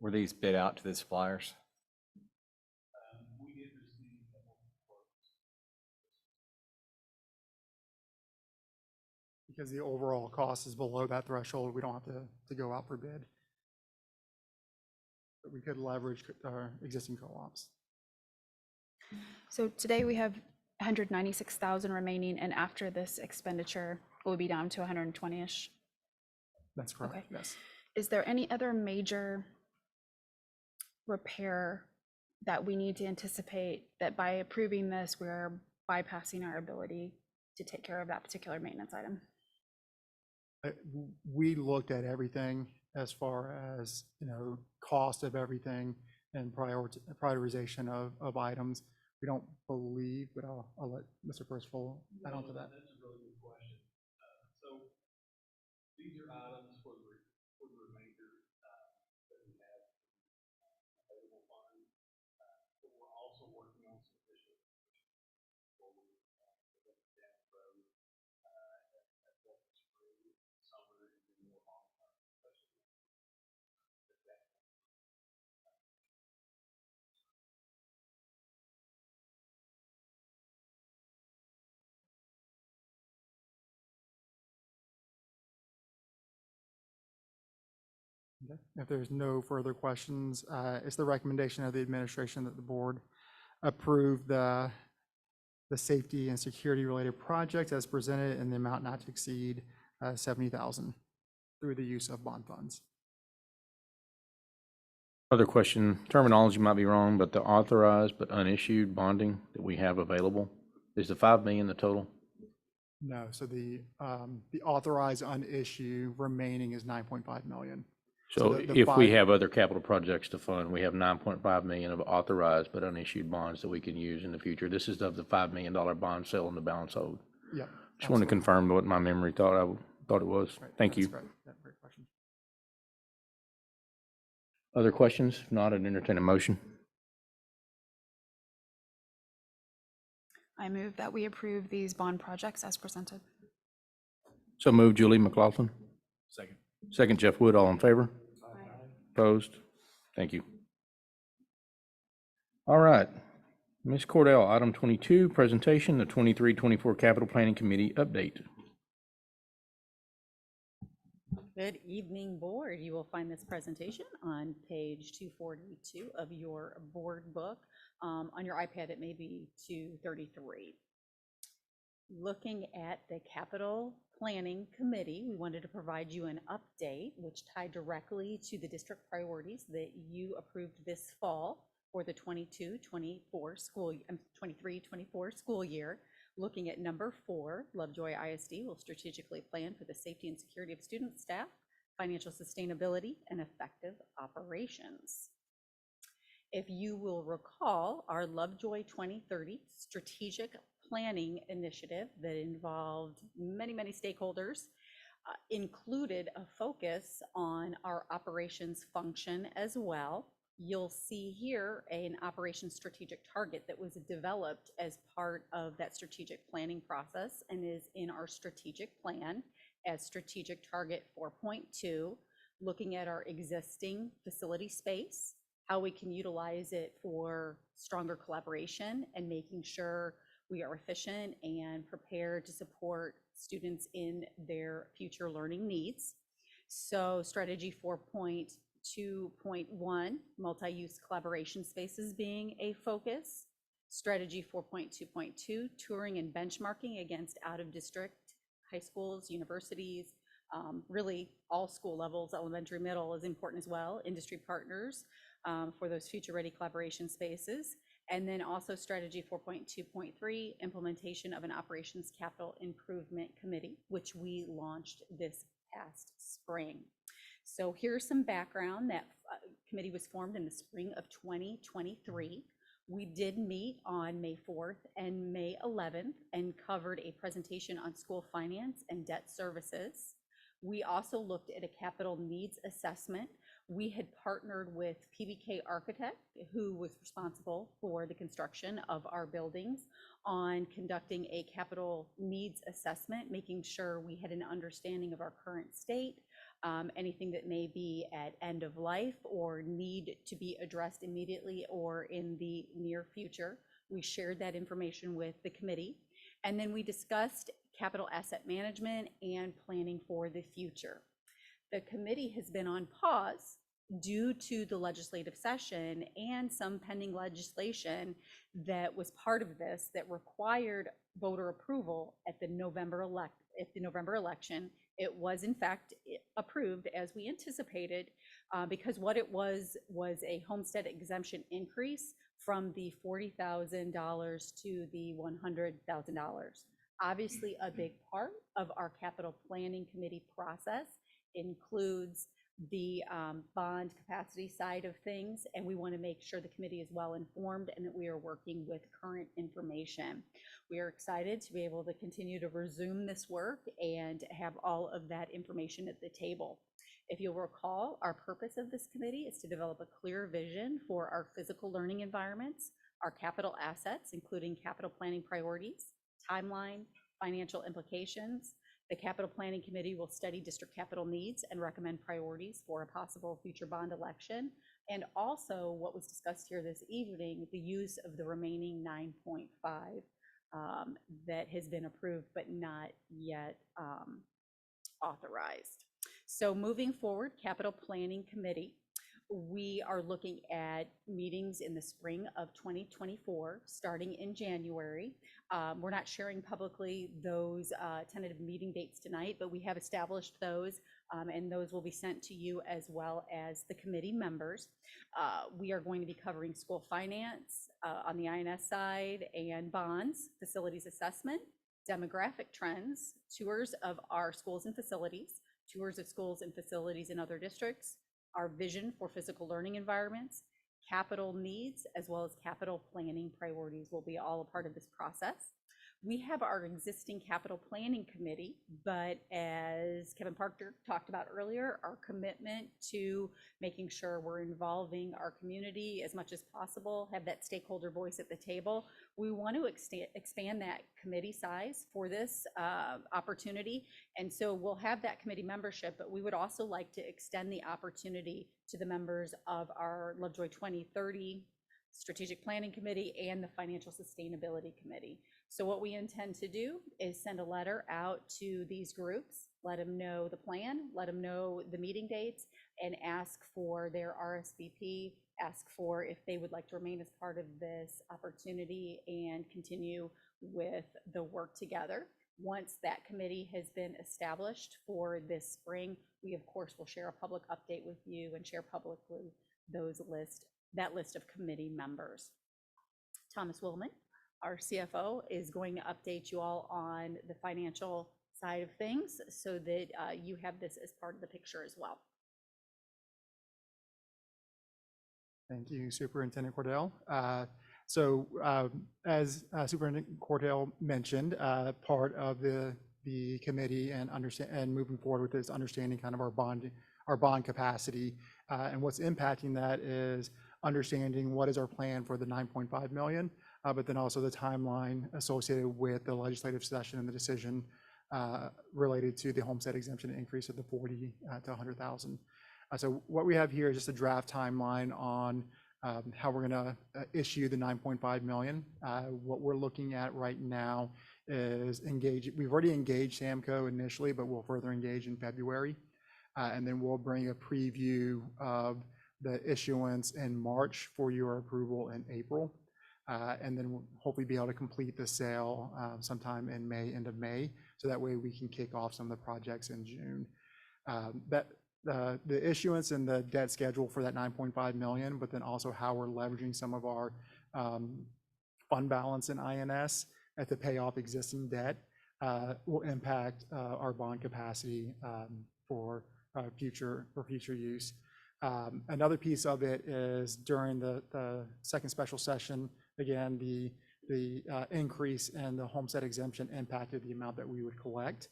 Were these bid out to the suppliers? Because the overall cost is below that threshold, we don't have to go out for bid. But we could leverage our existing co-ops. So today we have 196,000 remaining, and after this expenditure, it will be down to 120-ish. That's correct, Okay. yes. Is there any other major repair that we need to anticipate that by approving this, we're bypassing our ability to take care of that particular maintenance item? We looked at everything as far as, cost of everything and prioritization of items. We don't believe, but I'll let Mr. Percival add on to that. That's a really good question. So these are items for the remainder that we have available funds. But we're also working on some additional forward down the road at what spring, summer, and then more long term, especially that. Okay. If there's no further questions, it's the recommendation of the administration that the board approve the safety and security related projects as presented in the amount not to exceed $70,000 through the use of bond funds. Other question, terminology might be wrong, but the authorized but unissued bonding that we have available, is the 5 million the total? No, so the authorized unissue remaining is 9.5 million. So the if we five- have other capital projects to fund, we have 9.5 million of authorized but unissued bonds that we can use in the future. This is of the $5 million bond sale and the balance hold. Yeah. Just want to confirm what my memory thought it was. Right, Thank that's you. correct. Yeah, great question. Other questions? If not, I'd entertain a motion. I move that we approve these bond projects as presented. So moved, Julie McLaughlin. Second. Second, Jeff Wood. All in favor? Opposed? Thank you. All right. Ms. Cordell, item 22, presentation, the 23-24 Capital Planning Committee update. Good evening, board. You will find this presentation on page 242 of your board book. On your iPad, it may be 233. Looking at the Capital Planning Committee, we wanted to provide you an update which tied directly to the district priorities that you approved this fall for the 23-24 school year. Looking at number 4, Lovejoy ISD will strategically plan for the safety and security of students, staff, financial sustainability, and effective operations. If you will recall, our Lovejoy 2030 strategic planning initiative that involved many stakeholders included a focus on our operations function as well. You'll see here an operations strategic target that was developed as part of that strategic planning process and is in our strategic plan as strategic target 4.2, looking at our existing facility space, how we can utilize it for stronger collaboration and making sure we are efficient and prepared to support students in their future learning needs. So strategy 4.2.1, multi-use collaboration spaces being a focus. Strategy 4.2.2, touring and benchmarking against out-of-district high schools, universities, really all school levels, elementary, middle is important as well, industry partners for those future-ready collaboration spaces. And then also strategy 4.2.3, implementation of an operations capital improvement committee, which we launched this past spring. So here's some background. That committee was formed in the spring of 2023. We did meet on May 4th and May 11th and covered a presentation on school finance and debt services. We also looked at a capital needs assessment. We had partnered with PBK Architect, who was responsible for the construction of our buildings, on conducting a capital needs assessment, making sure we had an understanding of our current state, anything that may be at end of life or need to be addressed immediately or in the near future. We shared that information with the committee. And then we discussed capital asset management and planning for the future. The committee has been on pause due to the legislative session and some pending legislation that was part of this that required voter approval at the November election. It was in fact approved as we anticipated because what it was a homestead exemption increase from the $40,000 to the $100,000. Obviously, a big part of our capital planning committee process includes the bond capacity side of things, and we want to make sure the committee is well informed and that we are working with current information. We are excited to be able to continue to resume this work and have all of that information at the table. If you'll recall, our purpose of this committee is to develop a clear vision for our physical learning environments, our capital assets, including capital planning priorities, timeline, financial implications. The Capital Planning Committee will study district capital needs and recommend priorities for a possible future bond election. And also what was discussed here this evening, the use of the remaining 9.5 that has been approved but not yet authorized. So moving forward, Capital Planning Committee, we are looking at meetings in the spring of 2024, starting in January. We're not sharing publicly those tentative meeting dates tonight, but we have established those, and those will be sent to you as well as the committee members. We are going to be covering school finance on the INS side and bonds, facilities assessment, demographic trends, tours of our schools and facilities, tours of schools and facilities in other districts, our vision for physical learning environments, capital needs, as well as capital planning priorities will be all a part of this process. We have our existing capital planning committee, but as Kevin Parker talked about earlier, our commitment to making sure we're involving our community as much as possible, have that stakeholder voice at the table. We want to expand that committee size for this opportunity. And so we'll have that committee membership, but we would also like to extend the opportunity to the members of our Lovejoy 2030 Strategic Planning Committee and the Financial Sustainability Committee. So what we intend to do is send a letter out to these groups, let them know the plan, let them know the meeting dates, and ask for their RSVP, ask for if they would like to remain as part of this opportunity and continue with the work together. Once that committee has been established for this spring, we of course will share a public update with you and share publicly that list of committee members. Thomas Willman, our CFO, is going to update you all on the financial side of things so that you have this as part of the picture as well. Thank you, Superintendent Cordell. As Superintendent Cordell mentioned, part of the committee and moving forward with this understanding kind of our bond capacity, and what's impacting that is understanding what is our plan for the 9.5 million, but then also the timeline associated with the legislative session and the decision related to the homestead exemption increase of the 40 to 100,000. So what we have here is just a draft timeline on how we're going to issue the 9.5 million. What we're looking at right now is we've already engaged Samco initially, but we'll further engage in February. And then we'll bring a preview of the issuance in March for your approval in April. And then we'll hopefully be able to complete the sale sometime in May, end of May. So that way we can kick off some of the projects in June. The issuance and the debt schedule for that 9.5 million, but then also how we're leveraging some of our fund balance in INS to pay off existing debt will impact our bond capacity for future use. Another piece of it is during the second special session, again, the increase in the homestead exemption impacted the amount that we would collect.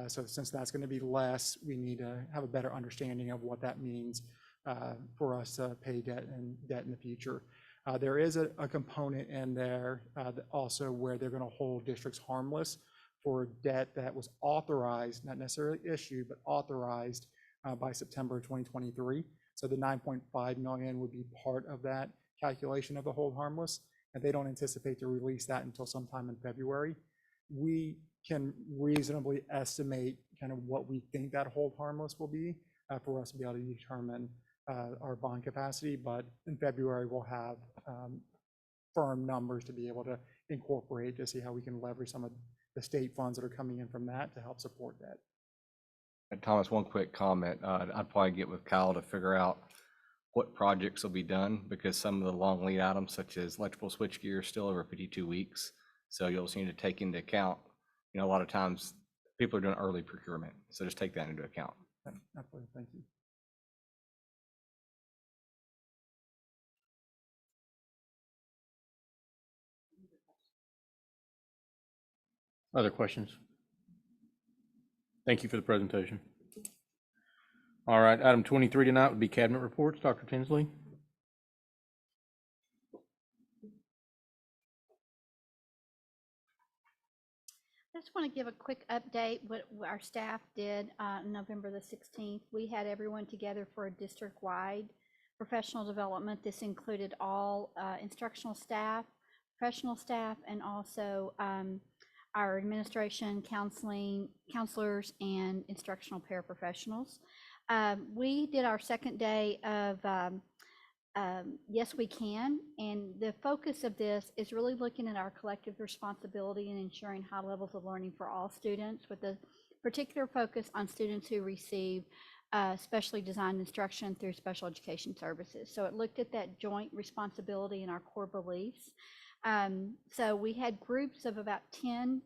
So since that's going to be less, we need to have a better understanding of what that means for us to pay debt in the future. There is a component in there also where they're going to hold districts harmless for debt that was authorized, not necessarily issued, but authorized by September 2023. So the 9.5 million would be part of that calculation of the hold harmless, and they don't anticipate to release that until sometime in February. We can reasonably estimate kind of what we think that hold harmless will be for us to be able to determine our bond capacity, but in February we'll have firm numbers to be able to incorporate to see how we can leverage some of the state funds that are coming in from that to help support that. And Thomas, one quick comment. I'd probably get with Kyle to figure out what projects will be done, because some of the long lead items such as electrical switchgear are still over 52 weeks. So you'll just need to take into account, a lot of times people are doing early procurement. So just take that into account. Absolutely, thank you. Other questions? Thank you for the presentation. All right, item 23 tonight would be cabinet reports. Dr. Tinsley. I just want to give a quick update what our staff did on November the 16th. We had everyone together for a district-wide professional development. This included all instructional staff, professional staff, and also our administration, counselors, and instructional paraprofessionals. We did our second day of Yes We Can, and the focus of this is really looking at our collective responsibility and ensuring high levels of learning for all students, with a particular focus on students who receive specially designed instruction through special education services. So it looked at that joint responsibility and our core beliefs. So we had groups of about 10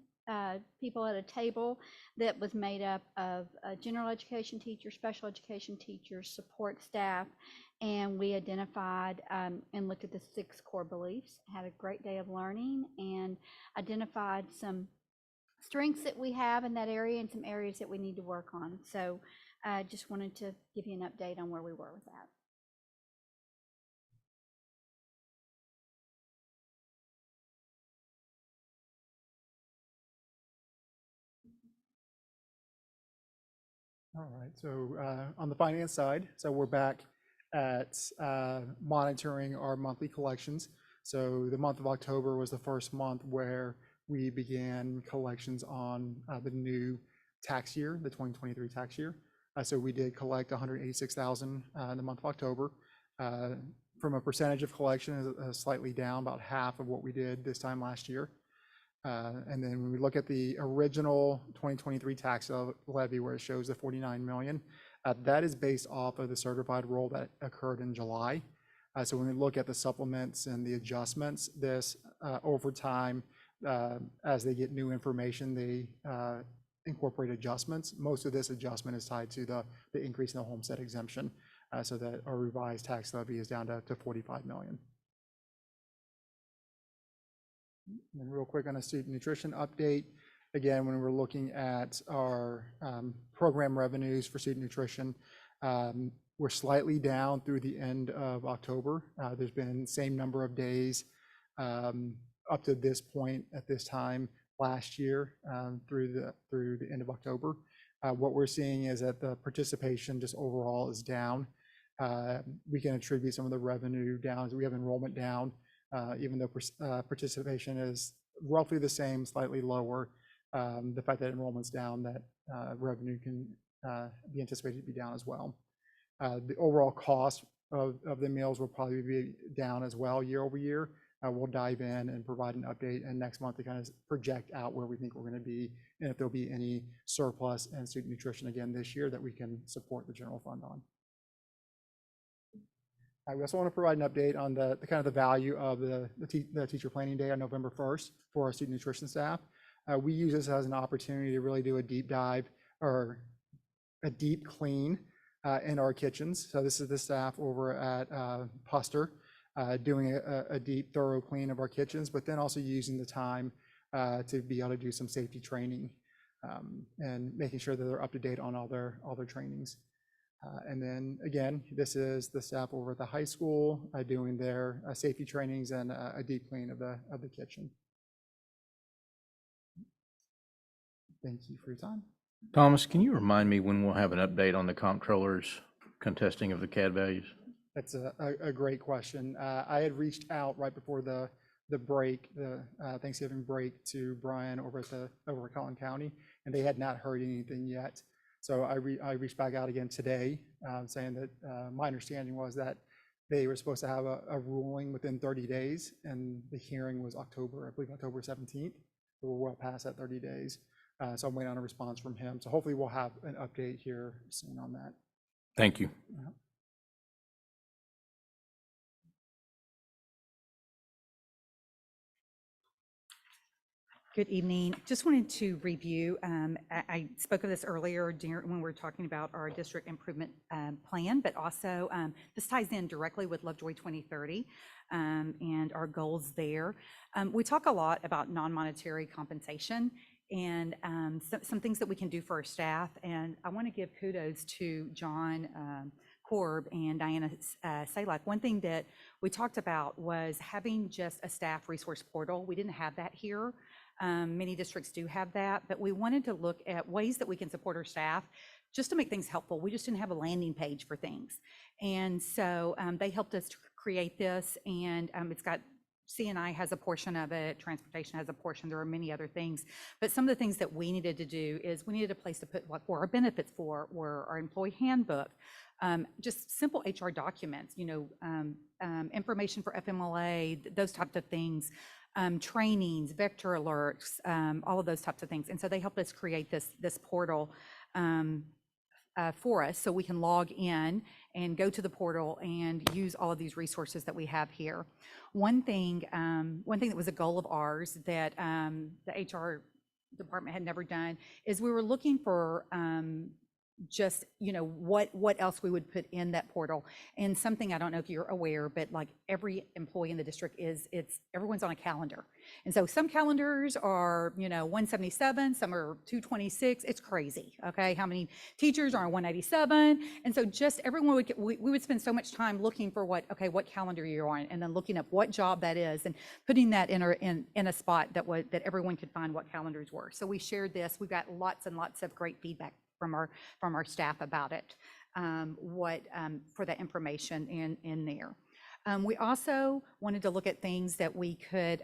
people at a table that was made up of general education teachers, special education teachers, support staff, and we identified and looked at the 6 core beliefs, had a great day of learning, and identified some strengths that we have in that area and some areas that we need to work on. So I just wanted to give you an update on where we were with that. All right, so on the finance side, so we're back at monitoring our monthly collections. So the month of October was the first month where we began collections on the new tax year, the 2023 tax year. So we did collect 186,000 in the month of October. From a percentage of collection, slightly down, about half of what we did this time last year. And then when we look at the original 2023 tax levy where it shows the 49 million, that is based off of the certified roll that occurred in July. So when we look at the supplements and the adjustments, this over time, as they get new information, they incorporate adjustments. Most of this adjustment is tied to the increase in the homestead exemption, so that our revised tax levy is down to 45 million. And then real quick on a student nutrition update, again, when we're looking at our program revenues for student nutrition, we're slightly down through the end of October. There's been same number of days up to this point at this time last year through the end of October. What we're seeing is that the participation just overall is down. We can attribute some of the revenue down. We have enrollment down. Even though participation is roughly the same, slightly lower, the fact that enrollment's down, that revenue can be anticipated to be down as well. The overall cost of the meals will probably be down as well year over year. We'll dive in and provide an update and next month to kind of project out where we think we're going to be and if there'll be any surplus in student nutrition again this year that we can support the general fund on. We also want to provide an update on the kind of the value of the teacher planning day on November 1st for our student nutrition staff. We use this as an opportunity to really do a deep dive or a deep clean in our kitchens. So this is the staff over at Puster doing a deep, thorough clean of our kitchens, but then also using the time to be able to do some safety training and making sure that they're up to date on all their trainings. And then again, this is the staff over at the high school doing their safety trainings and a deep clean of the kitchen. Thank you for your time. Thomas, can you remind me when we'll have an update on the comptroller's contesting of the CAD values? That's a great question. I had reached out right before the break, the Thanksgiving break, to Brian over at Collin County, and they had not heard anything yet. So I reached back out again today, saying that my understanding was that they were supposed to have a ruling within 30 days, and the hearing was October 17th. So we're well past that 30 days. So I'm waiting on a response from him. So hopefully we'll have an update here soon on that. Thank you. Good evening. Just wanted to review, I spoke of this earlier when we were talking about our district improvement plan, but also this ties in directly with Lovejoy 2030 and our goals there. We talk a lot about non-monetary compensation and some things that we can do for our staff. And I want to give kudos to John Korb and Diana Salak. One thing that we talked about was having just a staff resource portal. We didn't have that here. Many districts do have that, but we wanted to look at ways that we can support our staff just to make things helpful. We just didn't have a landing page for things. And so they helped us to create this, and it's got C&I has a portion of it, transportation has a portion, there are many other things. But some of the things that we needed to do is we needed a place to put what were our benefits were our employee handbook, just simple HR documents, information for FMLA, those types of things. Trainings, vector alerts, all of those types of things. And so they helped us create this portal for us so we can log in and go to the portal and use all of these resources that we have here. One thing that was a goal of ours that the HR department had never done, is we were looking for just, what else we would put in that portal. And something, I don't know if you're aware, but like every employee in the district everyone's on a calendar. And so some calendars are, 177, some are 226. It's crazy, okay? How many teachers are on 187? And so just everyone we would spend so much time looking for what calendar you're on, and then looking up what job that is and putting that in a spot that everyone could find what calendars were. So we shared this. We got lots and lots of great feedback from our staff about it, for that information in there. We also wanted to look at things that we could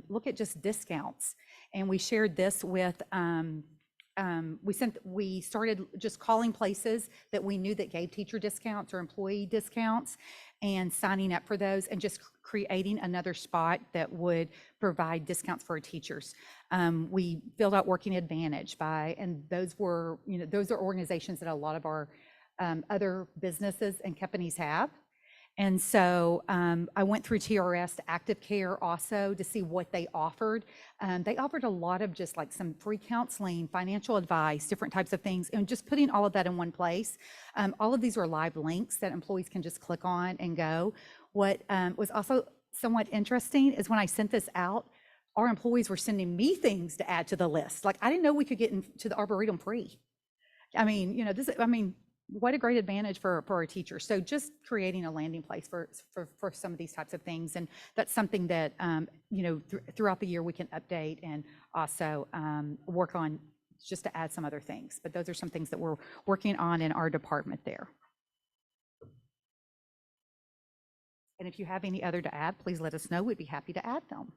look at, just discounts, and we shared this with. We started just calling places that we knew that gave teacher discounts or employee discounts, and signing up for those, and just creating another spot that would provide discounts for our teachers. We filled out Working Advantage and those were, those are organizations that a lot of our other businesses and companies have. And so I went through TRS to Active Care also to see what they offered. They offered a lot of just like some free counseling, financial advice, different types of things, and just putting all of that in one place. All of these were live links that employees can just click on and go. What was also somewhat interesting is when I sent this out, our employees were sending me things to add to the list. Like, I didn't know we could get into the Arboretum free. I mean, what a great advantage for our teachers. So just creating a landing place for some of these types of things. And that's something that, throughout the year we can update and also work on, just to add some other things. But those are some things that we're working on in our department there. And if you have any other to add, please let us know. We'd be happy to add them.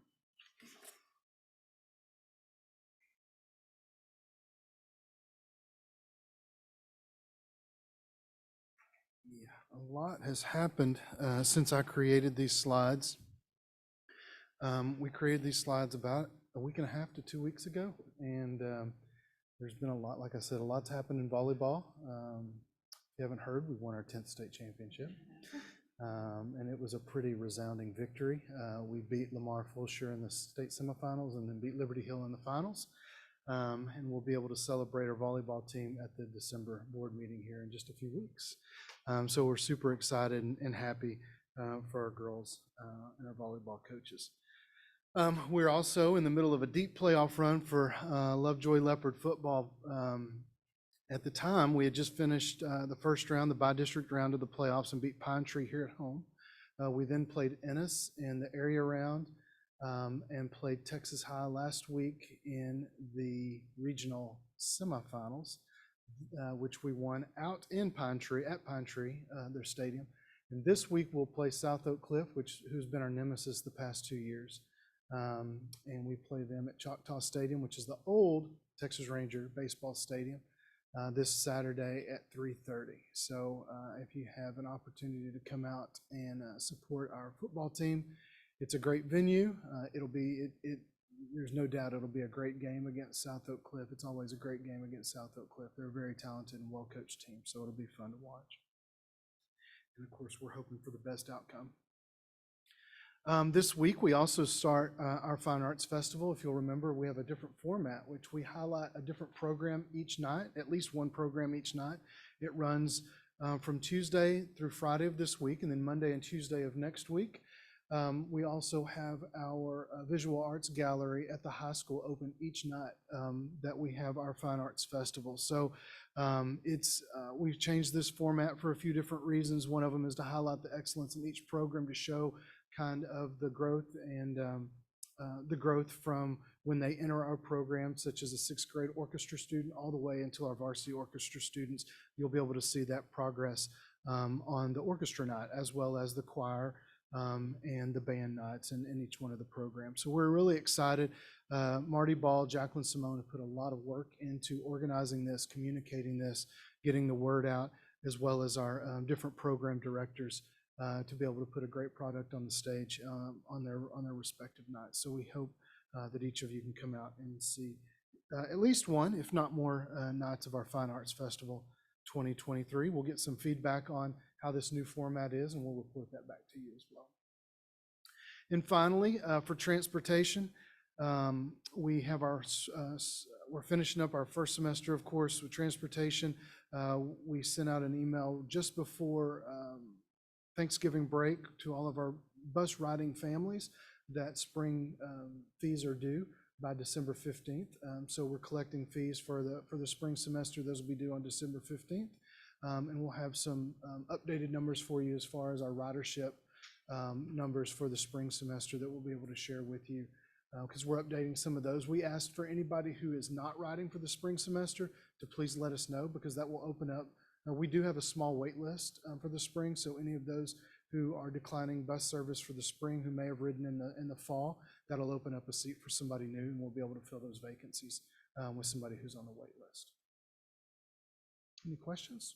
Yeah, a lot has happened since I created these slides. We created these slides about a week and a half to 2 weeks ago, and there's been a lot, like I said, a lot's happened in volleyball. If you haven't heard, we won our 10th state championship, and it was a pretty resounding victory. We beat Lamar Fulshire in the state semifinals and then beat Liberty Hill in the finals. And we'll be able to celebrate our volleyball team at the December board meeting here in just a few weeks. So we're super excited and happy for our girls and our volleyball coaches. We're also in the middle of a deep playoff run for Lovejoy Leopard football. At the time, we had just finished the first round, the by-district round of the playoffs, and beat Pine Tree here at home. We then played Ennis in the area round, and played Texas High last week in the regional semifinals, which we won out in Pine Tree, their stadium. And this week we'll play South Oak Cliff, who's been our nemesis the past 2 years. And we play them at Choctaw Stadium, which is the old Texas Ranger baseball stadium, this Saturday at 3:30. So if you have an opportunity to come out and support our football team, it's a great venue. There's no doubt it'll be a great game against South Oak Cliff. It's always a great game against South Oak Cliff. They're a very talented and well-coached team, so it'll be fun to watch. And of course, we're hoping for the best outcome. This week, we also start our Fine Arts Festival. If you'll remember, we have a different format, which we highlight a different program each night, at least one program each night. It runs from Tuesday through Friday of this week, and then Monday and Tuesday of next week. We also have our visual arts gallery at the high school open each night that we have our Fine Arts Festival. So we've changed this format for a few different reasons. One of them is to highlight the excellence in each program, to show kind of the growth and the growth from when they enter our program, such as a 6th grade orchestra student, all the way into our varsity orchestra students. You'll be able to see that progress on the orchestra night, as well as the choir and the band nights in each one of the programs. So we're really excited. Marty Ball, Jacqueline Simone have put a lot of work into organizing this, communicating this, getting the word out, as well as our different program directors to be able to put a great product on the stage on their respective nights. So we hope that each of you can come out and see at least one, if not more, nights of our Fine Arts Festival 2023. We'll get some feedback on how this new format is, and we'll report that back to you as well. And finally, for transportation, We have we're finishing up our first semester, of course, with transportation. We sent out an email just before Thanksgiving break to all of our bus riding families that spring fees are due by December 15th. So we're collecting fees for the spring semester. Those will be due on December 15th. And we'll have some updated numbers for you as far as our ridership numbers for the spring semester that we'll be able to share with you, because we're updating some of those. We asked for anybody who is not riding for the spring semester to please let us know, because that will open up. We do have a small wait list for the spring, so any of those who are declining bus service for the spring who may have ridden in the fall, that'll open up a seat for somebody new, and we'll be able to fill those vacancies with somebody who's on the wait list. Any questions?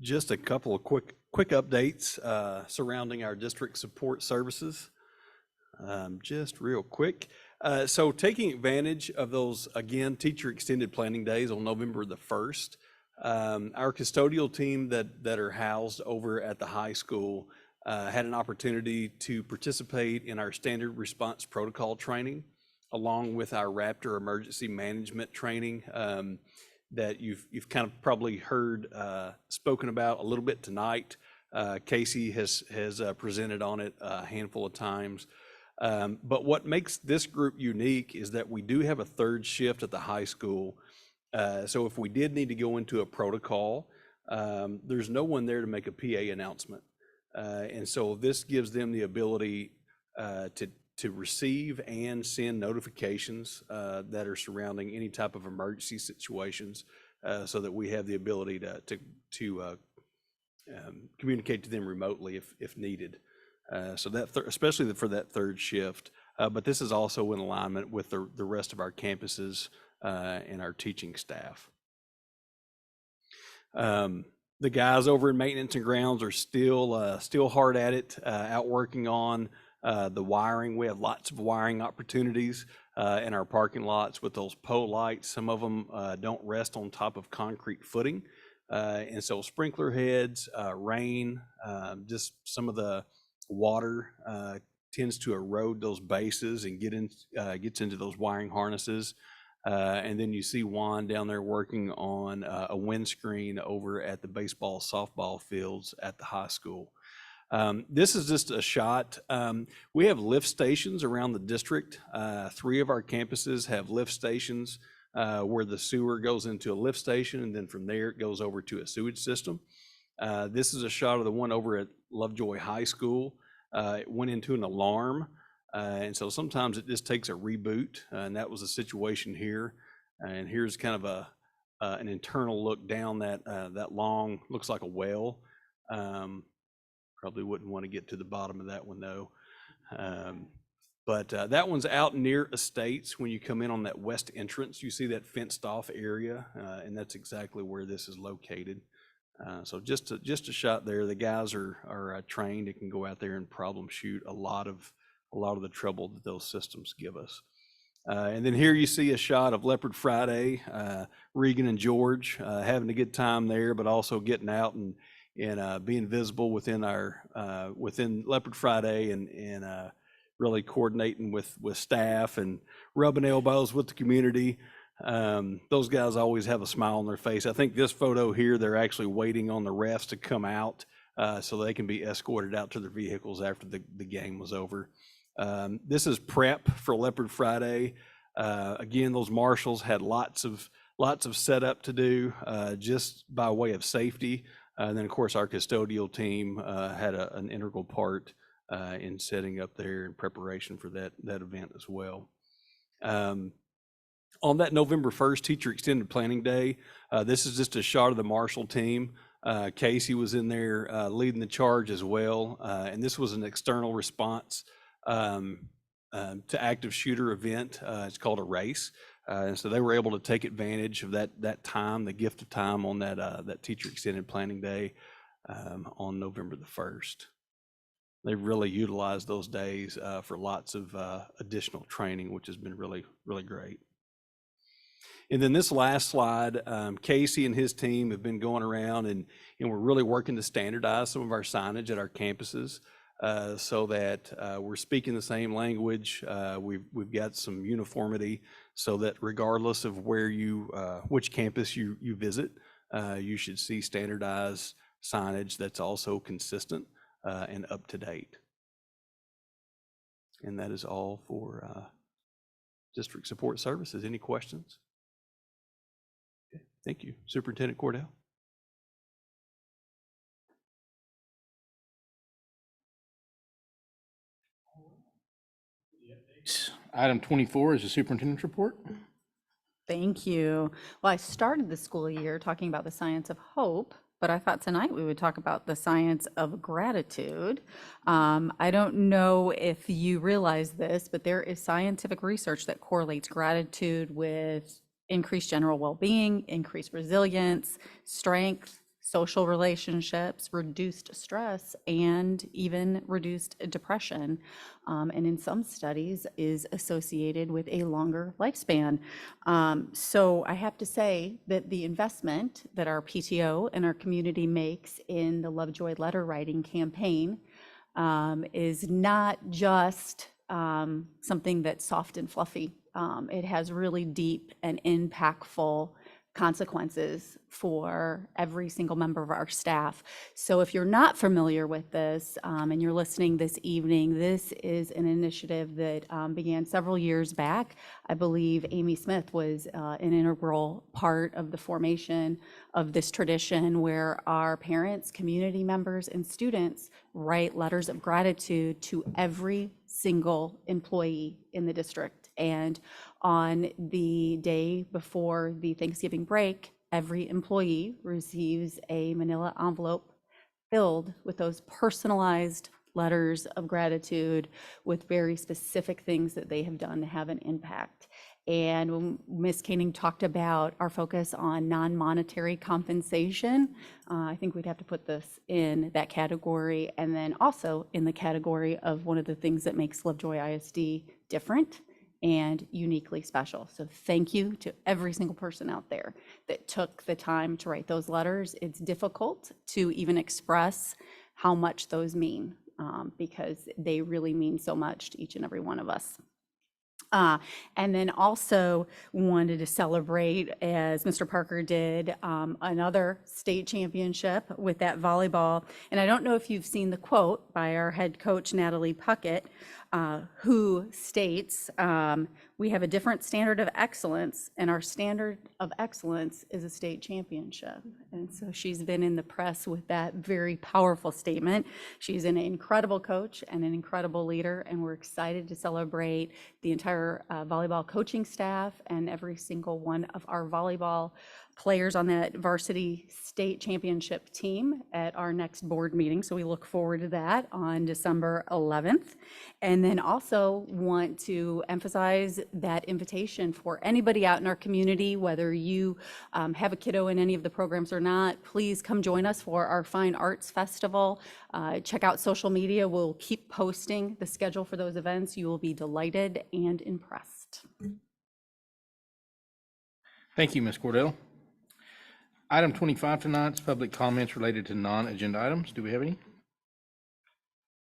Just a couple of quick updates surrounding our district support services. Just real quick. So taking advantage of those, again, teacher extended planning days on November the 1st, our custodial team that are housed over at the high school had an opportunity to participate in our standard response protocol training, along with our Raptor emergency management training that you've kind of probably heard spoken about a little bit tonight. Casey has presented on it a handful of times. But what makes this group unique is that we do have a third shift at the high school. So if we did need to go into a protocol, there's no one there to make a PA announcement. And so this gives them the ability to receive and send notifications that are surrounding any type of emergency situations, so that we have the ability to communicate to them remotely if needed. So that especially for that third shift, but this is also in alignment with the rest of our campuses and our teaching staff. The guys over in maintenance and grounds are still hard at it, out working on the wiring. We have lots of wiring opportunities in our parking lots with those pole lights. Some of them don't rest on top of concrete footing, and so sprinkler heads, rain, just some of the water tends to erode those bases and gets into those wiring harnesses. And then you see Juan down there working on a windscreen over at the baseball, softball fields at the high school. This is just a shot. We have lift stations around the district. 3 of our campuses have lift stations where the sewer goes into a lift station, and then from there it goes over to a sewage system. This is a shot of the one over at Lovejoy High School. It went into an alarm, and so sometimes it just takes a reboot, and that was the situation here. And here's kind of an internal look down that long, looks like a well. Probably wouldn't want to get to the bottom of that one though. But that one's out near Estates. When you come in on that west entrance, you see that fenced off area, and that's exactly where this is located. So just a shot there. The guys are trained and can go out there and problem shoot a lot of the trouble that those systems give us. And then here you see a shot of Leopard Friday, Regan and George having a good time there, but also getting out and being visible within Leopard Friday and really coordinating with staff and rubbing elbows with the community. Those guys always have a smile on their face. I think this photo here, they're actually waiting on the refs to come out so they can be escorted out to their vehicles after the game was over. This is prep for Leopard Friday. Again, those marshals had lots of setup to do just by way of safety. And then, of course, our custodial team had an integral part in setting up there in preparation for that event as well. On that November 1st Teacher Extended Planning Day, this is just a shot of the Marshall team. Casey was in there leading the charge as well. And this was an external response to active shooter event. It's called a race. And so they were able to take advantage of that time, the gift of time on that Teacher Extended Planning Day on November the 1st. They really utilized those days for lots of additional training, which has been really, really great. And then this last slide, Casey and his team have been going around and we're really working to standardize some of our signage at our campuses so that we're speaking the same language. We've got some uniformity so that regardless of where which campus you visit, you should see standardized signage that's also consistent and up to date. And that is all for district support services. Any questions? Okay, thank you. Superintendent Cordell. Item 24 is the superintendent's report. Thank you. Well, I started the school year talking about the science of hope, but I thought tonight we would talk about the science of gratitude. I don't know if you realize this, but there is scientific research that correlates gratitude with increased general well-being, increased resilience, strength, social relationships, reduced stress, and even reduced depression. And in some studies is associated with a longer lifespan. So I have to say that the investment that our PTO and our community makes in the Lovejoy letter writing campaign is not just something that's soft and fluffy. It has really deep and impactful consequences for every single member of our staff. So if you're not familiar with this and you're listening this evening, this is an initiative that began several years back. I believe Amy Smith was an integral part of the formation of this tradition where our parents, community members, and students write letters of gratitude to every single employee in the district. And on the day before the Thanksgiving break, every employee receives a manila envelope filled with those personalized letters of gratitude with very specific things that they have done to have an impact. And when Ms. Koenig talked about our focus on non-monetary compensation, I think we'd have to put this in that category, and then also in the category of one of the things that makes Lovejoy ISD different and uniquely special. So thank you to every single person out there that took the time to write those letters. It's difficult to even express how much those mean because they really mean so much to each and every one of us. And then also wanted to celebrate, as Mr. Parker did, another state championship with that volleyball. And I don't know if you've seen the quote by our head coach, Natalie Puckett, who states, we have a different standard of excellence, and our standard of excellence is a state championship. And so she's been in the press with that very powerful statement. She's an incredible coach and an incredible leader, and we're excited to celebrate the entire volleyball coaching staff and every single one of our volleyball players on that varsity state championship team at our next board meeting. So we look forward to that on December 11th. And then also want to emphasize that invitation for anybody out in our community, whether you have a kiddo in any of the programs or not, please come join us for our Fine Arts Festival. Check out social media. We'll keep posting the schedule for those events. You will be delighted and impressed. Thank you, Ms. Cordell. Item 25 tonight is public comments related to non-agenda items. Do we have any?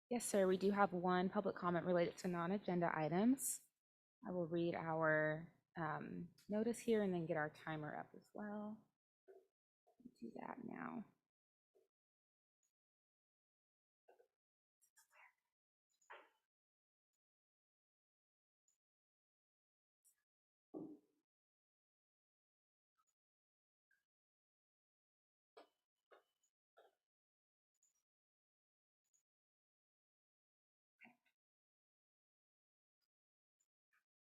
Yes, sir. We do have one public comment related to non-agenda items. I will read our notice here and then get our timer up as well. Do that now.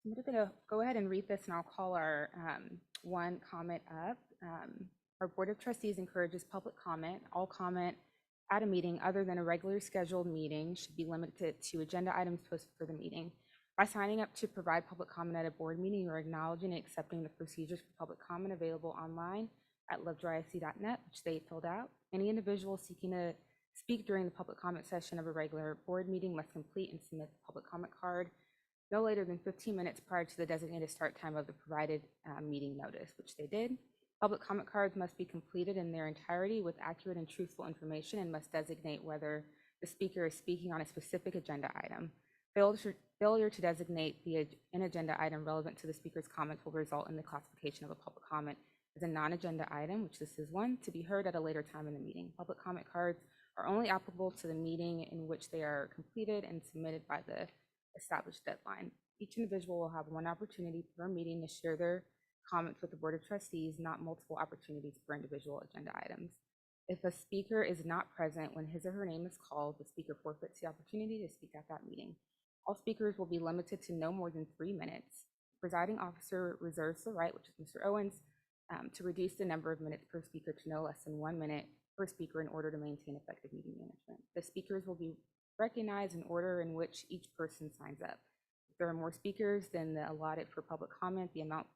I'm going to go ahead and read this, and I'll call our one comment up. Our Board of Trustees encourages public comment. All comment at a meeting other than a regularly scheduled meeting should be limited to agenda items posted for the meeting. By signing up to provide public comment at a board meeting, you are acknowledging and accepting the procedures for public comment available online at lovejoysc.net, which they filled out. Any individual seeking to speak during the public comment session of a regular board meeting must complete and submit the public comment card no later than 15 minutes prior to the designated start time of the provided meeting notice, which they did. Public comment cards must be completed in their entirety with accurate and truthful information and must designate whether the speaker is speaking on a specific agenda item. Failure to designate an agenda item relevant to the speaker's comments will result in the classification of a public comment as a non-agenda item, which this is one, to be heard at a later time in the meeting. Public comment cards are only applicable to the meeting in which they are completed and submitted by the established deadline. Each individual will have one opportunity per meeting to share their comments with the Board of Trustees, not multiple opportunities per individual agenda items. If a speaker is not present when his or her name is called, the speaker forfeits the opportunity to speak at that meeting. All speakers will be limited to no more than 3 minutes. The presiding officer reserves the right, which is Mr. Owens, to reduce the number of minutes per speaker to no less than 1 minute per speaker in order to maintain effective meeting management. The speakers will be recognized in order in which each person signs up. If there are more speakers than the allotted for public comment, the amount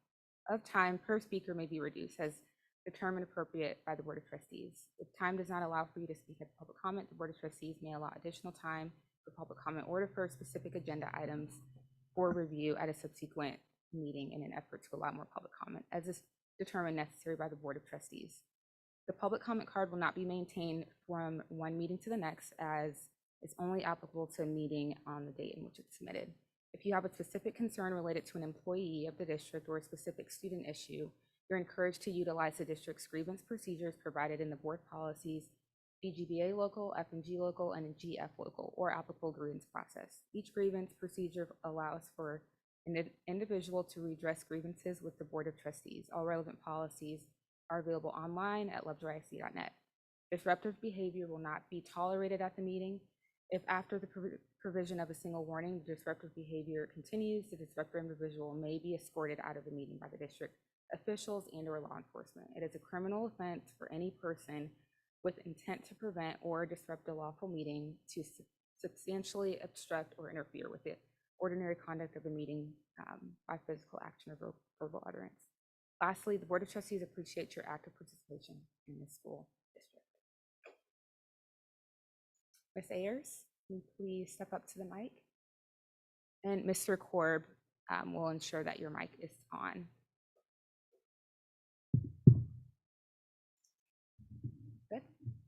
of time per speaker may be reduced as determined appropriate by the Board of Trustees. If time does not allow for you to speak at public comment, the Board of Trustees may allow additional time for public comment or defer specific agenda items for review at a subsequent meeting in an effort to allow more public comment, as is determined necessary by the Board of Trustees. The public comment card will not be maintained from one meeting to the next, as it's only applicable to a meeting on the date in which it's submitted. If you have a specific concern related to an employee of the district or a specific student issue, you're encouraged to utilize the district's grievance procedures provided in the board policies, BGBA local, FNG local, and GF local, or applicable grievance process. Each grievance procedure allows for an individual to redress grievances with the Board of Trustees. All relevant policies are available online at lovejoyisd.net. Disruptive behavior will not be tolerated at the meeting. If after the provision of a single warning, the disruptive behavior continues, the disruptive individual may be escorted out of the meeting by the district officials and/or law enforcement. It is a criminal offense for any person with intent to prevent or disrupt a lawful meeting to substantially obstruct or interfere with the ordinary conduct of the meeting by physical action or verbal utterance. Lastly, the Board of Trustees appreciates your active participation in the school district. Ms. Ayers, can you please step up to the mic? And Mr. Korb will ensure that your mic is on. Good.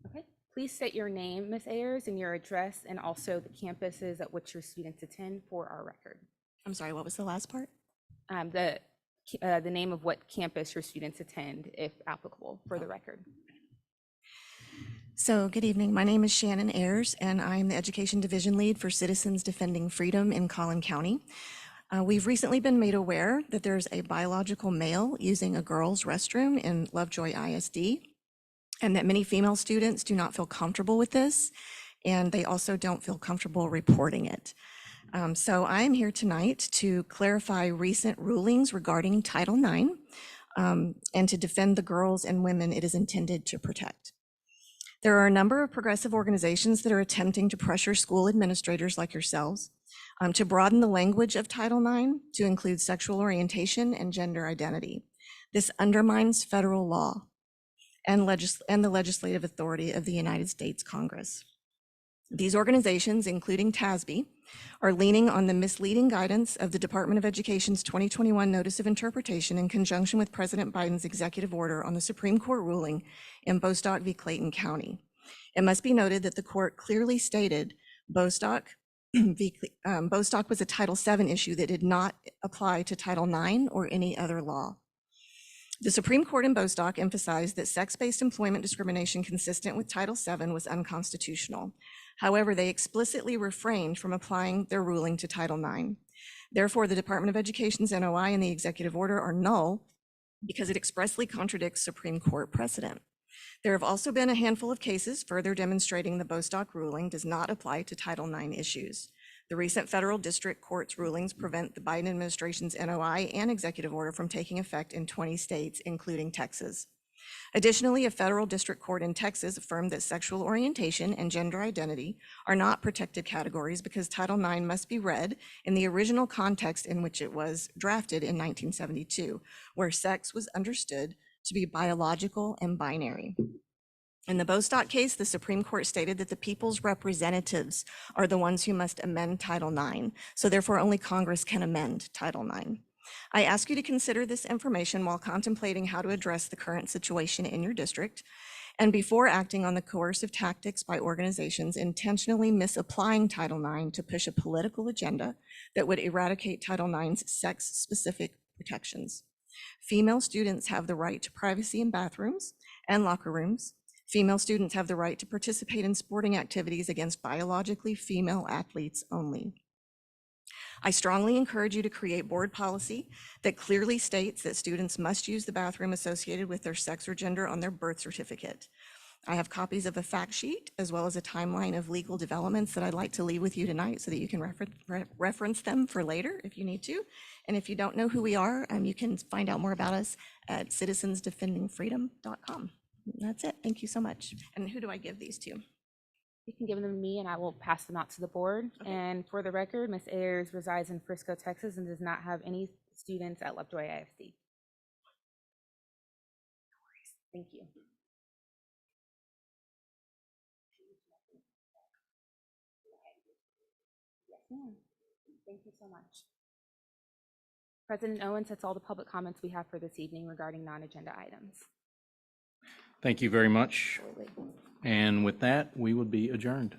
Okay. Please state your name, Ms. Ayers, and your address, and also the campuses at which your students attend for our record. I'm sorry, what was the last part? The name of what campus your students attend, if applicable, for the record. So, good evening. My name is Shannon Ayers, and I'm the Education Division Lead for Citizens Defending Freedom in Collin County. We've recently been made aware that there's a biological male using a girls' restroom in Lovejoy ISD, and that many female students do not feel comfortable with this, and they also don't feel comfortable reporting it. So I am here tonight to clarify recent rulings regarding Title IX and to defend the girls and women it is intended to protect. There are a number of progressive organizations that are attempting to pressure school administrators like yourselves to broaden the language of Title IX to include sexual orientation and gender identity. This undermines federal law and the legislative authority of the United States Congress. These organizations, including TASB, are leaning on the misleading guidance of the Department of Education's 2021 Notice of Interpretation in conjunction with President Biden's executive order on the Supreme Court ruling in Bostock v. Clayton County. It must be noted that the court clearly stated Bostock was a Title VII issue that did not apply to Title IX or any other law. The Supreme Court in Bostock emphasized that sex-based employment discrimination consistent with Title VII was unconstitutional. However, they explicitly refrained from applying their ruling to Title IX. Therefore, the Department of Education's NOI and the executive order are null because it expressly contradicts Supreme Court precedent. There have also been a handful of cases further demonstrating the Bostock ruling does not apply to Title IX issues. The recent federal district court's rulings prevent the Biden administration's NOI and executive order from taking effect in 20 states, including Texas. Additionally, a federal district court in Texas affirmed that sexual orientation and gender identity are not protected categories because Title IX must be read in the original context in which it was drafted in 1972, where sex was understood to be biological and binary. In the Bostock case, the Supreme Court stated that the people's representatives are the ones who must amend Title IX, so therefore only Congress can amend Title IX. I ask you to consider this information while contemplating how to address the current situation in your district, and before acting on the coercive tactics by organizations intentionally misapplying Title IX to push a political agenda that would eradicate Title IX's sex-specific protections. Female students have the right to privacy in bathrooms and locker rooms. Female students have the right to participate in sporting activities against biologically female athletes only. I strongly encourage you to create board policy that clearly states that students must use the bathroom associated with their sex or gender on their birth certificate. I have copies of a fact sheet as well as a timeline of legal developments that I'd like to leave with you tonight so that you can reference them for later if you need to. And if you don't know who we are, you can find out more about us at citizensdefendingfreedom.com. That's it. Thank you so much. And who do I give these to? You can give them to me and I will pass them out to the board. Okay. And for the record, Ms. Ayers resides in Frisco, Texas and does not have any students at Lovejoy ISD. Thank you. Yes, ma'am. Thank you so much. President Owens, that's all the public comments we have for this evening regarding non-agenda items. Thank you very much. And with that, we would be adjourned.